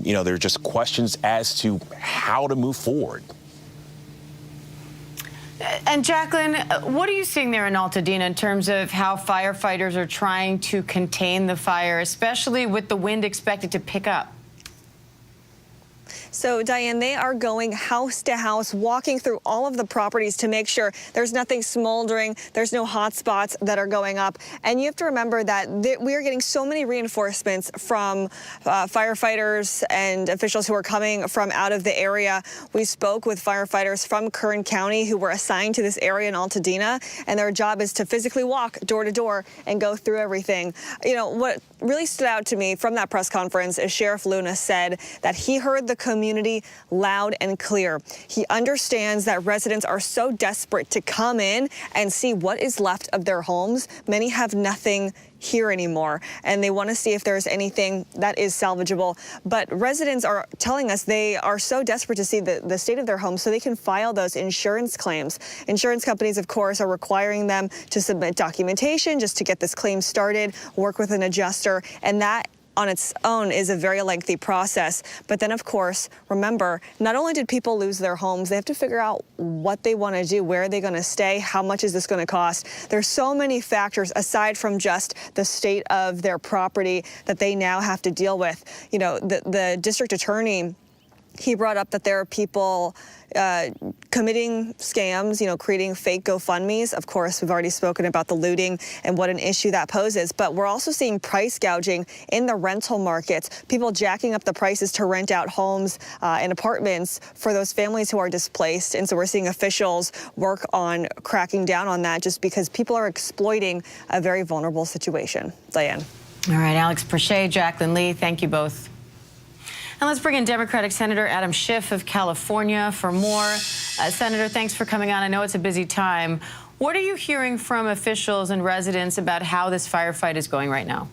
you know, there are just questions as to how to move forward. And Jacqueline, what are you seeing there in Altadena in terms of how firefighters are trying to contain the fire, especially with the wind expected to pick up? So, Diane, they are going house to house, walking through all of the properties to make sure there's nothing smoldering, there's no hot spots that are going up. And you have to remember that we are getting so many reinforcements from firefighters and officials who are coming from out of the area. We spoke with firefighters from Kern County who were assigned to this area in Altadena, and their job is to physically walk door to door and go through everything. You know, what really stood out to me from that press conference is Sheriff Luna said that he heard the community loud and clear. He understands that residents are so desperate to come in and see what is left of their homes. Many have nothing here anymore, and they want to see if there's anything that is salvageable. But residents are telling us they are so desperate to see the state of their homes so they can file those insurance claims. Insurance companies, of course, are requiring them to submit documentation just to get this claim started, work with an adjuster, and that on its own is a very lengthy process. But then, of course, remember, not only did people lose their homes, they have to figure out what they want to do, where are they going to stay, how much is this going to cost. There's so many factors aside from just the state of their property that they now have to deal with. You know, the district attorney, he brought up that there are people committing scams, you know, creating fake GoFundMes. Of course, we've already spoken about the looting and what an issue that poses, but we're also seeing price gouging in the rental markets, people jacking up the prices to rent out homes and apartments for those families who are displaced. And so we're seeing officials work on cracking down on that just because people are exploiting a very vulnerable situation. Diane. All right, Alex Prochet, Jacqueline Lee, thank you both. And let's bring in Democratic Senator Adam Schiff of California for more. Senator, thanks for coming on. I know it's a busy time. What are you hearing from officials and residents about how this firefight is going right now?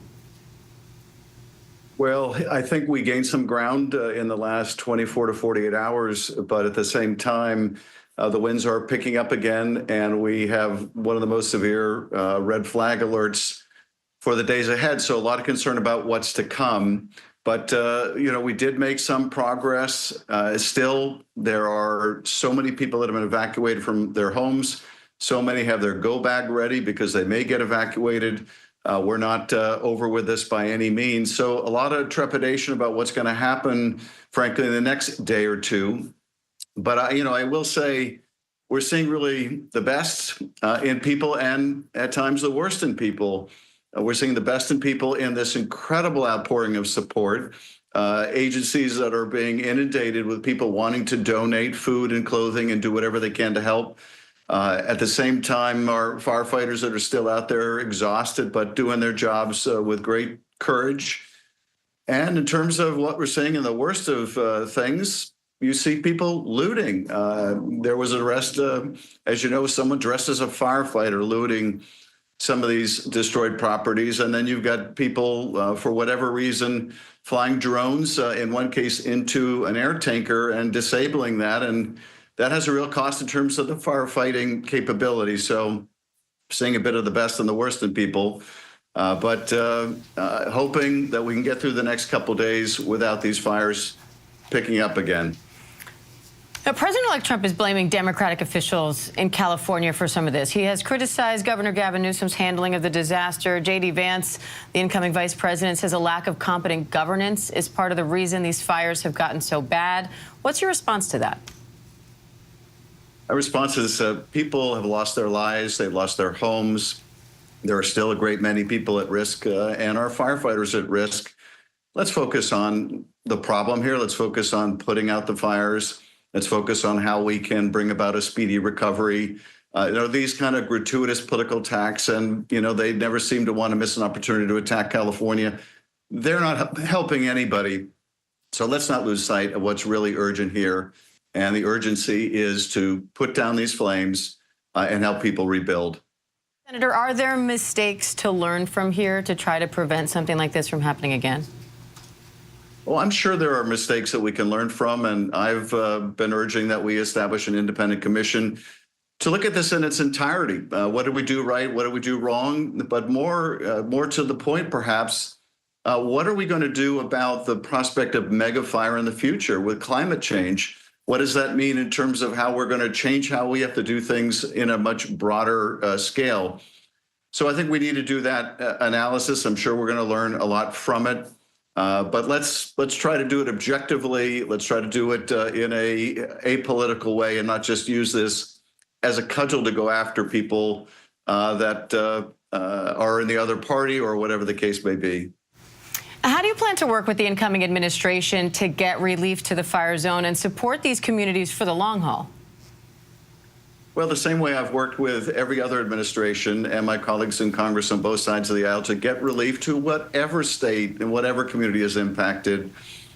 Well, I think we gained some ground in the last 24 to 48 hours, but at the same time, the winds are picking up again, and we have one of the most severe red flag alerts for the days ahead. So a lot of concern about what's to come. But, you know, we did make some progress. Still, there are so many people that have been evacuated from their homes. So many have their go bag ready because they may get evacuated. We're not over with this by any means. So a lot of trepidation about what's going to happen, frankly, in the next day or two. But, you know, I will say we're seeing really the best in people and at times the worst in people. We're seeing the best in people in this incredible outpouring of support. Agencies that are being inundated with people wanting to donate food and clothing and do whatever they can to help. At the same time, our firefighters that are still out there exhausted, but doing their jobs with great courage. And in terms of what we're seeing in the worst of things, you see people looting. There was an arrest, as you know, someone dressed as a firefighter looting some of these destroyed properties. And then you've got people, for whatever reason, flying drones, in one case into an air tanker and disabling that. And that has a real cost in terms of the firefighting capability. So seeing a bit of the best and the worst in people, but hoping that we can get through the next couple days without these fires picking up again. Now, President-elect Trump is blaming Democratic officials in California for some of this. He has criticized Governor Gavin Newsom's handling of the disaster. J.D. Vance, the incoming vice president, says a lack of competent governance is part of the reason these fires have gotten so bad. What's your response to that? My response is people have lost their lives. They've lost their homes. There are still a great many people at risk, and our firefighters at risk. Let's focus on the problem here. Let's focus on putting out the fires. Let's focus on how we can bring about a speedy recovery. You know, these kind of gratuitous political attacks, and, you know, they never seem to want to miss an opportunity to attack California. They're not helping anybody. So let's not lose sight of what's really urgent here. And the urgency is to put down these flames and help people rebuild. Senator, are there mistakes to learn from here to try to prevent something like this from happening again? Well, I'm sure there are mistakes that we can learn from, and I've been urging that we establish an independent commission to look at this in its entirety. What did we do right? What did we do wrong? But more to the point, perhaps, what are we going to do about the prospect of mega fire in the future with climate change? What does that mean in terms of how we're going to change how we have to do things in a much broader scale? So I think we need to do that analysis. I'm sure we're going to learn a lot from it. But let's try to do it objectively. Let's try to do it in a apolitical way and not just use this as a cudgel to go after people that are in the other party or whatever the case may be. How do you plan to work with the incoming administration to get relief to the fire zone and support these communities for the long haul? Well, the same way I've worked with every other administration and my colleagues in Congress on both sides of the aisle to get relief to whatever state and whatever community is impacted.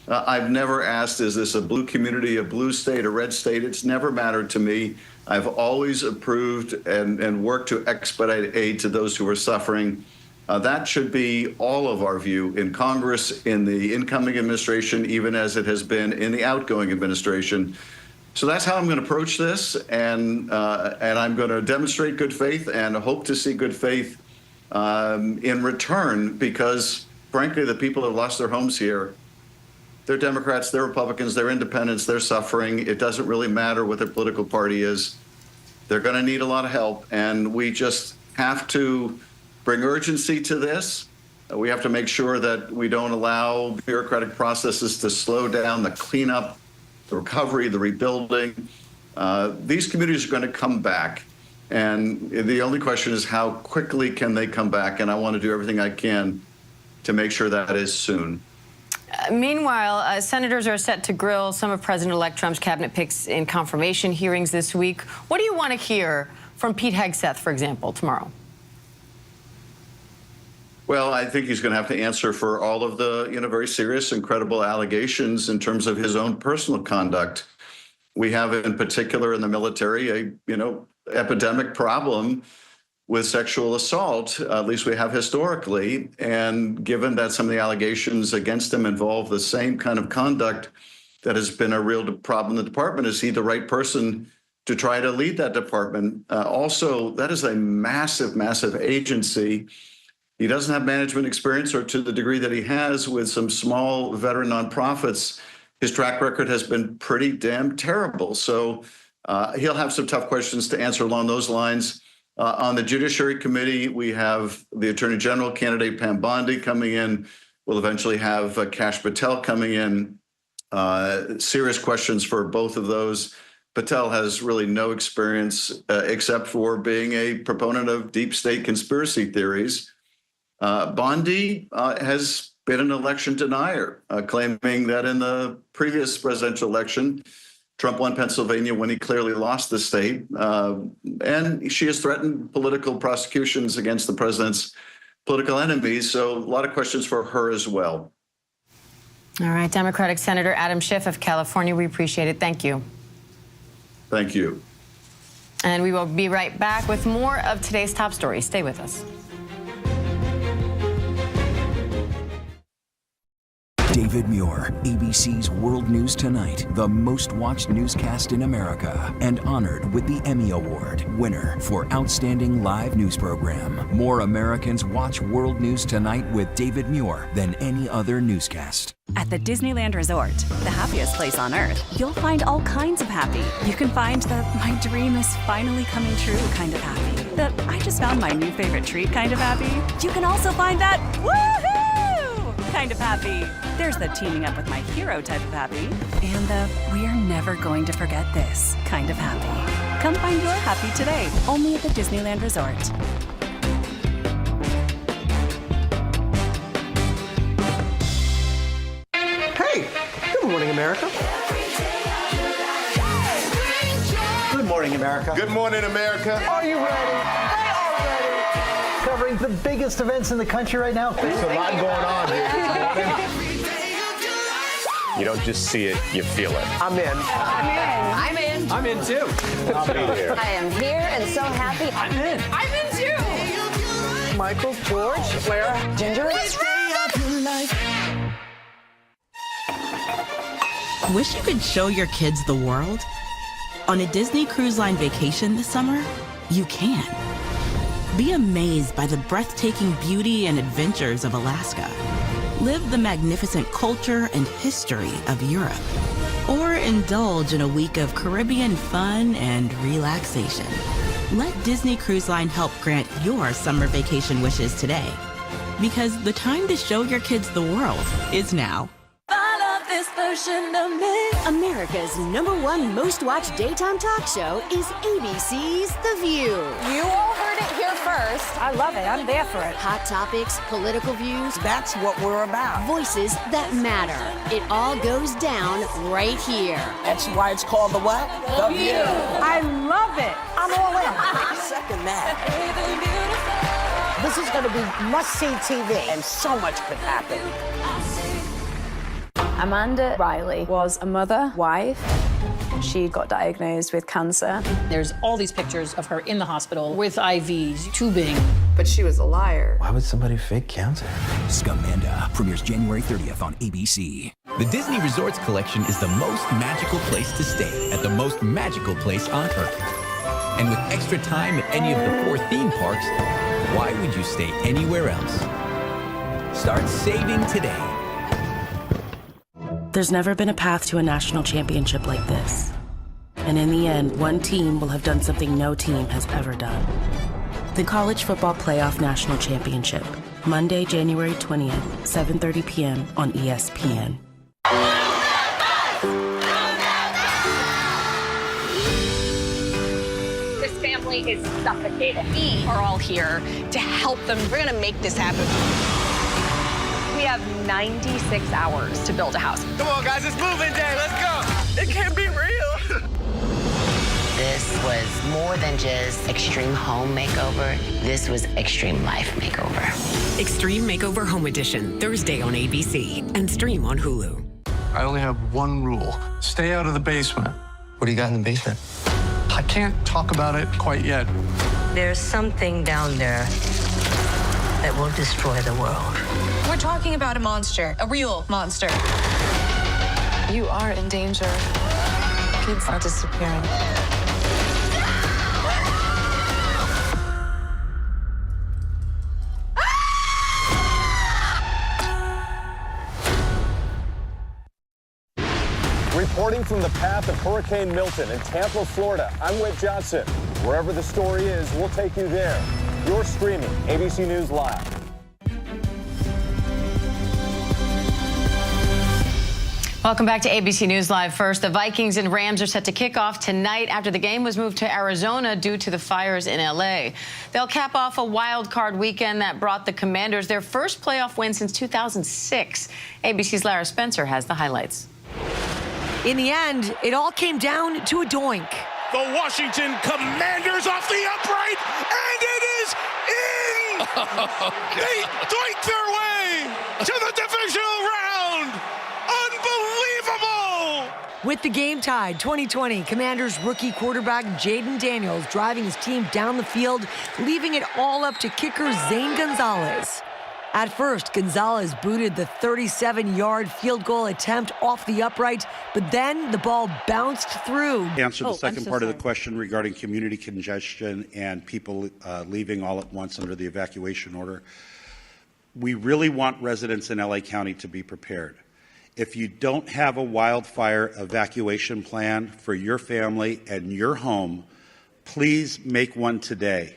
I've never asked, is this a blue community, a blue state, a red state? It's never mattered to me. I've always approved and worked to expedite aid to those who are suffering. That should be all of our view in Congress, in the incoming administration, even as it has been in the outgoing administration. So that's how I'm going to approach this, and I'm going to demonstrate good faith and hope to see good faith in return, because, frankly, the people who have lost their homes here, they're Democrats, they're Republicans, they're independents, they're suffering. It doesn't really matter what their political party is. They're going to need a lot of help, and we just have to bring urgency to this. We have to make sure that we don't allow bureaucratic processes to slow down the cleanup, the recovery, the rebuilding. These communities are going to come back. And the only question is, how quickly can they come back? And I want to do everything I can to make sure that is soon. Meanwhile, senators are set to grill some of President-elect Trump's cabinet picks in confirmation hearings this week. What do you want to hear from Pete Hegseth, for example, tomorrow? Well, I think he's going to have to answer for all of the, very serious and credible allegations in terms of his own personal conduct. We have, in particular, in the military, a, epidemic problem with sexual assault, at least we have historically. And given that some of the allegations against him involve the same kind of conduct that has been a real problem in the department, is he the right person to try to lead that department? Also, that is a massive, massive agency. He doesn't have management experience, or to the degree that he has with some small veteran nonprofits, his track record has been pretty damn terrible. So he'll have some tough questions to answer along those lines. On the Judiciary Committee, we have the Attorney General candidate Pam Bondi coming in. We'll eventually have Kash Patel coming in. Serious questions for both of those. Patel has really no experience except for being a proponent of deep state conspiracy theories. Bondi has been an election denier, claiming that in the previous presidential election, Trump won Pennsylvania when he clearly lost the state. And she has threatened political prosecutions against the president's political enemies. So a lot of questions for her as well. All right, Democratic Senator Adam Schiff of California, we appreciate it. Thank you. Thank you. And we will be right back with more of today's top stories. Stay with us. David Muir, ABC's World News Tonight, the most watched newscast in America, and honored with the Emmy Award, winner for Outstanding Live News Program. More Americans watch World News Tonight with David Muir than any other newscast. At the Disneyland Resort, the happiest place on earth, you'll find all kinds of happy. You can find the my dream is finally coming true kind of happy. The I just found my new favorite treat kind of happy. You can also find that woohoo kind of happy. There's the teaming up with my hero type of happy. And the we're never going to forget this kind of happy. Come find your happy today, only at the Disneyland Resort. Hey, good morning, America. Good morning, America. Good morning, America. Are you ready? They are ready. Covering the biggest events in the country right now. There's a lot going on here. You don't just see it, you feel it. I'm in. I'm in. I'm in too. I'll be here. I am here and so happy. I'm in. I'm in too. Michael, George, Clara, Ginger. Wish you could show your kids the world? On a Disney Cruise Line vacation this summer, you can. Be amazed by the breathtaking beauty and adventures of Alaska. Live the magnificent culture and history of Europe. Or indulge in a week of Caribbean fun and relaxation. Let Disney Cruise Line help grant your summer vacation wishes today. Because the time to show your kids the world is now. I love this version of me. America's #1 most watched daytime talk show is ABC's The View. You all heard it here first. I love it. I'm there for it. Hot topics, political views. That's what we're about. Voices that matter. It all goes down right here. That's why it's called the what? The View. I love it. I'm all in. Second that. This is going to be must-see TV, and so much could happen. Amanda Riley was a mother, wife. She got diagnosed with cancer. There's all these pictures of her in the hospital with IVs, tubing. But she was a liar. Why would somebody fake cancer? Scamanda premieres January 30th on ABC. The Disney Resorts Collection is the most magical place to stay at the most magical place on Earth. And with extra time at any of the 4 theme parks, why would you stay anywhere else? Start saving today. There's never been a path to a national championship like this. And in the end, one team will have done something no team has ever done. The College Football Playoff National Championship, Monday, January 20th, 7:30 p.m. on ESPN. This family is suffocating. We are all here to help them. We're going to make this happen. We have 96 hours to build a house. Come on, guys, it's moving day. Let's go. It can't be real. This was more than just Extreme Home Makeover. This was Extreme Life Makeover. Extreme Makeover Home Edition, Thursday on ABC and stream on Hulu. I only have one rule. Stay out of the basement. What do you got in the basement? I can't talk about it quite yet. There's something down there that will destroy the world. We're talking about a monster, a real monster. You are in danger. Kids are disappearing. Reporting from the path of Hurricane Milton in Tampa, Florida, I'm Whit Johnson. Wherever the story is, we'll take you there. You're streaming ABC News Live. Welcome back to ABC News Live. First, the Vikings and Rams are set to kick off tonight after the game was moved to Arizona due to the fires in L.A. They'll cap off a wild card weekend that brought the Commanders their first playoff win since 2006. ABC's Lara Spencer has the highlights. In the end, it all came down to a doink. The Washington Commanders off the upright, and it is in! They doink their way to the divisional round! Unbelievable! With the game tied, 2020, Commanders rookie quarterback Jaden Daniels driving his team down the field, leaving it all up to kicker Zane Gonzalez. At first, Gonzalez booted the 37-yard field goal attempt off the upright, but then the ball bounced through. Answer the second part of the question regarding community congestion and people leaving all at once under the evacuation order. We really want residents in LA County to be prepared. If you don't have a wildfire evacuation plan for your family and your home, please make one today.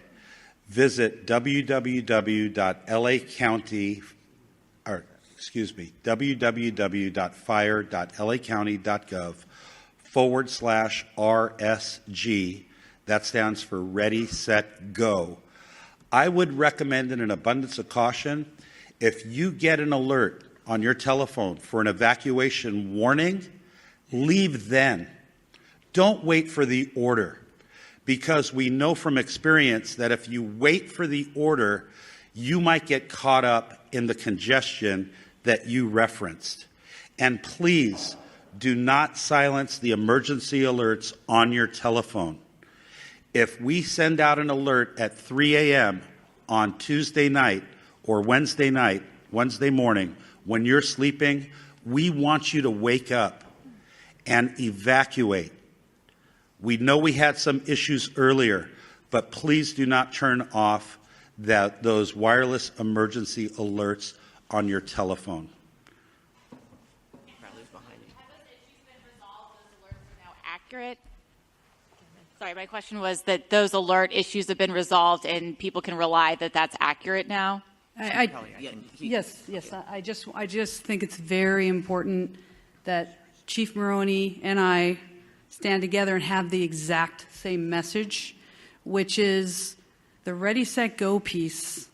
Visit www.fire.lacounty.gov/RSG. That stands for Ready, Set, Go. I would recommend, in an abundance of caution, if you get an alert on your telephone for an evacuation warning, leave then. Don't wait for the order. Because we know from experience that if you wait for the order, you might get caught up in the congestion that you referenced. And please do not silence the emergency alerts on your telephone. If we send out an alert at 3 a.m. on Tuesday night or Wednesday morning, when you're sleeping, we want you to wake up and evacuate. We know we had some issues earlier, but please do not turn off those wireless emergency alerts on your telephone. Accurate? Sorry, my question was that those alert issues have been resolved and people can rely that that's accurate now? Yes. I just think it's very important that Chief Maroney and I stand together and have the exact same message, which is the ready, set, go piece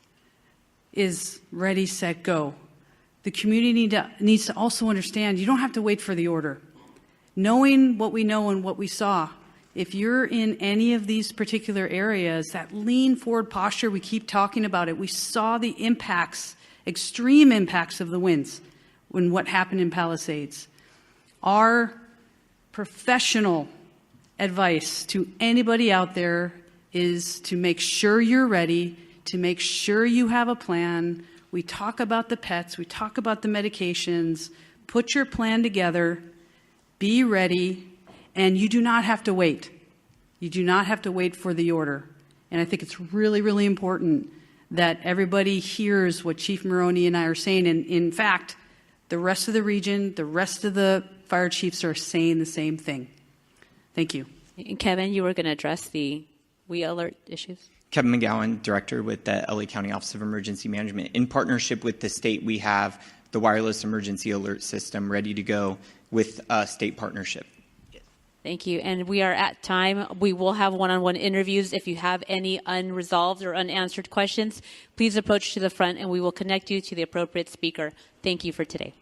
is ready, set, go. The community needs to also understand you don't have to wait for the order. Knowing what we know and what we saw, if you're in any of these particular areas, that lean forward posture, we keep talking about it. We saw the impacts, extreme impacts of the winds when what happened in Palisades. Our professional advice to anybody out there is to make sure you're ready, to make sure you have a plan. We talk about the pets, we talk about the medications, put your plan together, be ready, and you do not have to wait. You do not have to wait for the order. And I think it's really, really important that everybody hears what Chief Maroney and I are saying. And in fact, the rest of the region, the rest of the fire chiefs are saying the same thing. Thank you. And Kevin, you were going to address the WE alert issues? Kevin McGowan, Director with the LA County Office of Emergency Management. In partnership with the state, we have the wireless emergency alert system ready to go with a state partnership. Thank you. And we are at time. We will have one-on-one interviews. If you have any unresolved or unanswered questions, please approach to the front and we will connect you to the appropriate speaker. Thank you for today.